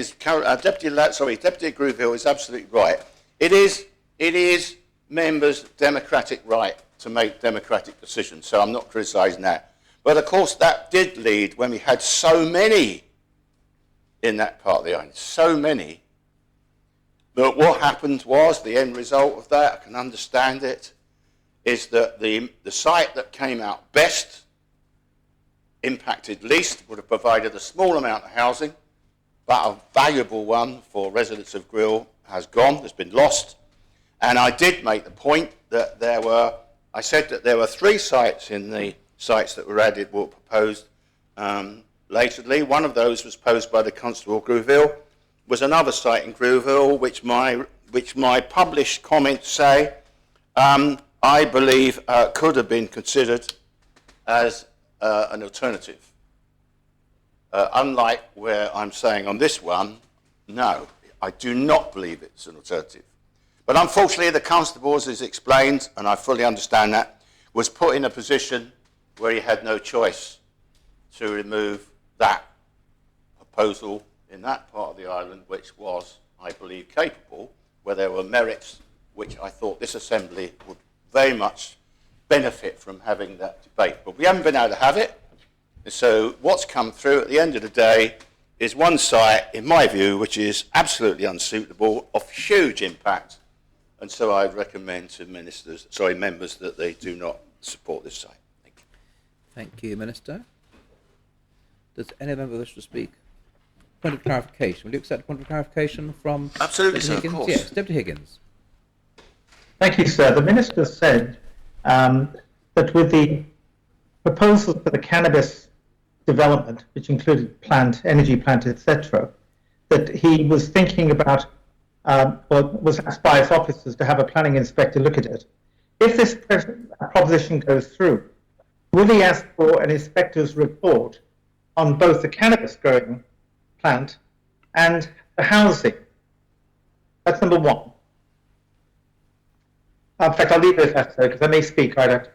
is absolutely right. It is members' democratic right to make democratic decisions, so I'm not criticising that. But of course, that did lead, when we had so many in that part of the island, so many. But what happened was, the end result of that, I can understand it, is that the site that came out best, impacted least, would have provided a small amount of housing, but a valuable one for residents of Grill has gone, has been lost. And I did make the point that I said that there were 3 sites in the sites that were added, were proposed latterly. One of those was posed by the Constable Grouville, was another site in Grouville, which my published comments say, I believe could have been considered as an alternative. Unlike where I'm saying on this one, no, I do not believe it's an alternative. But unfortunately, the Constable, as is explained, and I fully understand that, was put in a position where he had no choice to remove that proposal in that part of the island, which was, I believe, capable, where there were merits which I thought this Assembly would very much benefit from having that debate. But we haven't been able to have it. So what's come through at the end of the day is one site, in my view, which is absolutely unsuitable, of huge impact. And so I recommend to members that they do not support this site. Thank you. Thank you, Minister. Does any member wish to speak? Point of clarification. Will you accept a point of clarification from Absolutely, Deputy sir, Higgins? of course. Yes, Deputy Higgins. Thank you, sir. The Minister said that with the proposals for the cannabis development, which included energy plant, etc., that he was thinking about, was asked by his officers to have a planning inspector look at it. If this proposition goes through, will he ask for an inspector's report on both the cannabis growing plant and the housing? That's number one. In fact, I'll leave it at that, sir, because I may speak right after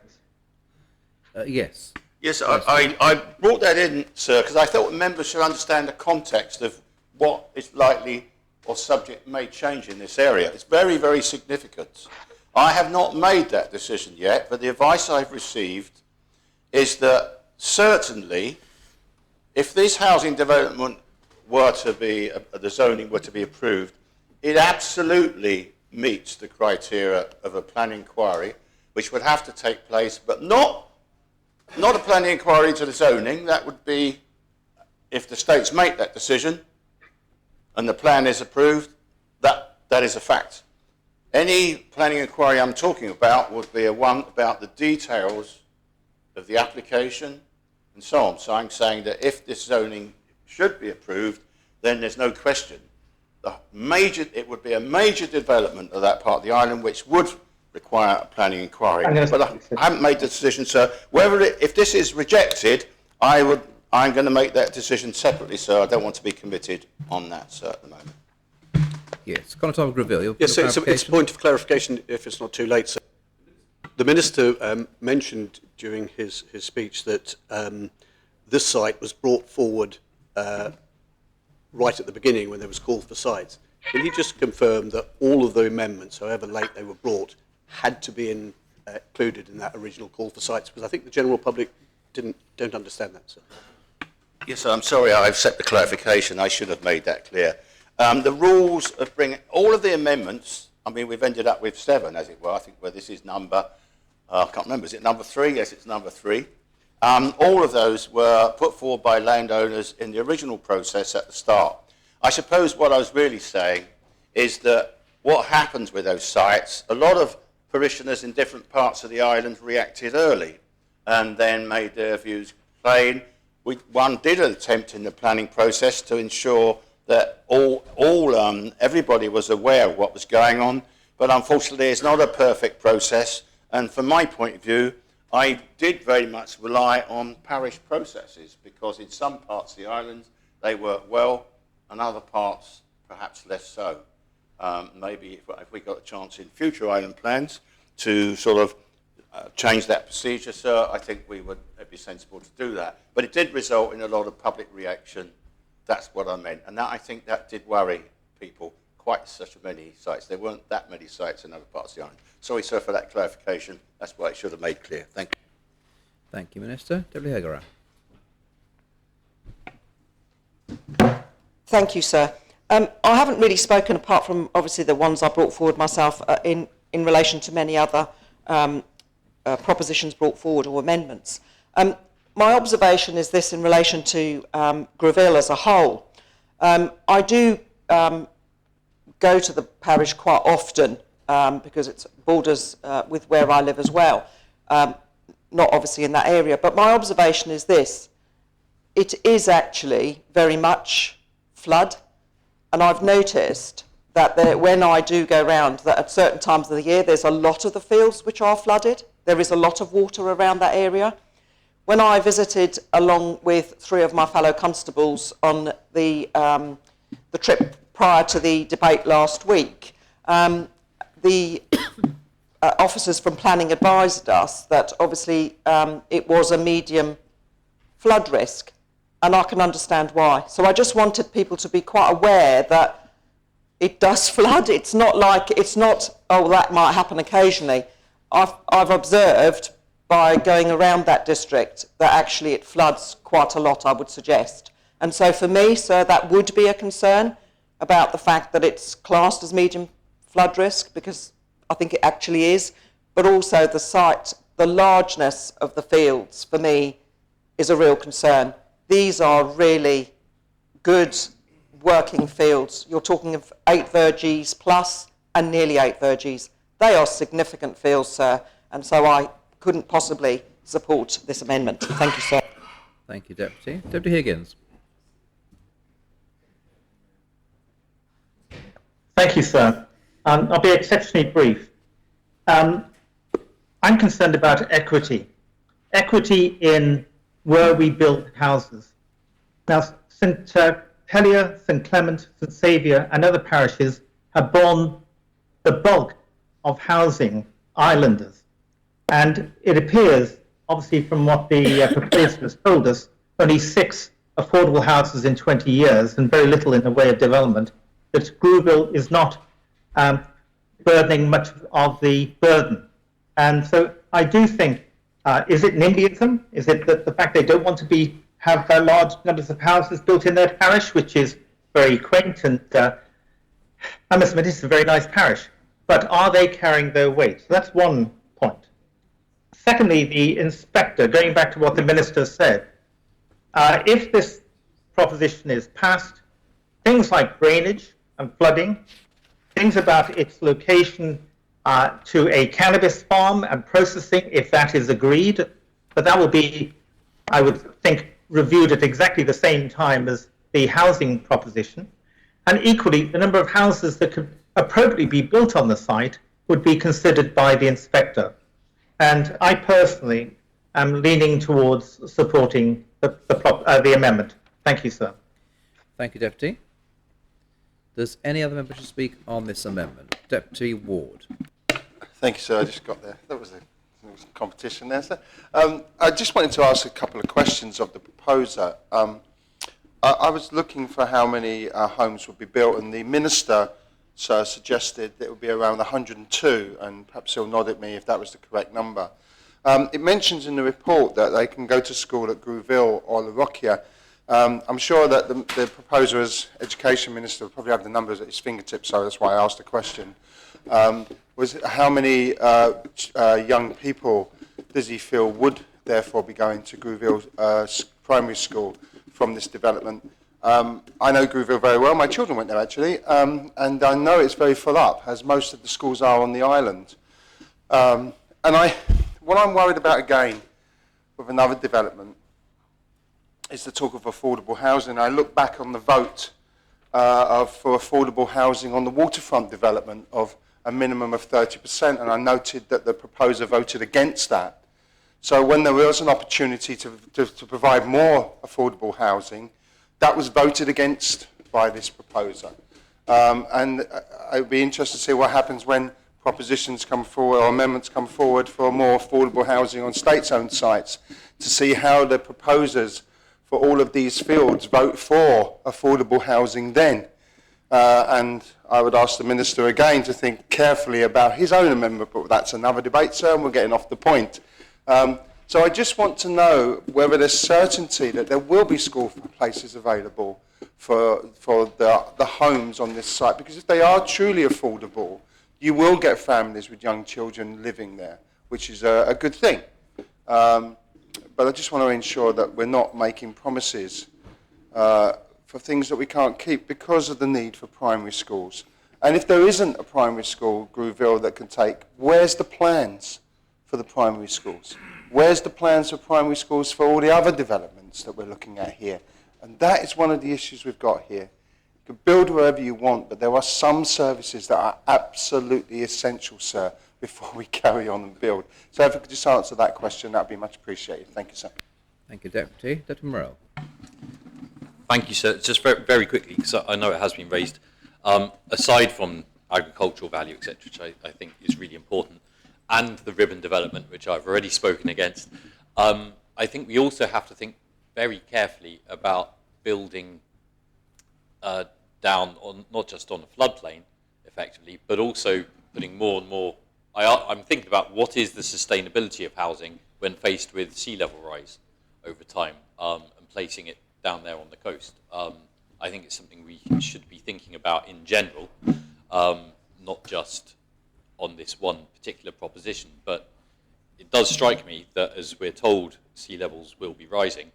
this. Yes. Yes, I brought that in, sir, because I thought members should understand the context of what is likely or subject may change in this area. It's very, very significant. I have not made that decision yet, but the advice I've received is that certainly, if this housing development were to be, the zoning were to be approved, it absolutely meets the criteria of a planning inquiry, which would have to take place, but not a planning inquiry to the zoning. That would be if the states make that decision and the plan is approved, that is a fact. Any planning inquiry I'm talking about would be one about the details of the application and so on. So I'm saying that if this zoning should be approved, then there's no question. It would be a major development of that part of the island, which would require a planning inquiry. But I haven't made the decision, sir. If this is rejected, I'm going to make that decision separately, sir. I don't want to be committed on that, sir, at the moment. Yes, Constable Grouville. Yes, so it's a point of clarification, if it's not too late, sir. The Minister mentioned during his speech that this site was brought forward right at the beginning when there was call for sites. Can he just confirm that all of the amendments, however late they were brought, had to be included in that original call for sites? Because I think the general public don't understand that, sir. Yes, sir, I'm sorry, I've set the clarification. I should have made that clear. The rules of bringing all of the amendments, I mean, we've ended up with 7, as it were, I think, where this is number I can't remember, is it number 3? Yes, it's number 3. All of those were put forward by landowners in the original process at the start. I suppose what I was really saying is that what happens with those sites, a lot of parishioners in different parts of the island reacted early and then made their views plain. One did attempt in the planning process to ensure that everybody was aware of what was going on, but unfortunately it's not a perfect process, and from my point of view, I did very much rely on parish processes, because in some parts of the island they work well, and other parts perhaps less so. Maybe if we got a chance in future island plans to sort of change that procedure, sir, I think it'd be sensible to do that. But it did result in a lot of public reaction. That's what I meant. And I think that did worry people, quite such many sites. There weren't that many sites in other parts of the island. Sorry, sir, for that clarification. That's what I should have made clear. Thank you. Thank you, Minister. Deputy Hegarach. Thank you, sir. I haven't really spoken, apart from obviously the ones I brought forward myself, in relation to many other propositions brought forward or amendments. My observation is this in relation to Greville as a whole. I do go to the parish quite often because it borders with where I live as well, not obviously in that area, but my observation is this: it is actually very much flood, and I've noticed that when I do go round, that at certain times of the year there's a lot of the fields which are flooded. There is a lot of water around that area. When I visited along with 3 of my fellow constables on the trip prior to the debate last week, the officers from planning advised us that obviously it was a medium flood risk, and I can understand why. So I just wanted people to be quite aware that it does flood. It's not, oh, that might happen occasionally. I've observed by going around that district that actually it floods quite a lot, I would suggest. And so for me, sir, that would be a concern about the fact that it's classed as medium flood risk, because I think it actually is, but also the site, the largeness of the fields, for me, is a real concern. These are really good working fields. You're talking of 8 verges plus and nearly 8 verges. They are significant fields, sir, and so I couldn't possibly support this amendment. Thank you, sir. Thank you, Deputy. Deputy Higgins. Thank you, sir. I'll be exceptionally brief. I'm concerned about equity. Equity in where we build houses. Now, St Helier, St Clement, St Saviour and other parishes have borne the bulk of housing islanders. And it appears, obviously from what the proposer has told us, only 6 affordable houses in 20 years and very little in the way of development, that Greville is not burdening much of the burden. And so I do think, is it NIMBYism? Is it the fact they don't want to have large numbers of houses built in their parish, which is very quaint, and I must admit it's a very nice parish, but are they carrying their weight? So that's one point. Secondly, the inspector, going back to what the minister said, if this proposition is passed, things like drainage and flooding, things about its location to a cannabis farm and processing, if that is agreed, but that will be, I would think, reviewed at exactly the same time as the housing proposition. And equally, the number of houses that could appropriately be built on the site would be considered by the inspector. And I personally am leaning towards supporting the amendment. Thank you, sir. Thank you, Deputy. Does any other member to speak on this amendment? Deputy Ward. Thank you, sir. I just got there. There was some competition there, sir. I just wanted to ask a couple of questions of the proposer. I was looking for how many homes would be built, and the minister, sir, suggested that it would be around 102, and perhaps he'll nod at me if that was the correct number. It mentions in the report that they can go to school at Greville or La Rocchia. I'm sure that the proposer as Education Minister will probably have the numbers at his fingertips, so that's why I asked the question. was how many young people does he feel would therefore be going to Grouville Primary School from this development? I know Grouville very well. My children went there actually, and I know it's very full up, as most of the schools are on the island. What I'm worried about again with another development is the talk of affordable housing. I look back on the vote for affordable housing on the waterfront development of a minimum of 30%, and I noted that the proposer voted against that. So when there was an opportunity to provide more affordable housing, that was voted against by this proposer. And I'd be interested to see what happens when propositions come forward or amendments come forward for more affordable housing on state-owned sites, to see how the proposers for all of these fields vote for affordable housing then. And I would ask the Minister again to think carefully about his own amendment, but that's another debate, sir, and we're getting off the point. So I just want to know whether there's certainty that there will be school places available for the homes on this site, because if they are truly affordable, you will get families with young children living there, which is a good thing. But I just want to ensure that we're not making promises for things that we can't keep because of the need for primary schools. And if there isn't a primary school, Grouville, that can take, where's the plans for the primary schools? Where's the plans for primary schools for all the other developments that we're looking at here? And that is one of the issues we've got here. You can build wherever you want, but there are some services that are absolutely essential, sir, before we carry on and build. So if you could just answer that question, that would be much appreciated. Thank you, sir. Thank you, Deputy. Deputy Morell. Thank you, sir. Just very, very quickly, because I know it has been raised, aside from agricultural value, etc., which I think is really important, and the ribbon development, which I've already spoken against, I think we also have to think very carefully about building down on not just on the floodplain, effectively, but also putting more and more. I'm thinking about what is the sustainability of housing when faced with sea level rise over time, and placing it down there on the coast. I think it's something we should be thinking about in general, not just on this one particular proposition. But it does strike me that as we're told sea levels will be rising,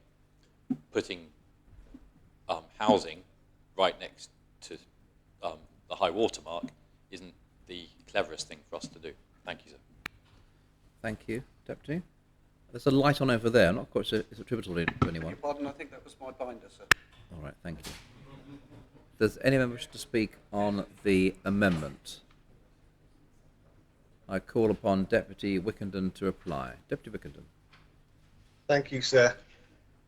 putting housing right next to the high water mark isn't the cleverest thing for us to do. Thank you, sir. Thank you, Deputy. There's a light on over there. I'm not quite sure it's attributable to anyone. Pardon, I think that was my binder, sir. All right, thank you. Does any member wish to speak on the amendment? I call upon Deputy Wickenden to reply. Deputy Wickenden. Thank you, sir.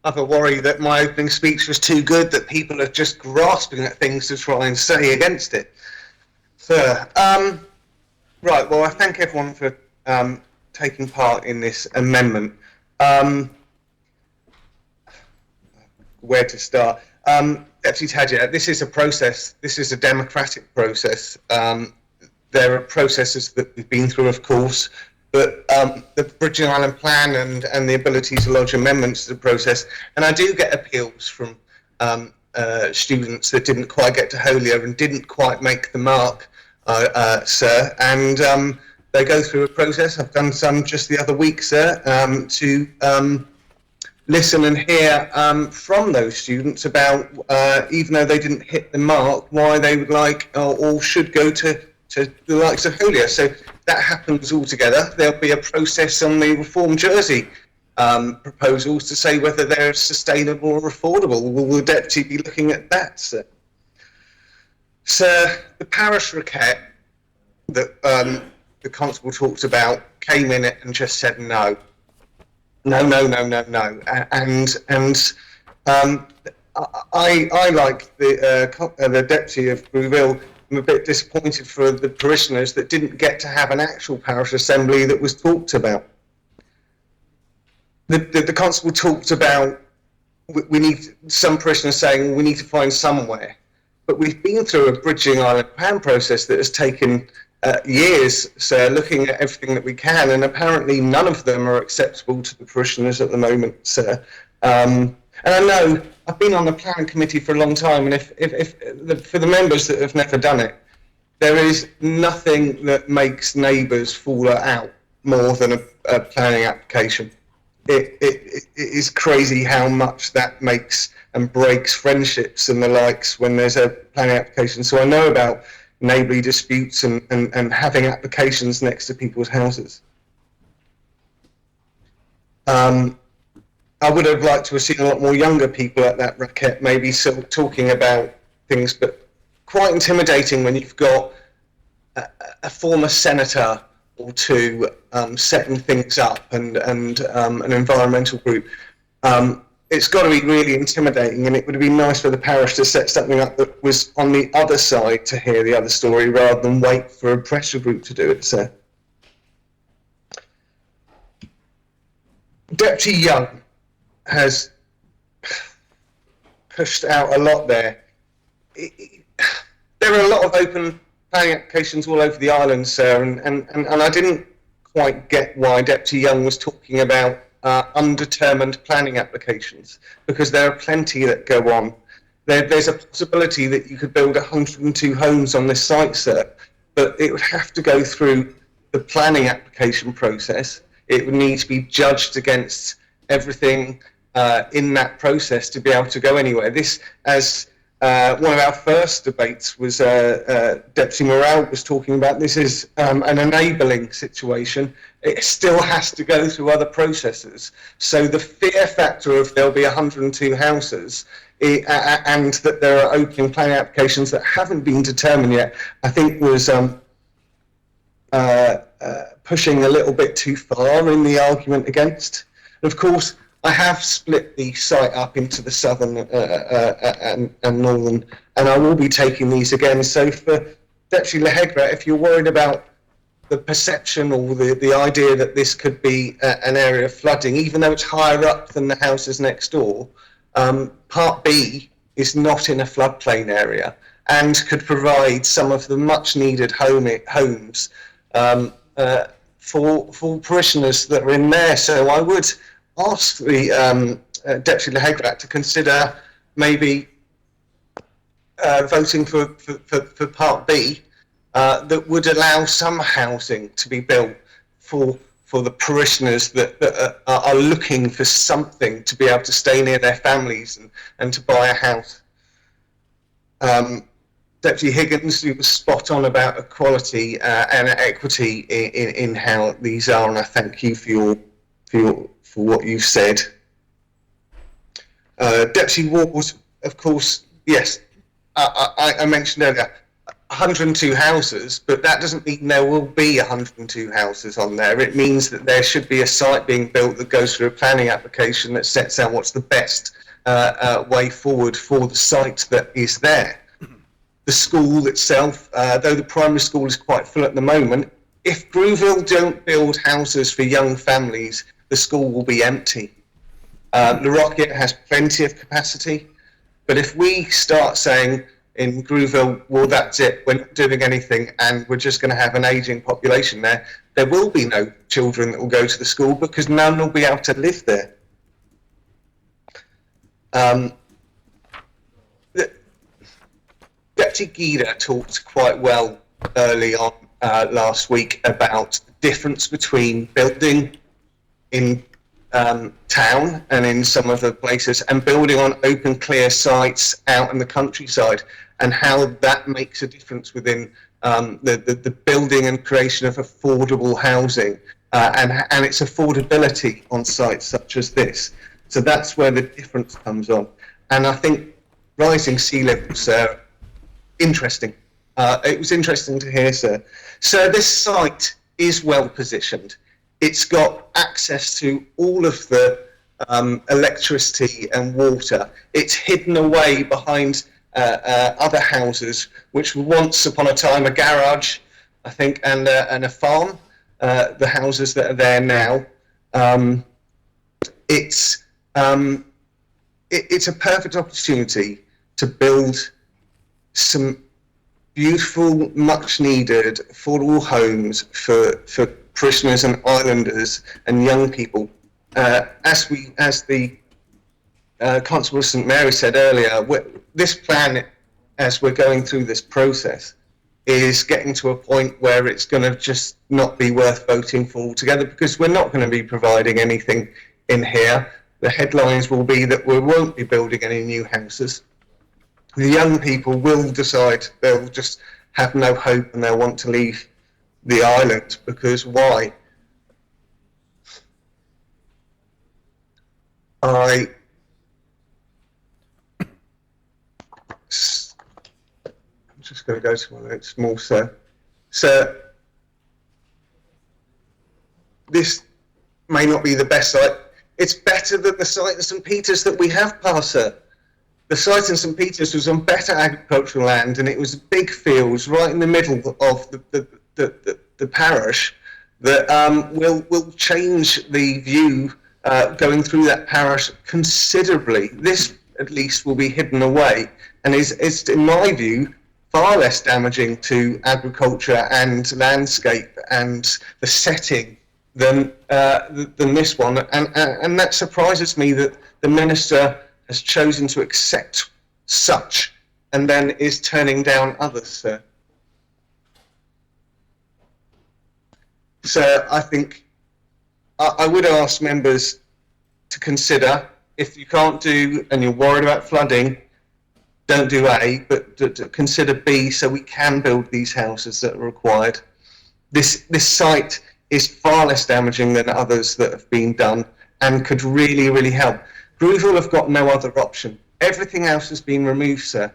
I have a worry that my opening speech was too good, that people are just grasping at things to try and say against it. Sir, right, well, I thank everyone for taking part in this amendment. Where to start? Deputy Tadgett, this is a process. This is a democratic process. There are processes that we've been through, of course, but the Bridging Island Plan and the ability to lodge amendments to the process, and I do get appeals from students that didn't quite get to Holyoke and didn't quite make the mark, sir, and they go through a process. I've done some just the other week, sir, to listen and hear from those students about, even though they didn't hit the mark, why they would like or should go to the likes of Holyoke. So that happens all together. There'll be a process on the Reform Jersey proposals to say whether they're sustainable or affordable. Will the Deputy be looking at that, sir? Sir, the parish requête that the Constable talked about came in it and just said no. No. And I like the Deputy of Grouville. I'm a bit disappointed for the parishioners that didn't get to have an actual parish assembly that was talked about. The Constable talked about we need some parishioners saying we need to find somewhere, but we've been through a Bridging Island Plan process that has taken years, sir, looking at everything that we can, and apparently none of them are acceptable to the parishioners at the moment, sir. And I know I've been on the planning committee for a long time, and if for the members that have never done it, there is nothing that makes neighbours fall out more than a planning application. It is crazy how much that makes and breaks friendships and the likes when there's a planning application. So I know about neighbourly disputes and having applications next to people's houses. I would have liked to have seen a lot more younger people at that racket, maybe still talking about things, but quite intimidating when you've got a former senator or two setting things up and an environmental group. It's got to be really intimidating, and it would have been nice for the parish to set something up that was on the other side to hear the other story rather than wait for a pressure group to do it. So, Deputy Young has pushed out a lot there. There are a lot of open planning applications all over the island, sir, and I didn't quite get why Deputy Young was talking about undetermined planning applications, because there are plenty that go on. There's a possibility that you could build 102 homes on this site, sir, but it would have to go through the planning application process. It would need to be judged against everything in that process to be able to go anywhere. This, as one of our first debates was Deputy Morrell was talking about, this is an enabling situation. It still has to go through other processes. So the fear factor of there'll be 102 houses and that there are opening planning applications that haven't been determined yet, I think was pushing a little bit too far in the argument against. And of course, I have split the site up into the southern and northern, and I will be taking these again. So for Deputy Lehegra, if you're worried about the perception or the idea that this could be an area of flooding, even though it's higher up than the houses next door, Part B is not in a floodplain area and could provide some of the much needed homes for parishioners that are in there. So I would ask the Deputy Lehegra to consider maybe voting for Part B that would allow some housing to be built for the parishioners that are looking for something to be able to stay near their families and to buy a house. Deputy Higgins, you were spot on about equality and equity in how these are, and I thank you for what you've said. Deputy Ward, of course, yes, I mentioned earlier 102 houses, but that doesn't mean there will be 102 houses on there. It means that there should be a site being built that goes through a planning application that sets out what's the best way forward for the site that is there. The school itself, though the primary school is quite full at the moment, if Grooville don't build houses for young families, the school will be empty. The Rocket has plenty of capacity, but if we start saying in Grooville, well, that's it, we're not doing anything and we're just going to have an ageing population there, there will be no children that will go to the school because none will be able to live there. Deputy Gida talked quite well early on last week about the difference between building in town and in some of the places and building on open, clear sites out in the countryside, and how that makes a difference within the building and creation of affordable housing and its affordability on sites such as this. So that's where the difference comes on. And I think rising sea levels, sir, interesting. It was interesting to hear, sir. So this site is well positioned. It's got access to all of the electricity and water. It's hidden away behind other houses, which were once upon a time a garage, I think, and a farm. The houses that are there now. It's a perfect opportunity to build some beautiful, much-needed, affordable homes for parishioners and islanders and young people. As the Constable of St Mary said earlier, this plan, as we're going through this process, is getting to a point where it's going to just not be worth voting for altogether, because we're not going to be providing anything in here. The headlines will be that we won't be building any new houses. The young people will decide they'll just have no hope and they'll want to leave the island, because why? I'm just going to go to my notes more, sir. So, this may not be the best site. It's better than the site in St Peters that we have passed, sir. The site in St Peters was on better agricultural land, and it was big fields right in the middle of the parish that will change the view going through that parish considerably. This, at least, will be hidden away, and is in my view, far less damaging to agriculture and landscape and the setting than this one. And that surprises me that the minister has chosen to accept such and then is turning down others, sir. So I think I would ask members to consider, if you can't do and you're worried about flooding, don't do A, but to consider B, so we can build these houses that are required. This site is far less damaging than others that have been done and could really, really help. Grooville have got no other option. Everything else has been removed, sir.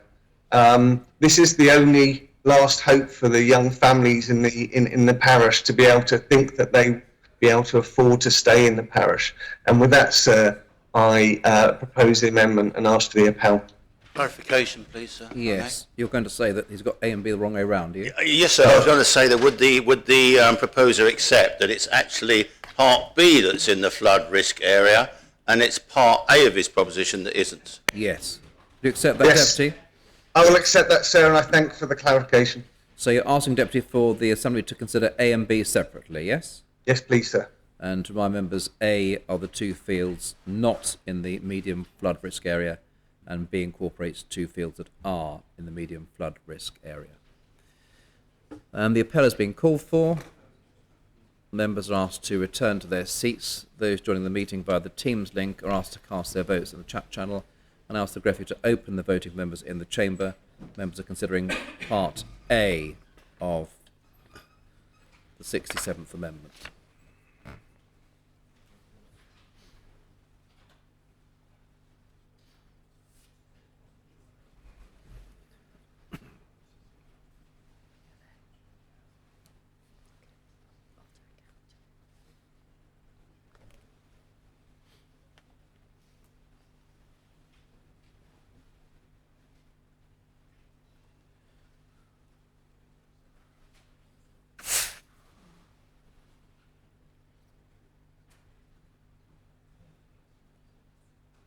This is the only last hope for the young families in the parish to be able to think that they be able to afford to stay in the parish. And with that, sir, I propose the amendment and ask for the appel. Clarification, please, sir. Yes, you're going to say that he's got A and B the wrong way around, are you? Yes, sir. I was going to say that would the proposer accept that it's actually Part B that's in the flood risk area, and it's Part A of his proposition that isn't? Yes. Do you accept that, Yes. Deputy? I will accept that, sir, and I thank for the clarification. So you're asking, Deputy, for the Assembly to consider A and B separately, yes? Yes, please, sir. And to remind members, A are the two fields not in the medium flood risk area, and B incorporates two fields that are in the medium flood risk area. The appel has been called for. Members are asked to return to their seats. Those joining the meeting via the Teams link are asked to cast their votes in the chat channel, and ask the greffier to open the voting for members in the chamber. Members are considering Part A of the 67th Amendment.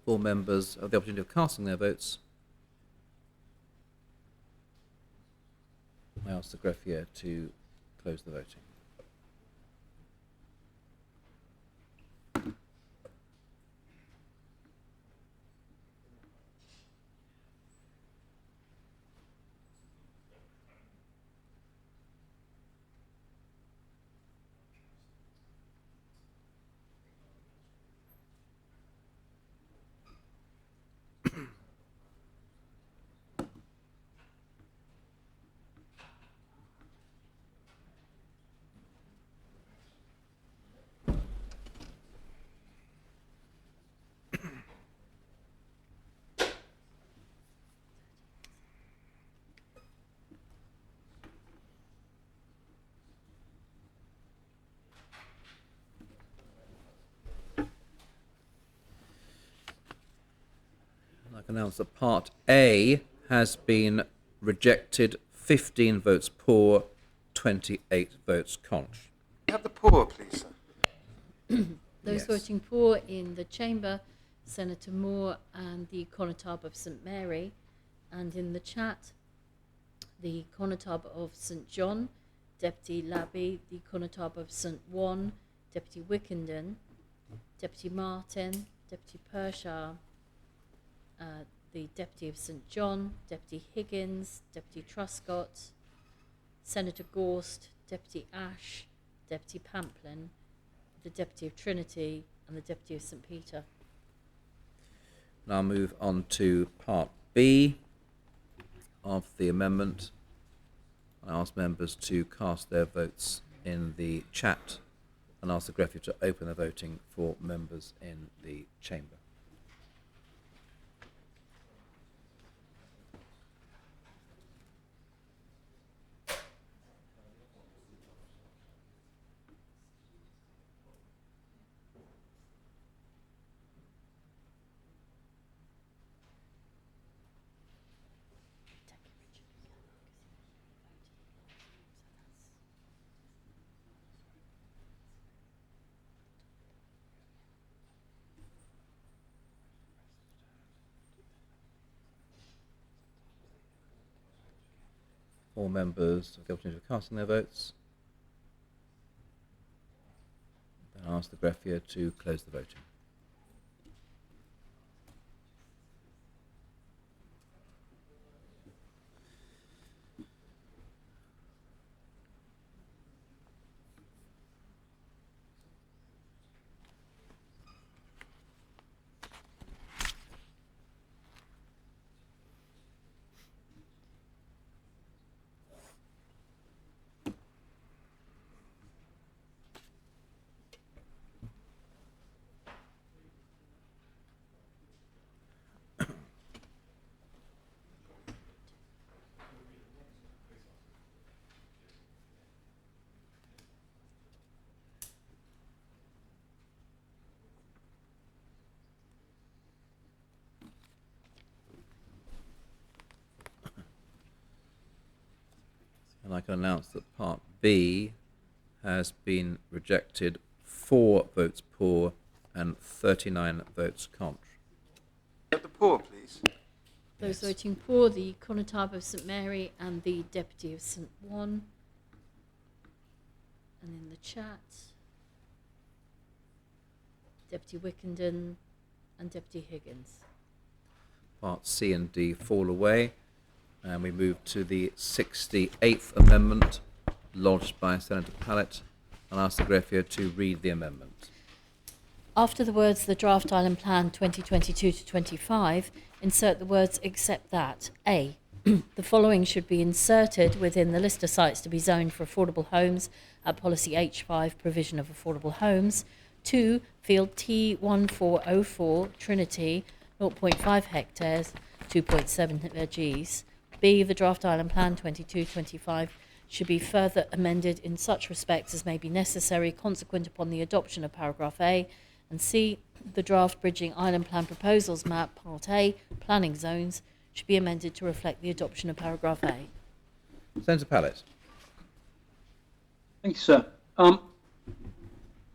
All members have the opportunity of casting their votes. I ask the greffier to close the voting. I can announce that Part A has been rejected, 15 votes pour, 28 votes conch. Have the poor, please, sir. Those voting for in the chamber, Senator Moore and the Conotab of St Mary, and in the chat, the Conotab of St John, Deputy Labby, the Conotab of St Juan, Deputy Wickenden, Deputy Martin, Deputy Pershaw, the Deputy of St John, Deputy Higgins, Deputy Truscott, Senator Gorst, Deputy Ash, Deputy Pamplin, the Deputy of Trinity, and the Deputy of St Peter. Now move on to Part B of the amendment. I ask members to cast their votes in the chat and ask the greffier to open the voting for members in the chamber. All members have the opportunity of casting their votes. Then ask the greffier to close the voting. And I can announce that Part B has been rejected, 4 votes pour and 39 votes contre. Get the pour, please. Those voting for, the Conotable of St Mary and the Deputy of St Juan. And in the chat, Deputy Wickenden and Deputy Higgins. Part C and D fall away, and we move to the 68th amendment lodged by Senator Pallett, and ask the greffier to read the amendment. After the words "the Draft Island Plan 2022-25," insert the words "except that A. The following should be inserted within the list of sites to be zoned for affordable homes at Policy H5, Provision of Affordable Homes. 2. Field T1404, Trinity, 0.5 hectares, 2.7 Gs. B. The Draft Island Plan 22-25 should be further amended in such respects as may be necessary consequent upon the adoption of paragraph A. And C. The Draft Bridging Island Plan Proposals Map, Part A, Planning Zones, should be amended to reflect the adoption of paragraph A. Senator Pallett. Thank you, sir.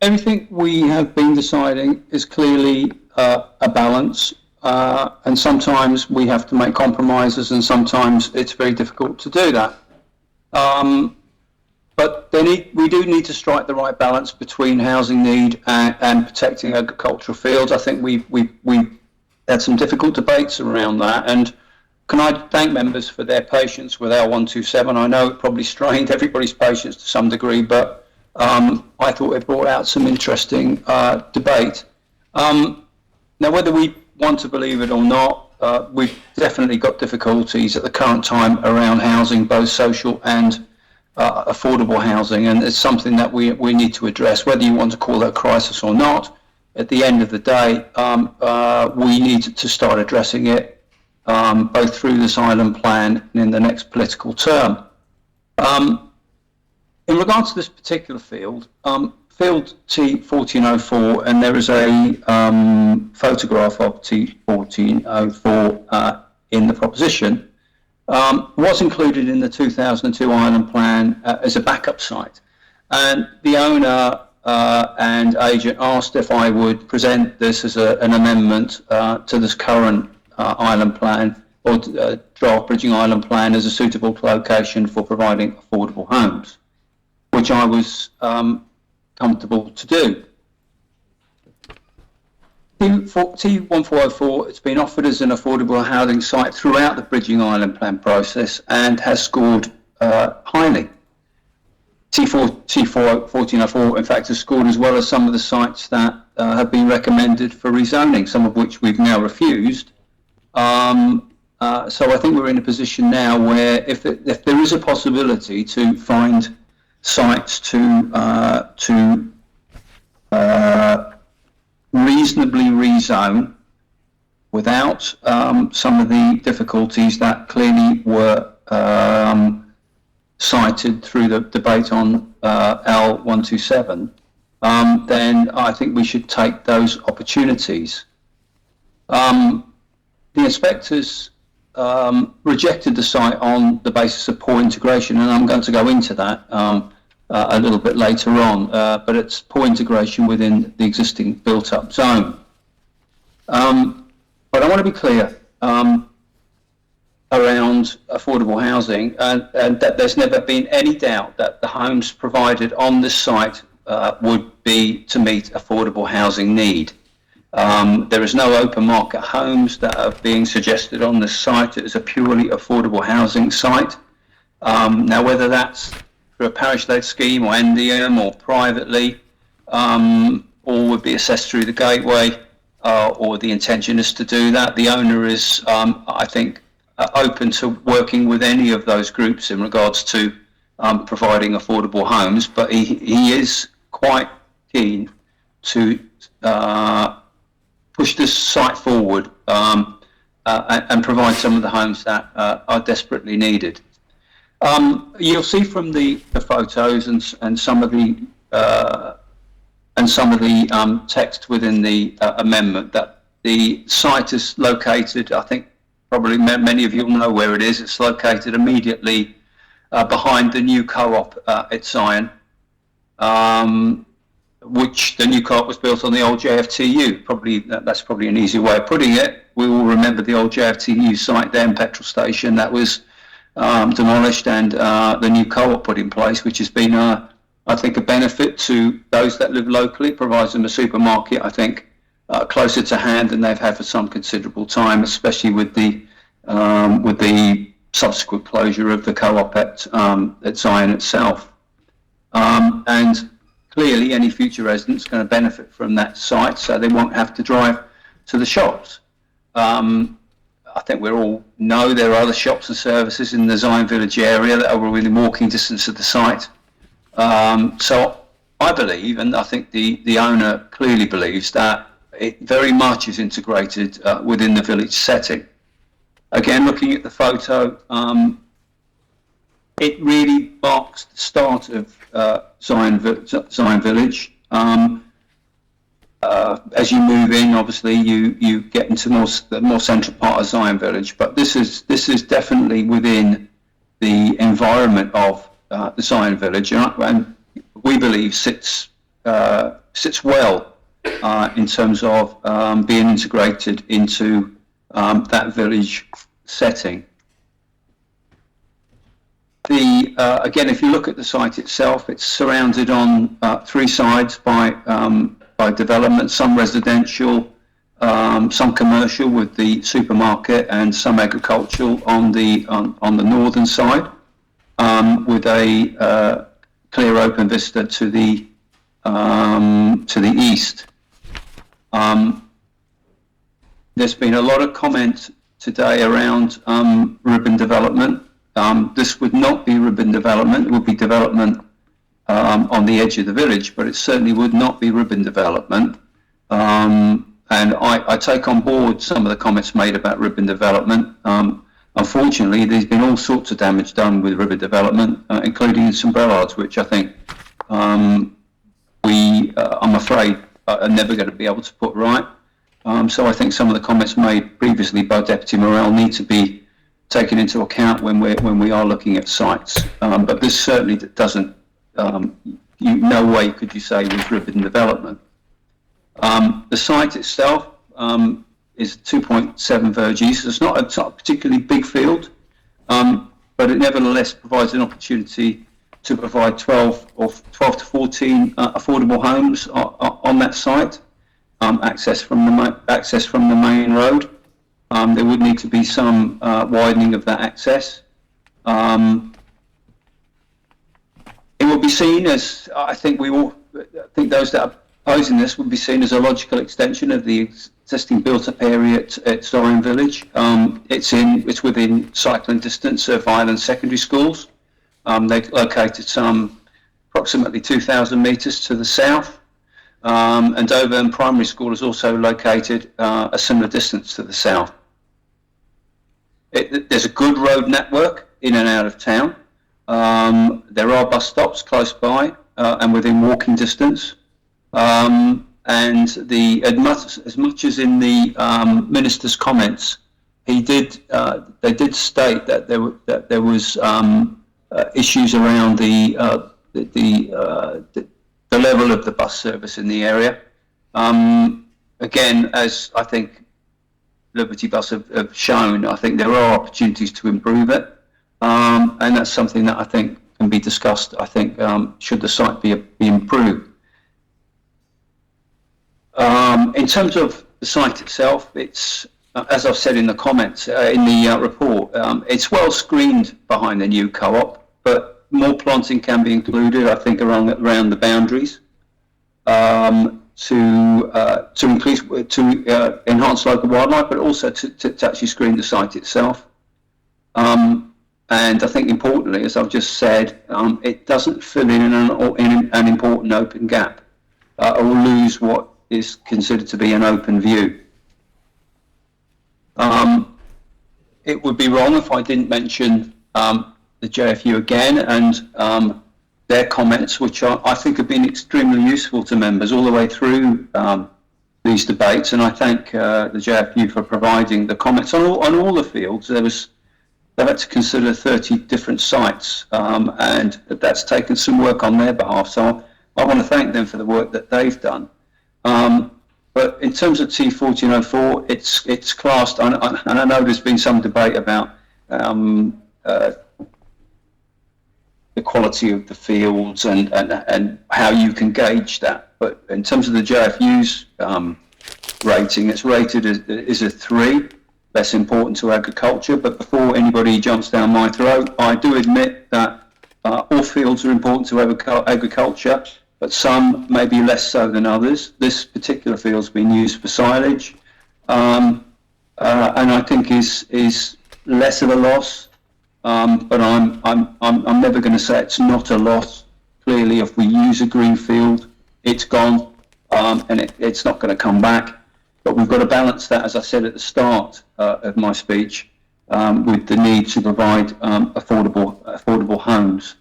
Everything we have been deciding is clearly a balance, and sometimes we have to make compromises, and sometimes it's very difficult to do that. But we do need to strike the right balance between housing need and protecting agricultural fields. I think we had some difficult debates around that, and can I thank members for their patience with L127. I know it probably strained everybody's patience to some degree, but I thought it brought out some interesting debate. Now, whether we want to believe it or not, we've definitely got difficulties at the current time around housing, both social and affordable housing, and it's something that we need to address, whether you want to call that a crisis or not. At the end of the day, we need to start addressing it, both through this island plan and in the next political term. In regards to this particular field, field T1404, and there is a photograph of T1404 in the proposition, was included in the 2002 island plan as a backup site. And the owner and agent asked if I would present this as an amendment to this current island plan, or draft bridging island plan, as a suitable location for providing affordable homes, which I was comfortable to do. T1404, it's been offered as an affordable housing site throughout the bridging island plan process and has scored highly. T1404, in fact, has scored as well as some of the sites that have been recommended for rezoning, some of which we've now refused. So I think we're in a position now where if there is a possibility to find sites to reasonably rezone without some of the difficulties that clearly were cited through the debate on L127, then I think we should take those opportunities. The inspectors rejected the site on the basis of poor integration, and I'm going to go into that a little bit later on, but it's poor integration within the existing built-up zone. But I want to be clear around affordable housing, and that there's never been any doubt that the homes provided on this site would be to meet affordable housing need. There is no open market homes that are being suggested on this site. It is a purely affordable housing site. Now, whether that's through a parish-led scheme or NDM or privately, or would be assessed through the gateway, or the intention is to do that, the owner is, I think, open to working with any of those groups in regards to providing affordable homes, but he is quite keen to push this site forward and provide some of the homes that are desperately needed. You'll see from the photos and some of the text within the amendment that the site is located, I think probably many of you will know where it is. It's located immediately behind the new co-op at Zion, which the new co-op was built on the old JFTU. That's probably an easy way of putting it. We all remember the old JFTU site there, petrol station, that was demolished, and the new co-op put in place, which has been, I think, a benefit to those that live locally. It provides them a supermarket, I think, closer to hand than they've had for some considerable time, especially with the subsequent closure of the co-op at Zion itself. And clearly, any future residents are going to benefit from that site, so they won't have to drive to the shops. I think we all know there are other shops and services in the Zion Village area that are within walking distance of the site. So I believe, and I think the owner clearly believes, that it very much is integrated within the village setting. Again, looking at the photo, it really marks the start of Zion Village. As you move in, obviously, you get into the more central part of Zion Village, but this is definitely within the environment of the Zion Village, and we believe sits well in terms of being integrated into that village setting. Again, if you look at the site itself, it's surrounded on three sides by development, some residential, some commercial with the supermarket, and some agricultural on the northern side, with a clear open vista to the east. There's been a lot of comment today around ribbon development. This would not be ribbon development. It would be development on the edge of the village, but it certainly would not be ribbon development. And I take on board some of the comments made about ribbon development. Unfortunately, there's been all sorts of damage done with ribbon development, including in St Bellards, which I think I'm afraid, are never going to be able to put right. So I think some of the comments made previously by Deputy Morell need to be taken into account when we are looking at sites. But this certainly doesn't. No way could you say was ribbon development. The site itself is 2.7 verges. So it's not a particularly big field, but it nevertheless provides an opportunity to provide 12 to 14 affordable homes on that site. Access from the main road. There would need to be some widening of that access. In will be seen as, I think those that are opposing this would be seen as a logical extension of the existing built-up area at Zorin Village. It's within cycling distance of Island Secondary Schools. They're located some approximately 2,000 metres to the south. And Auburn Primary School is also located a similar distance to the south. There's a good road network in and out of town. There are bus stops close by and within walking distance. And as much as in the minister's comments, they did state that there was issues around the level of the bus service in the area. Again, as I think Liberty Bus have shown, I think there are opportunities to improve it, and that's something that I think can be discussed. I think should the site be improved. In terms of the site itself, it's as I've said in the comments in the report, it's well screened behind the new co-op, but more planting can be included, I think, around the boundaries to enhance local wildlife, but also to actually screen the site itself. And I think importantly, as I've just said, it doesn't fill in an important open gap or lose what is considered to be an open view. It would be wrong if I didn't mention the JFU again and their comments, which I think have been extremely useful to members all the way through these debates, and I thank the JFU for providing the comments on all the fields. They've had to consider 30 different sites, and that's taken some work on their behalf, so I want to thank them for the work that they've done. But in terms of T1404, it's classed, and I know there's been some debate about the quality of the fields and how you can gauge that. But in terms of the JFU's rating, it's rated as a 3, less important to agriculture. But before anybody jumps down my throat, I do admit that all fields are important to agriculture, but some may be less so than others. This particular field's been used for silage, and I think is less of a loss. But I'm never going to say it's not a loss. Clearly, if we use a green field, it's gone, and it's not going to come back. But we've got to balance that, as I said at the start of my speech, with the need to provide affordable homes.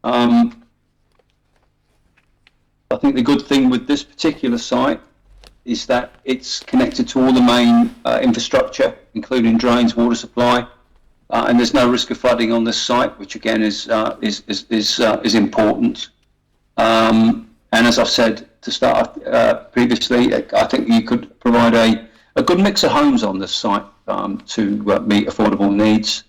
I think the good thing with this particular site is that it's connected to all the main infrastructure, including drains, water supply, and there's no risk of flooding on this site, which again is important. And as I've said to start previously, I think you could provide a good mix of homes on this site to meet affordable needs.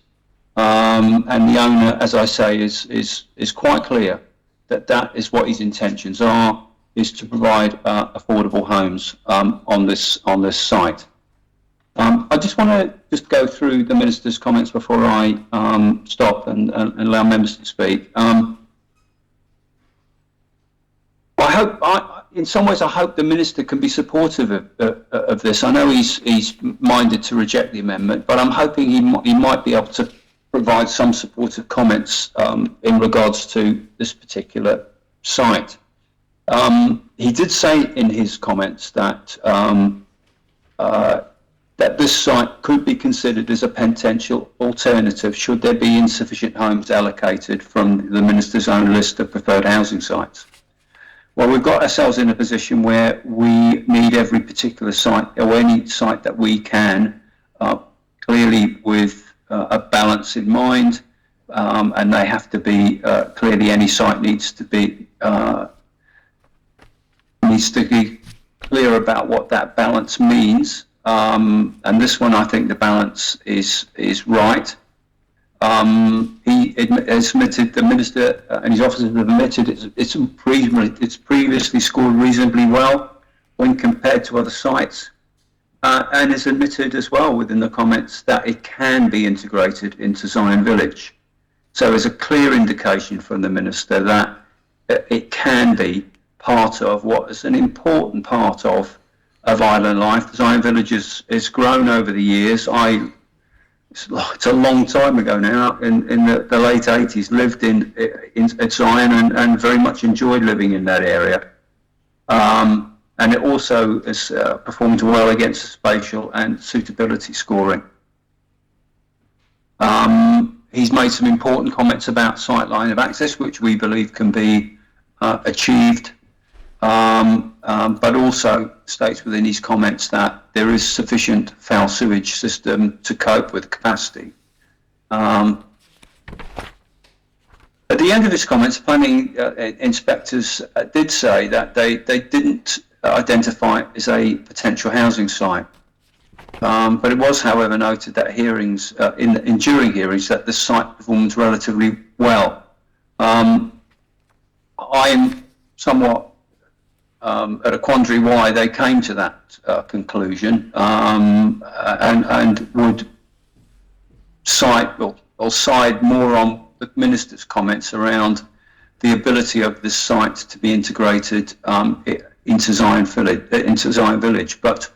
And the owner, as I say, is quite clear that is what his intentions are, is to provide affordable homes on this site. I just want to go through the Minister's comments before I stop and allow members to speak. In some ways, I hope the Minister can be supportive of this. I know he's minded to reject the amendment, but I'm hoping he might be able to provide some supportive comments in regards to this particular site. He did say in his comments that that this site could be considered as a potential alternative should there be insufficient homes allocated from the Minister's own list of preferred housing sites. Well, we've got ourselves in a position where we need every particular site, or any site that we can, clearly with a balance in mind, and they have to be, clearly any site needs to be clear about what that balance means. And this one, I think the balance is right. He has admitted, the Minister and his officers have admitted it's previously scored reasonably well when compared to other sites. and is admitted as well within the comments that it can be integrated into Zion Village. So there's a clear indication from the Minister that it can be part of what is an important part of island life. Zion Village has grown over the years. It's a long time ago now, in the late 80s, lived in Zion and very much enjoyed living in that area. And it also has performed well against spatial and suitability scoring. He's made some important comments about sight line of access, which we believe can be achieved, but also states within his comments that there is sufficient foul sewage system to cope with capacity. At the end of his comments, planning inspectors did say that they didn't identify it as a potential housing site. But it was, however, noted that hearings, during hearings, that the site performed relatively well. I'm somewhat at a quandary why they came to that conclusion, and would cite or side more on the Minister's comments around the ability of this site to be integrated into Zion Village. But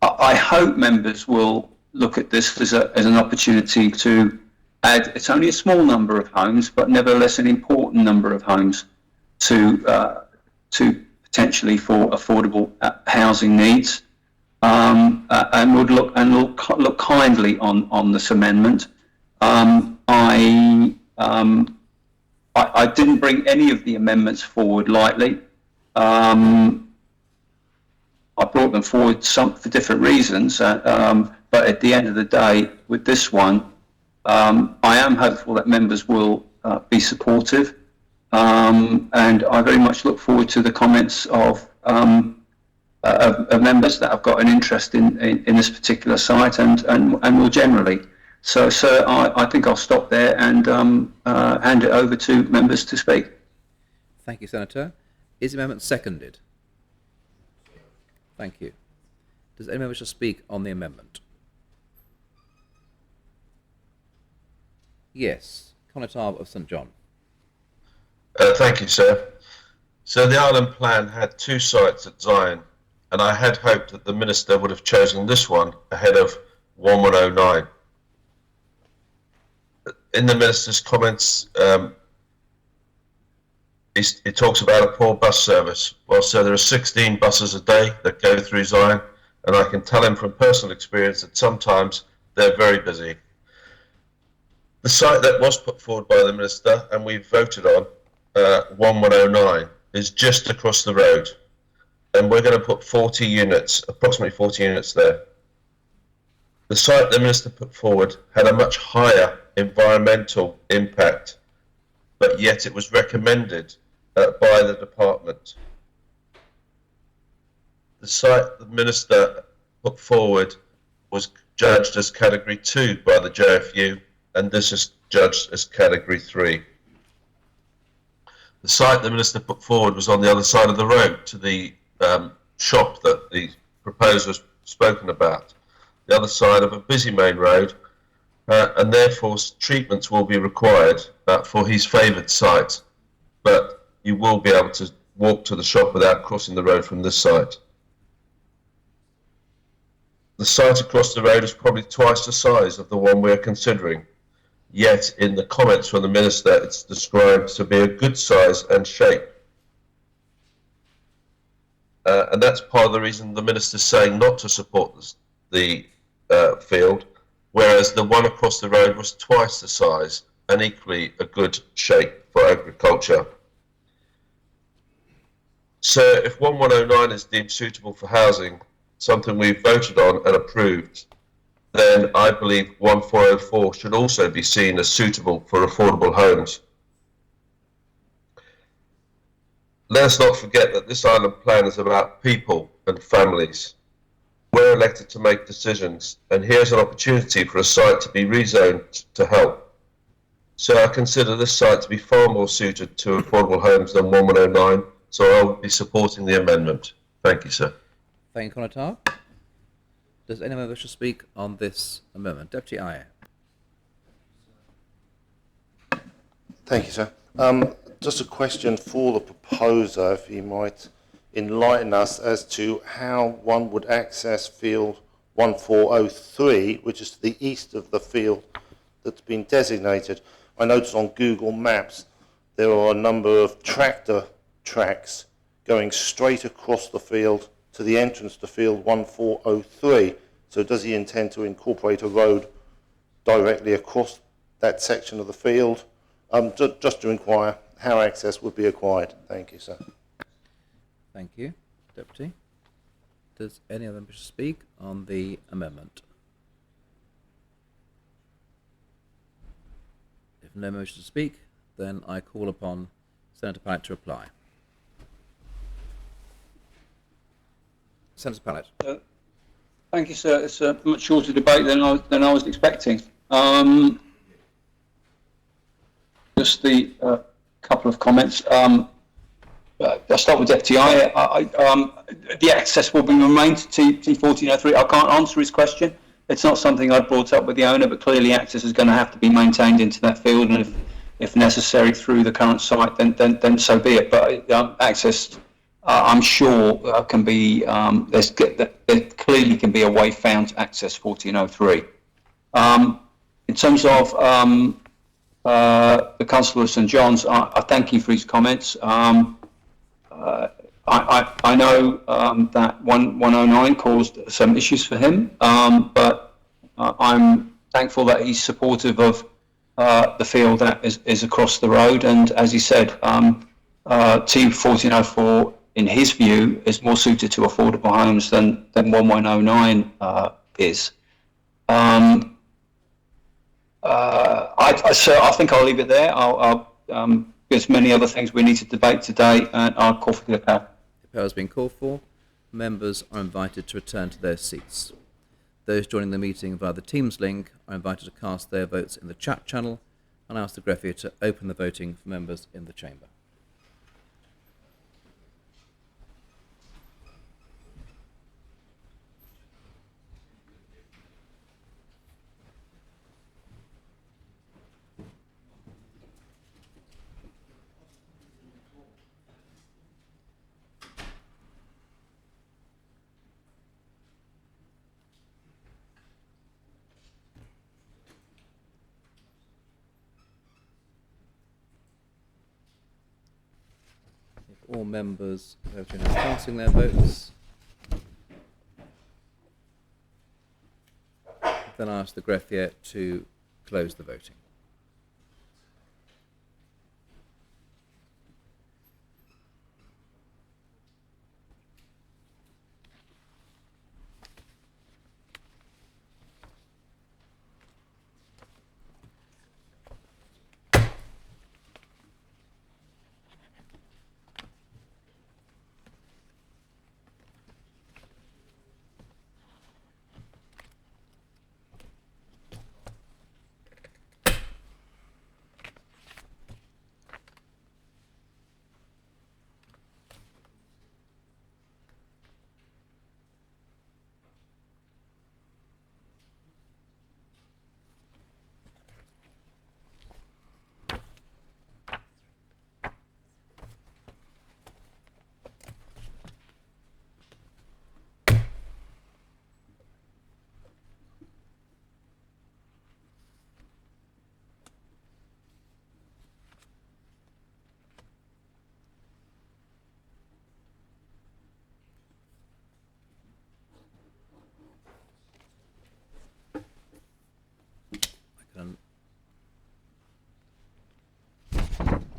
I hope members will look at this as an opportunity to add. It's only a small number of homes, but nevertheless an important number of homes to potentially for affordable housing needs, and would look kindly on this amendment. I didn't bring any of the amendments forward lightly. I brought them forward for different reasons, but at the end of the day, with this one, I am hopeful that members will be supportive, and I very much look forward to the comments of members that have got an interest in this particular site and more generally. So, sir, I think I'll stop there and hand it over to members to speak. Thank you, Senator. Is the amendment seconded? Thank you. Does anyone wish to speak on the amendment? Yes, Conatable of St John. Thank you, sir. So the island plan had 2 sites at Zion, and I had hoped that the Minister would have chosen this one ahead of 1109. In the Minister's comments, he talks about a poor bus service. Well, so there are 16 buses a day that go through Zion, and I can tell him from personal experience that sometimes they're very busy. The site that was put forward by the Minister, and we voted on, 1109, is just across the road, and we're going to put approximately 40 units there. The site the Minister put forward had a much higher environmental impact, but yet it was recommended by the department. The site the Minister put forward was judged as Category 2 by the JFU, and this is judged as Category 3. The site the Minister put forward was on the other side of the road to the shop that the proposer has spoken about, the other side of a busy main road, and therefore treatments will be required for his favoured site, but you will be able to walk to the shop without crossing the road from this site. The site across the road is probably twice the size of the one we're considering, yet in the comments from the Minister it's described to be a good size and shape. And that's part of the reason the Minister's saying not to support the field, whereas the one across the road was twice the size and equally a good shape for agriculture. So if 1109 is deemed suitable for housing, something we've voted on and approved, then I believe 1404 should also be seen as suitable for affordable homes. Let us not forget that this island plan is about people and families. We're elected to make decisions, and here's an opportunity for a site to be rezoned to help. So I consider this site to be far more suited to affordable homes than 1109, so I'll be supporting the amendment. Thank you, sir. Thank you, Conatar. Does anyone wish to speak on this amendment? Deputy Ayer. Thank you, sir. Just a question for the proposer, if he might enlighten us as to how one would access field 1403, which is to the east of the field that's been designated. I noticed on Google Maps there are a number of tractor tracks going straight across the field to the entrance to field 1403. So does he intend to incorporate a road directly across that section of the field? Just to inquire how access would be acquired. Thank you, sir. Thank you, Deputy. Does any of them wish to speak on the amendment? If no one wishes to speak, then I call upon Senator Pallett to reply. Senator Pallett. Thank you, sir. It's a much shorter debate than I was expecting. Just the couple of comments. I'll start with Deputy Ayer. The access will be remained to T1403. I can't answer his question. It's not something I brought up with the owner, but clearly access is going to have to be maintained into that field, and if necessary through the current site, then so be it. But access, I'm sure, can be. There clearly can be a way found to access 1403. In terms of the Councillor of St John's, I thank you for his comments. I know that 109 caused some issues for him, but I'm thankful that he's supportive of the field that is across the road. And as he said, T1404, in his view, is more suited to affordable homes than 1109 is. I think I'll leave it there. There's many other things we need to debate today, and I'll call for the appel. The appel has been called for. Members are invited to return to their seats. Those joining the meeting via the Teams link are invited to cast their votes in the chat channel, and I ask the greffier to open the voting for members in the chamber. All members have been casting their votes. Then I ask the greffier to close the voting.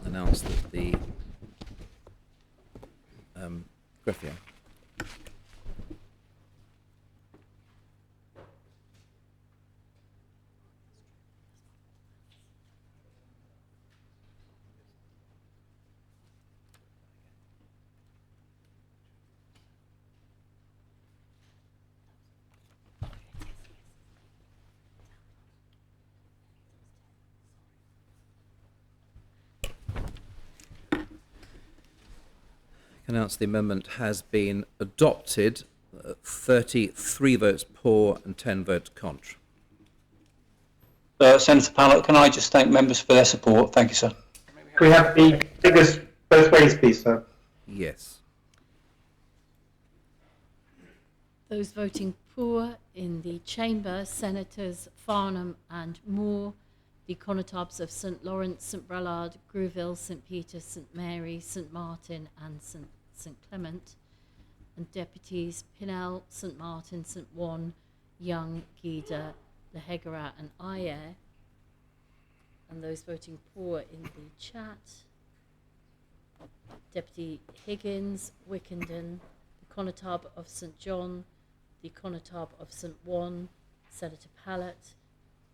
Announce that the greffier announce the amendment has been adopted 33 votes pour and 10 votes contre. Senator Pallett, can I just thank members for their support? Thank you, sir. Can we have the figures both ways, please, sir? Yes. Those voting pour in the chamber, Senators Farnham and Moore, the Connotabs of St Lawrence, St Brelard, Grouville, St Peter, St Mary, St Martin and St Clement, and Deputies Pinnell, St Martin, St Wan, Young, Guida, Lehegarat and Ayer, and those voting pour in the chat, Deputy Higgins, Wickenden, the Connotab of St John, the Connotab of St Wan, Senator Pallett,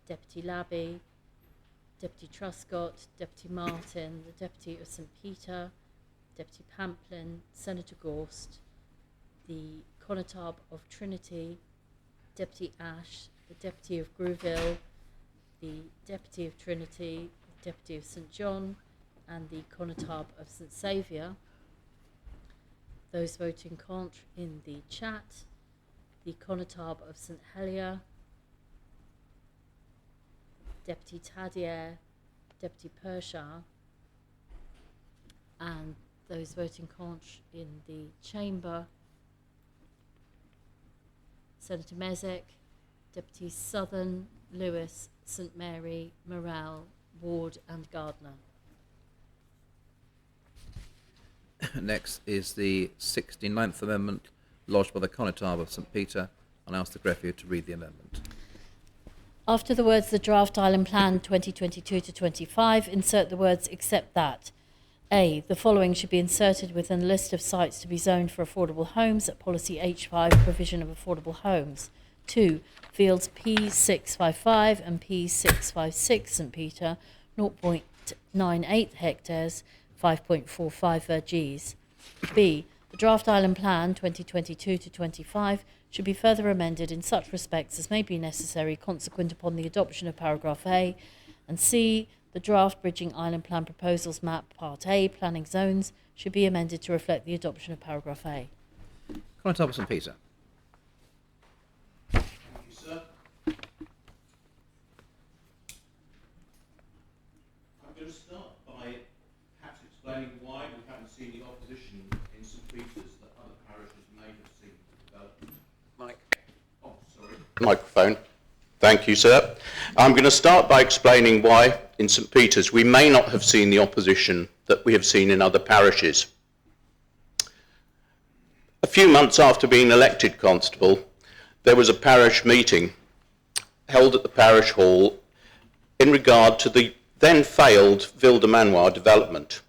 Deputy Labby, Deputy Truscott, Deputy Martin, the Deputy of St Peter, Deputy Pamplin, Senator Gorst, the Connotab of Trinity, Deputy Ash, the Deputy of Grouville, the Deputy of Trinity, the Deputy of St John, and the Connotab of St Saviour. Those voting contre in the chat, the Connotab of St Helier, Deputy Tadier, Deputy Pershar, and those voting contre in the chamber, Senator Mezek, Deputy Southern, Lewis, St Mary, Morrell, Ward and Gardner. Next is the 69th Amendment lodged by the Connotab of St Peter, and I ask the greffier to read the amendment. After the words "the Draft Island Plan 2022-25, insert the words "except that." A. The following should be inserted within the list of sites to be zoned for affordable homes at Policy H5, Provision of Affordable Homes. 2. Fields P655 and P656 St Peter, 0.98 hectares, 5.45 verges. B. The Draft Island Plan 2022-25 should be further amended in such respects as may be necessary consequent upon the adoption of paragraph A. And C. The Draft Bridging Island Plan Proposals Map Part A, Planning Zones, should be amended to reflect the adoption of paragraph A. Connotab of St Peter. Thank you, sir. I'm going to start by perhaps explaining why we haven't seen the opposition in St Peter's that other parishes may have seen development. Mike. Oh, sorry. Microphone. Thank you, sir. I'm going to start by explaining why in St Peter's we may not have seen the opposition that we have seen in other parishes. A few months after being elected constable, there was a parish meeting held at the parish hall in regard to the then failed Ville de Manoir development.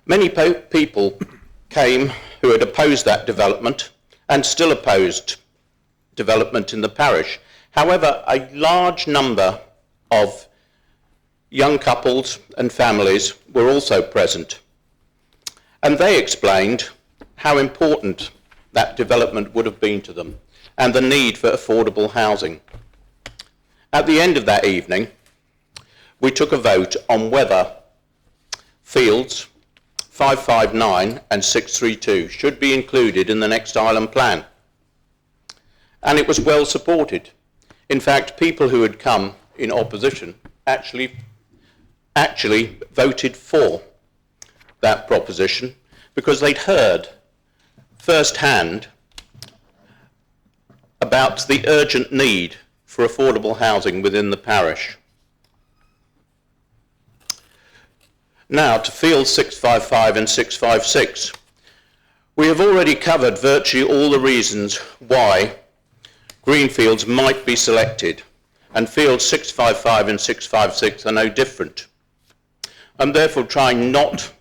Many people came who had opposed that development and still opposed development in the parish. However, a large number of young couples and families were also present, and they explained how important that development would have been to them and the need for affordable housing. At the end of that evening, we took a vote on whether Fields 559 and 632 should be included in the next island plan, and it was well supported. In fact, people who had come in opposition actually voted for that proposition because they'd heard firsthand about the urgent need for affordable housing within the parish. Now to Fields 655 and 656. We have already covered virtually all the reasons why greenfields might be selected, and Fields 655 and 656 are no different. I'm therefore trying not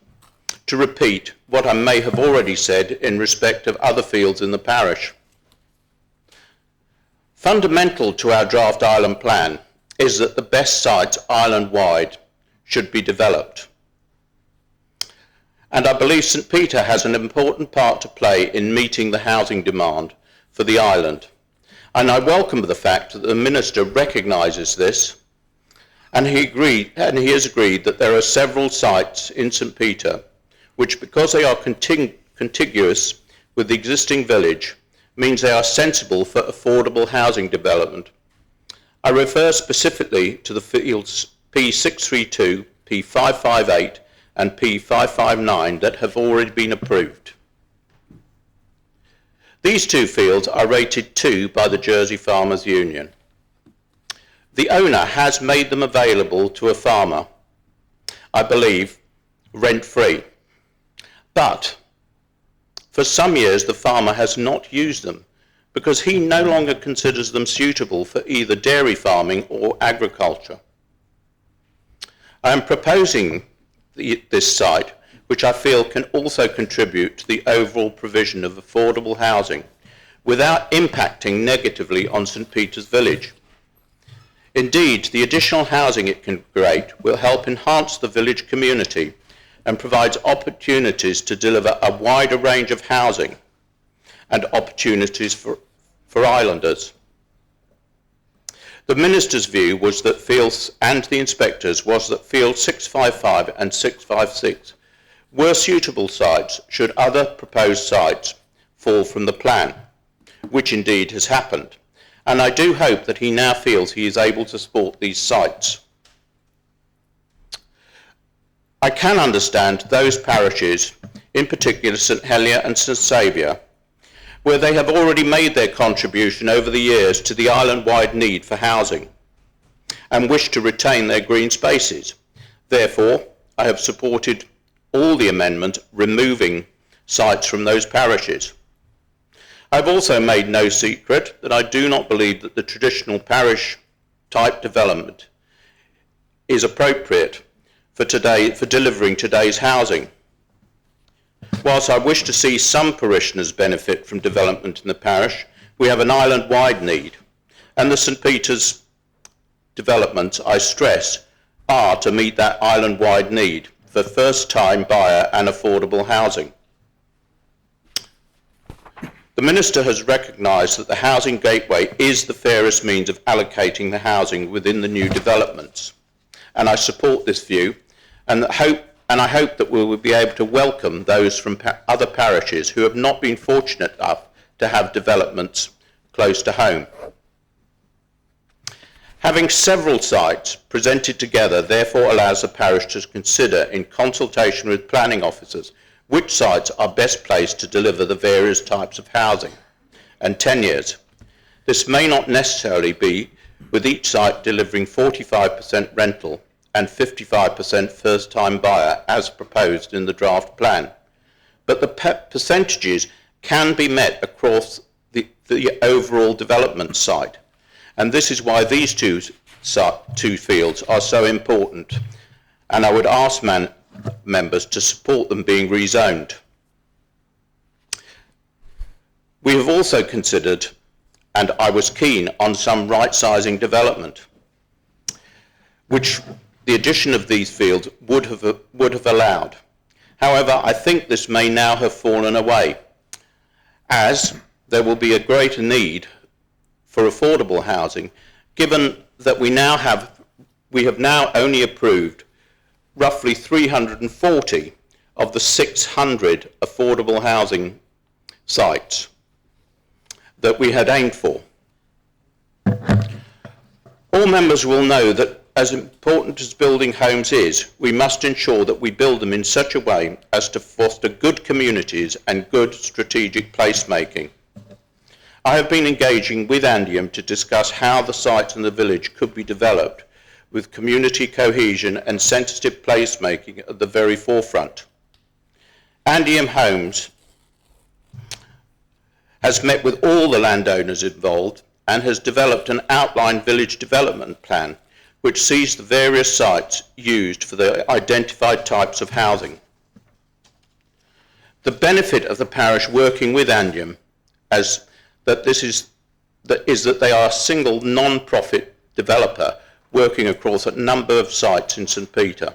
to repeat what I may have already said in respect of other fields in the parish. Fundamental to our draft island plan is that the best sites island-wide should be developed. And I believe St Peter has an important part to play in meeting the housing demand for the island. And I welcome the fact that the Minister recognises this, and he has agreed that there are several sites in St Peter which, because they are contiguous with the existing village, means they are sensible for affordable housing development. I refer specifically to the fields P632, P558 and P559 that have already been approved. These two fields are rated 2 by the Jersey Farmers Union. The owner has made them available to a farmer, I believe, rent-free. But for some years the farmer has not used them because he no longer considers them suitable for either dairy farming or agriculture. I am proposing this site, which I feel can also contribute to the overall provision of affordable housing without impacting negatively on St Peter's Village. Indeed, the additional housing it can create will help enhance the village community and provides opportunities to deliver a wider range of housing and opportunities for islanders. The Minister's view was that fields, and the inspectors, was that fields 655 and 656 were suitable sites should other proposed sites fall from the plan, which indeed has happened. And I do hope that he now feels he is able to support these sites. I can understand those parishes, in particular St Helier and St Saviour, where they have already made their contribution over the years to the island-wide need for housing and wish to retain their green spaces. Therefore, I have supported all the amendment removing sites from those parishes. I have also made no secret that I do not believe that the traditional parish-type development is appropriate for delivering today's housing. Whilst I wish to see some parishioners benefit from development in the parish, we have an island-wide need, and the St Peter's developments, I stress, are to meet that island-wide need for first-time buyer and affordable housing. The Minister has recognised that the Housing Gateway is the fairest means of allocating the housing within the new developments, and I support this view, and I hope that we will be able to welcome those from other parishes who have not been fortunate enough to have developments close to home. Having several sites presented together therefore allows the parish to consider, in consultation with planning officers, which sites are best placed to deliver the various types of housing and tenures. This may not necessarily be with each site delivering 45% rental and 55% first-time buyer as proposed in the draft plan. But the percentages can be met across the overall development site. And this is why these two fields are so important. And I would ask members to support them being rezoned. We have also considered, and I was keen on some right-sizing development, which the addition of these fields would have allowed. However, I think this may now have fallen away, as there will be a greater need for affordable housing, given that we have now only approved roughly 340 of the 600 affordable housing sites that we had aimed for. All members will know that as important as building homes is, we must ensure that we build them in such a way as to foster good communities and good strategic placemaking. I have been engaging with Andium to discuss how the sites in the village could be developed with community cohesion and sensitive placemaking at the very forefront. Andium Homes has met with all the landowners involved and has developed an outline village development plan which sees the various sites used for the identified types of housing. The benefit of the parish working with Andium is that they are a single non-profit developer working across a number of sites in St Peter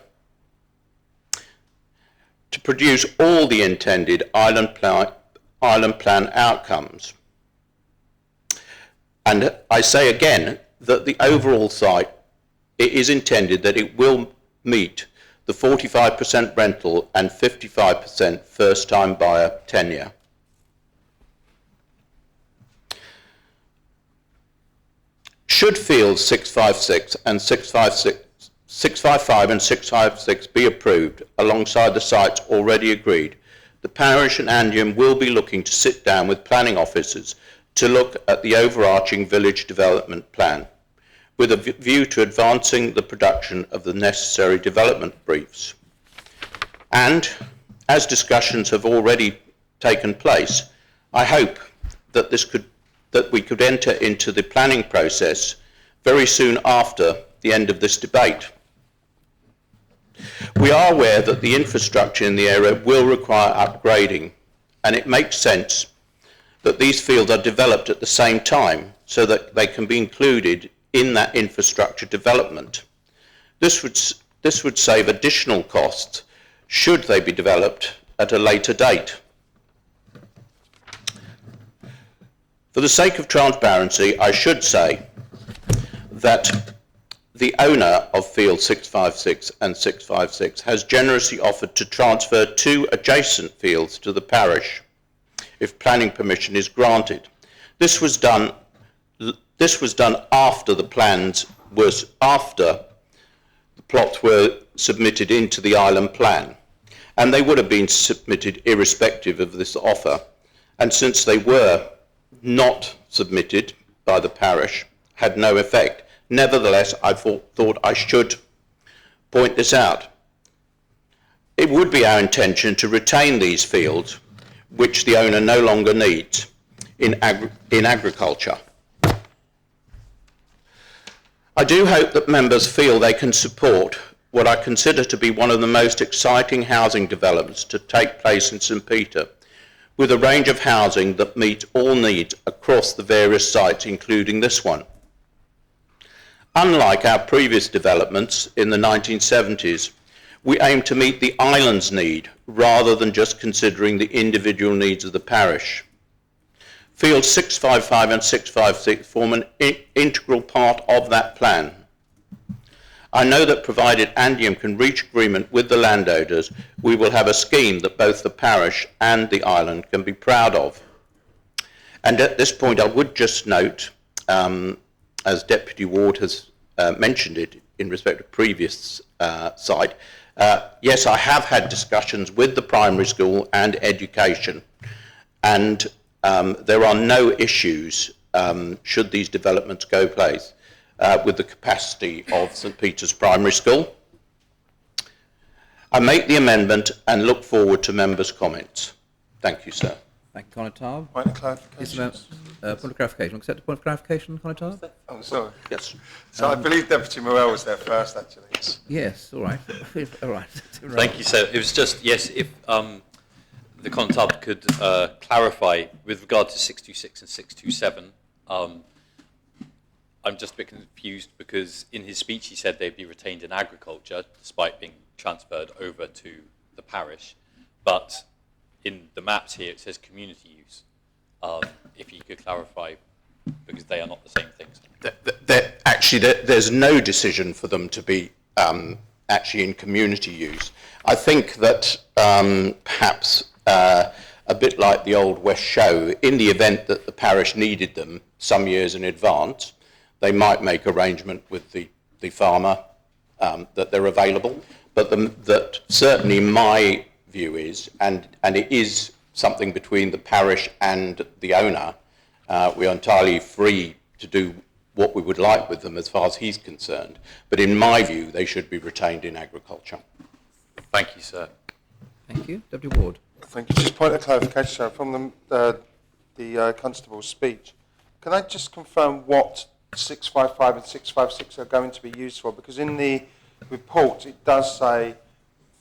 to produce all the intended island plan outcomes. And I say again that the overall site, it is intended that it will meet the 45% rental and 55% first-time buyer tenure. Should fields 656 and 655 and 656 be approved alongside the sites already agreed, the parish and Andium will be looking to sit down with planning officers to look at the overarching village development plan, with a view to advancing the production of the necessary development briefs. And, as discussions have already taken place, I hope that we could enter into the planning process very soon after the end of this debate. We are aware that the infrastructure in the area will require upgrading, and it makes sense that these fields are developed at the same time so that they can be included in that infrastructure development. This would save additional costs should they be developed at a later date. For the sake of transparency, I should say that the owner of field 656 and 656 has generously offered to transfer 2 adjacent fields to the parish if planning permission is granted. This was done after the plots were submitted into the island plan, and they would have been submitted irrespective of this offer. And since they were not submitted by the parish, had no effect. Nevertheless, I thought I should point this out. It would be our intention to retain these fields, which the owner no longer needs, in agriculture. I do hope that members feel they can support what I consider to be one of the most exciting housing developments to take place in St Peter, with a range of housing that meets all needs across the various sites, including this one. Unlike our previous developments in the 1970s, we aim to meet the island's need rather than just considering the individual needs of the parish. Fields 655 and 656 form an integral part of that plan. I know that provided Andium can reach agreement with the landowners, we will have a scheme that both the parish and the island can be proud of. And at this point I would just note, as Deputy Ward has mentioned it in respect of previous site, yes, I have had discussions with the primary school and education, and there are no issues should these developments go place with the capacity of St Peter's Primary School. I make the amendment and look forward to members' comments. Thank you, sir. Thank you, Conor Point of clarification. Point of clarification. Accept a point of clarification, Conor? Oh, sorry. Yes. So I believe Deputy Morell was there first, actually. Yes, all right. All right. Thank you, sir. It was just, yes, if the Contab could clarify with regard to 626 and 627, I'm just a bit confused because in his speech he said they'd be retained in agriculture despite being transferred over to the parish, but in the maps here it says community use. If you could clarify, because they are not the same things. Actually, there's no decision for them to be actually in community use. I think that perhaps a bit like the Old West Show, in the event that the parish needed them some years in advance, they might make arrangement with the farmer that they're available. But that certainly my view is, and it is something between the parish and the owner, we are entirely free to do what we would like with them as far as he's concerned. But in my view, they should be retained in agriculture. Thank you, sir. Thank you. Deputy Ward. Thank you. Just point of clarification, sir, from the constable's speech. Can I just confirm what 655 and 656 are going to be used for? Because in the report it does say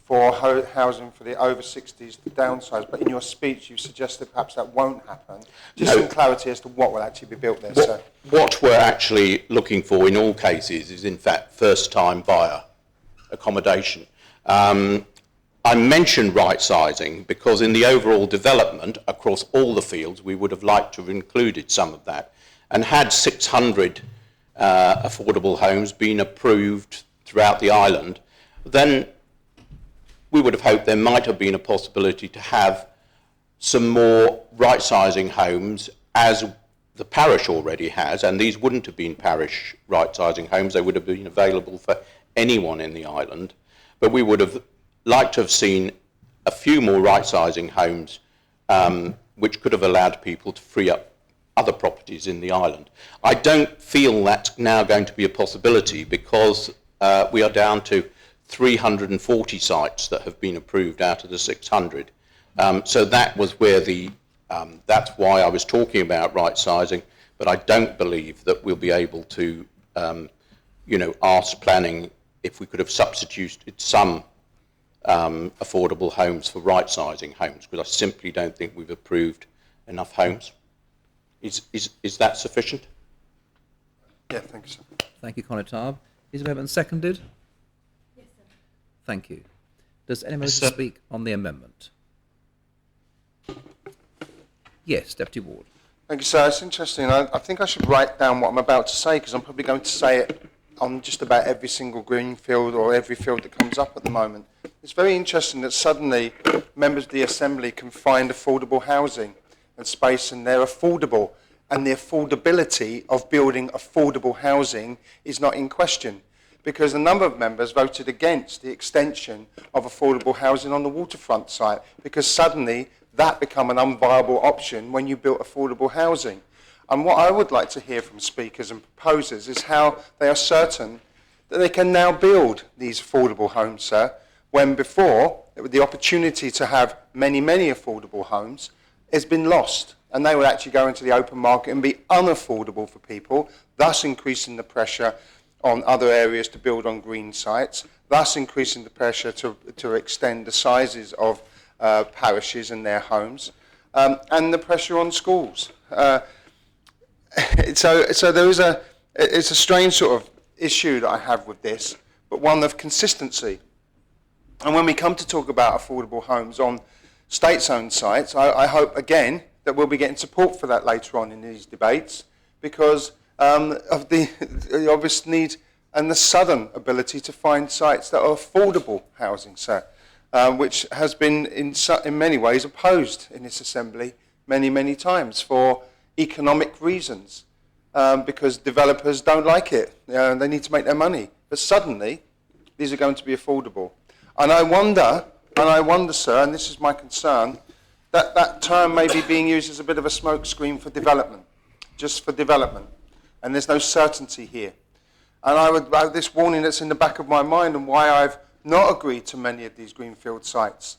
for housing for the over 60s, the downsize, but in your speech you suggested perhaps that won't happen. Just some clarity as to what will actually be built there, sir. What we're actually looking for in all cases is in fact first-time buyer accommodation. I mentioned right-sizing because in the overall development across all the fields we would have liked to have included some of that, and had 600 affordable homes been approved throughout the island, then we would have hoped there might have been a possibility to have some more right-sizing homes as the parish already has, and these wouldn't have been parish right-sizing homes, they would have been available for anyone in the island, but we would have liked to have seen a few more right-sizing homes which could have allowed people to free up other properties in the island. I don't feel that's now going to be a possibility because we are down to 340 sites that have been approved out of the 600. So that was where that's why I was talking about right-sizing, but I don't believe that we'll be able to, ask planning if we could have substituted some affordable homes for right-sizing homes, because I simply don't think we've approved enough homes. Is that sufficient? Yeah, thank you, sir. Thank you, Conatab. Is the amendment seconded? Yes, sir. Thank you. Does anyone wish to speak on the amendment? Yes, Deputy Ward. Thank you, sir. It's interesting. I think I should write down what I'm about to say because I'm probably going to say it on just about every single green field or every field that comes up at the moment. It's very interesting that suddenly members of the Assembly can find affordable housing and space, and they're affordable, and the affordability of building affordable housing is not in question, because a number of members voted against the extension of affordable housing on the waterfront site, because suddenly that became an unviable option when you built affordable housing. And what I would like to hear from speakers and proposers is how they are certain that they can now build these affordable homes, sir, when before the opportunity to have many, many affordable homes has been lost, and they would actually go into the open market and be unaffordable for people, thus increasing the pressure on other areas to build on green sites, thus increasing the pressure to extend the sizes of parishes and their homes, and the pressure on schools. So it's a strange sort of issue that I have with this, but one of consistency. And when we come to talk about affordable homes on state-owned sites, I hope again that we'll be getting support for that later on in these debates, because of the obvious need and the sudden ability to find sites that are affordable housing, sir, which has been in many ways opposed in this Assembly many times for economic reasons, because developers don't like it. They need to make their money. But suddenly, these are going to be affordable. And I wonder, sir, and this is my concern, that term may be being used as a bit of a smokescreen for development, just for development. And there's no certainty here. And I would have this warning that's in the back of my mind and why I've not agreed to many of these greenfield sites.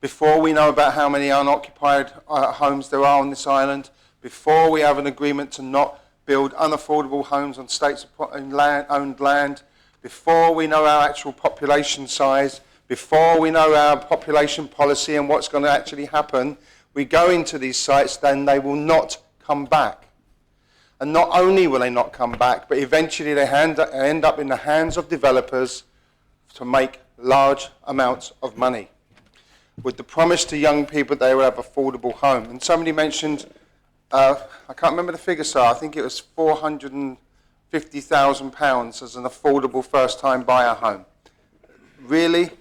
Before we know about how many unoccupied homes there are on this island, before we have an agreement to not build unaffordable homes on state-owned land, before we know our actual population size, before we know our population policy and what's going to actually happen, we go into these sites, then they will not come back. And not only will they not come back, but eventually they end up in the hands of developers to make large amounts of money, with the promise to young people that they will have affordable home. And somebody mentioned, I can't remember the figure, sir, I think it was £450,000 as an affordable first-time buyer home. Really?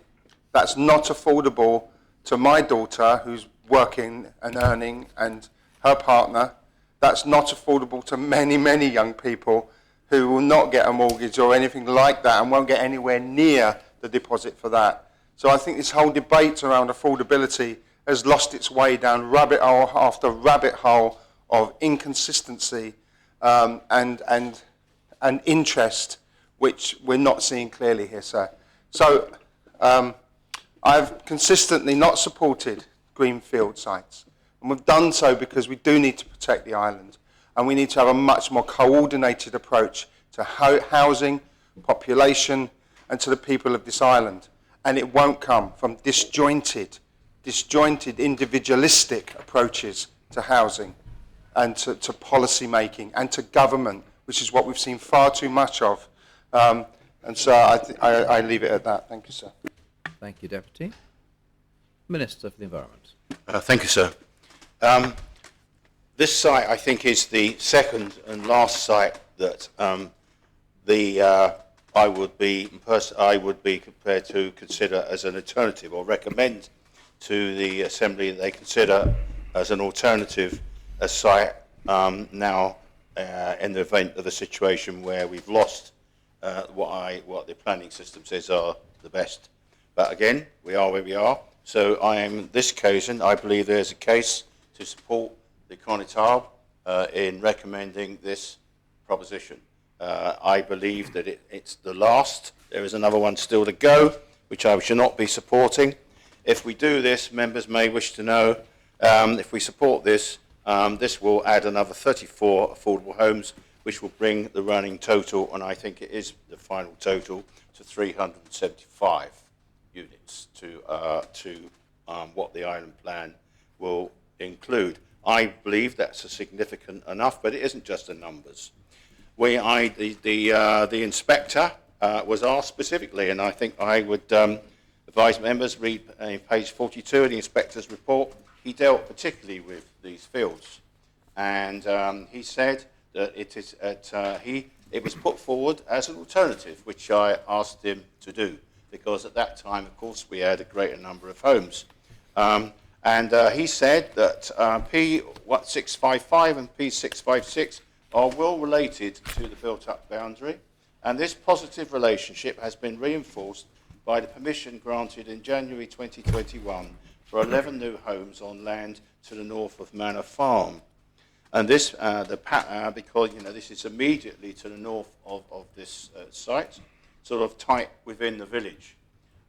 That's not affordable to my daughter who's working and earning, and her partner. That's not affordable to many young people who will not get a mortgage or anything like that and won't get anywhere near the deposit for that. So I think this whole debate around affordability has lost its way down rabbit hole after rabbit hole of inconsistency and interest, which we're not seeing clearly here, sir. So I've consistently not supported greenfield sites. And we've done so because we do need to protect the island. And we need to have a much more coordinated approach to housing, population, and to the people of this island. And it won't come from disjointed, individualistic approaches to housing and to policy making and to government, which is what we've seen far too much of. And so I leave it at that. Thank you, sir. Thank you, Deputy. Minister for the Environment. Thank you, sir. This site, I think, is the second and last site that I would be prepared to consider as an alternative, or recommend to the Assembly that they consider as an alternative a site now in the event of a situation where we've lost what the planning system says are the best. But again, we are where we are. So this occasion, I believe there's a case to support the Conitable in recommending this proposition. I believe that it's the last. There is another one still to go, which I shall not be supporting. If we do this, members may wish to know, if we support this, this will add another 34 affordable homes, which will bring the running total, and I think it is the final total, to 375 units to what the island plan will include. I believe that's a significant enough, but it isn't just the numbers. The inspector was asked specifically, and I think I would advise members read page 42 of the inspector's report. He dealt particularly with these fields, and he said that it was put forward as an alternative, which I asked him to do, because at that time, of course, we had a greater number of homes. He said that P655 and P656 are well related to the built-up boundary, and this positive relationship has been reinforced by the permission granted in January 2021 for 11 new homes on land to the north of Manor Farm. And this, because this is immediately to the north of this site, sort of tight within the village.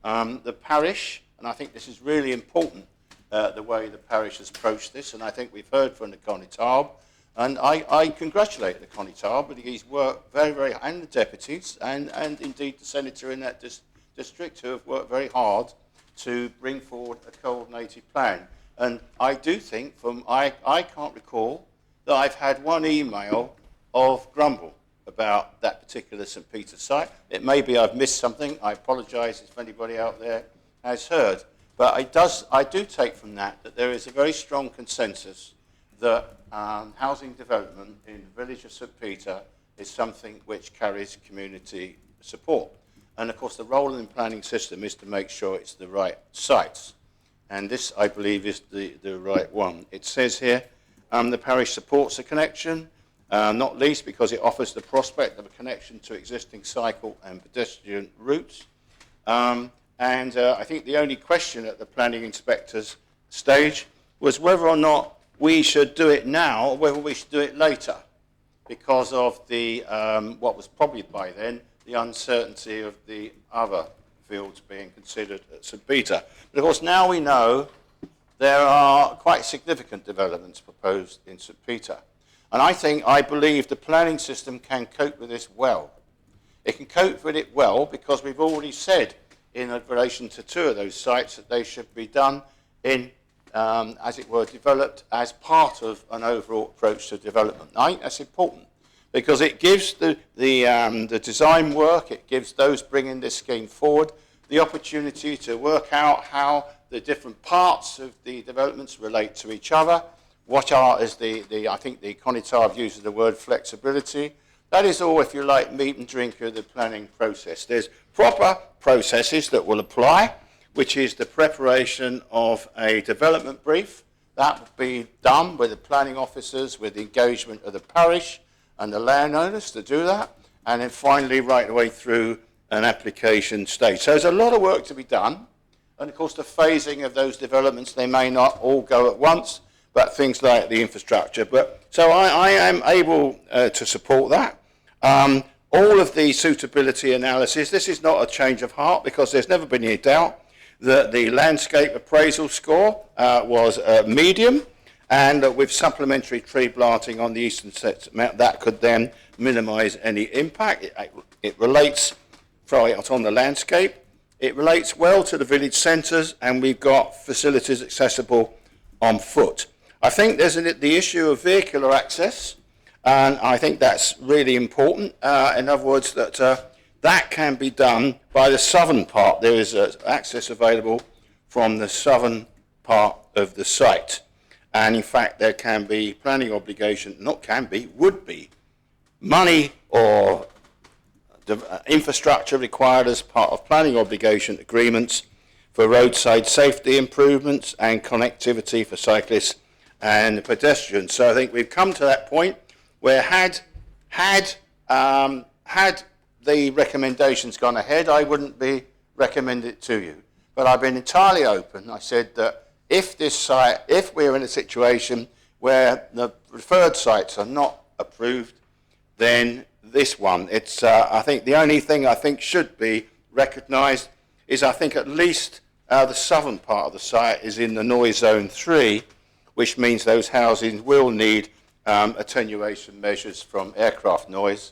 The parish, and I think this is really important, the way the parish has approached this, and I think we've heard from the Conitable, and I congratulate the Conitable, but he's worked very, and the deputies, and indeed the senator in that district, who have worked very hard to bring forward a coordinated plan. And I do think, I can't recall that I've had one email of grumble about that particular St. Peter's site. It may be I've missed something. I apologise if anybody out there has heard. But I do take from that there is a very strong consensus that housing development in the village of St. Peter is something which carries community support. And of course, the role in the planning system is to make sure it's the right sites. And this, I believe, is the right one. It says here, the parish supports the connection, not least because it offers the prospect of a connection to existing cycle and pedestrian routes. I think the only question at the planning inspector's stage was whether or not we should do it now or whether we should do it later, because of the what was probably by then the uncertainty of the other fields being considered at St. Peter. But of course now we know there are quite significant developments proposed in St. Peter. And I believe the planning system can cope with this well. It can cope with it well because we've already said in relation to two of those sites that they should be done in, as it were, developed as part of an overall approach to development. I think that's important because it gives the design work, it gives those bringing this scheme forward the opportunity to work out how the different parts of the developments relate to each other. What is I think the Conitable uses the word flexibility. That is all, if you like, meat and drink of the planning process. There's proper processes that will apply, which is the preparation of a development brief. That will be done with the planning officers, with the engagement of the parish and the landowners to do that. And then finally, right the way through an application stage. So there's a lot of work to be done. And of course, the phasing of those developments, they may not all go at once, but things like the infrastructure. So I am able to support that. All of the suitability analysis, this is not a change of heart because there's never been any doubt that the landscape appraisal score was medium, and with supplementary tree planting on the eastern segment, that could then minimise any impact. It relates out on the landscape. It relates well to the village centres, and we've got facilities accessible on foot. I think there's the issue of vehicular access, and I think that's really important. In other words, that can be done by the southern part. There is access available from the southern part of the site. And in fact, there can be planning obligation, would be money or infrastructure required as part of planning obligation agreements for roadside safety improvements and connectivity for cyclists and pedestrians. So I think we've come to that point where had the recommendations gone ahead, I wouldn't be recommending it to you. But I've been entirely open. I said that if we're in a situation where the referred sites are not approved, then this one, I think the only thing I think should be recognised is I think at least the southern part of the site is in the noise zone 3, which means those housings will need attenuation measures from aircraft noise.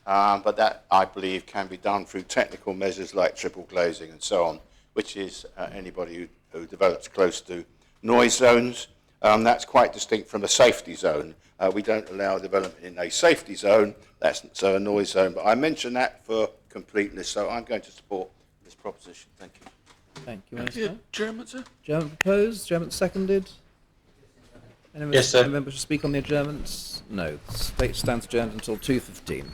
But that, I believe, can be done through technical measures like triple glazing and so on, which is anybody who develops close to noise zones. That's quite distinct from a safety zone. We don't allow development in a safety zone, that's so a noise zone. But I mention that for completeness, so I'm going to support this proposition. Thank you. Thank you, Minister. Adjournment, sir? Adjournment proposed, adjournment seconded. Anyone Yes, sir. Any member to speak on the adjournments? No. The debate stands adjourned until 2:15.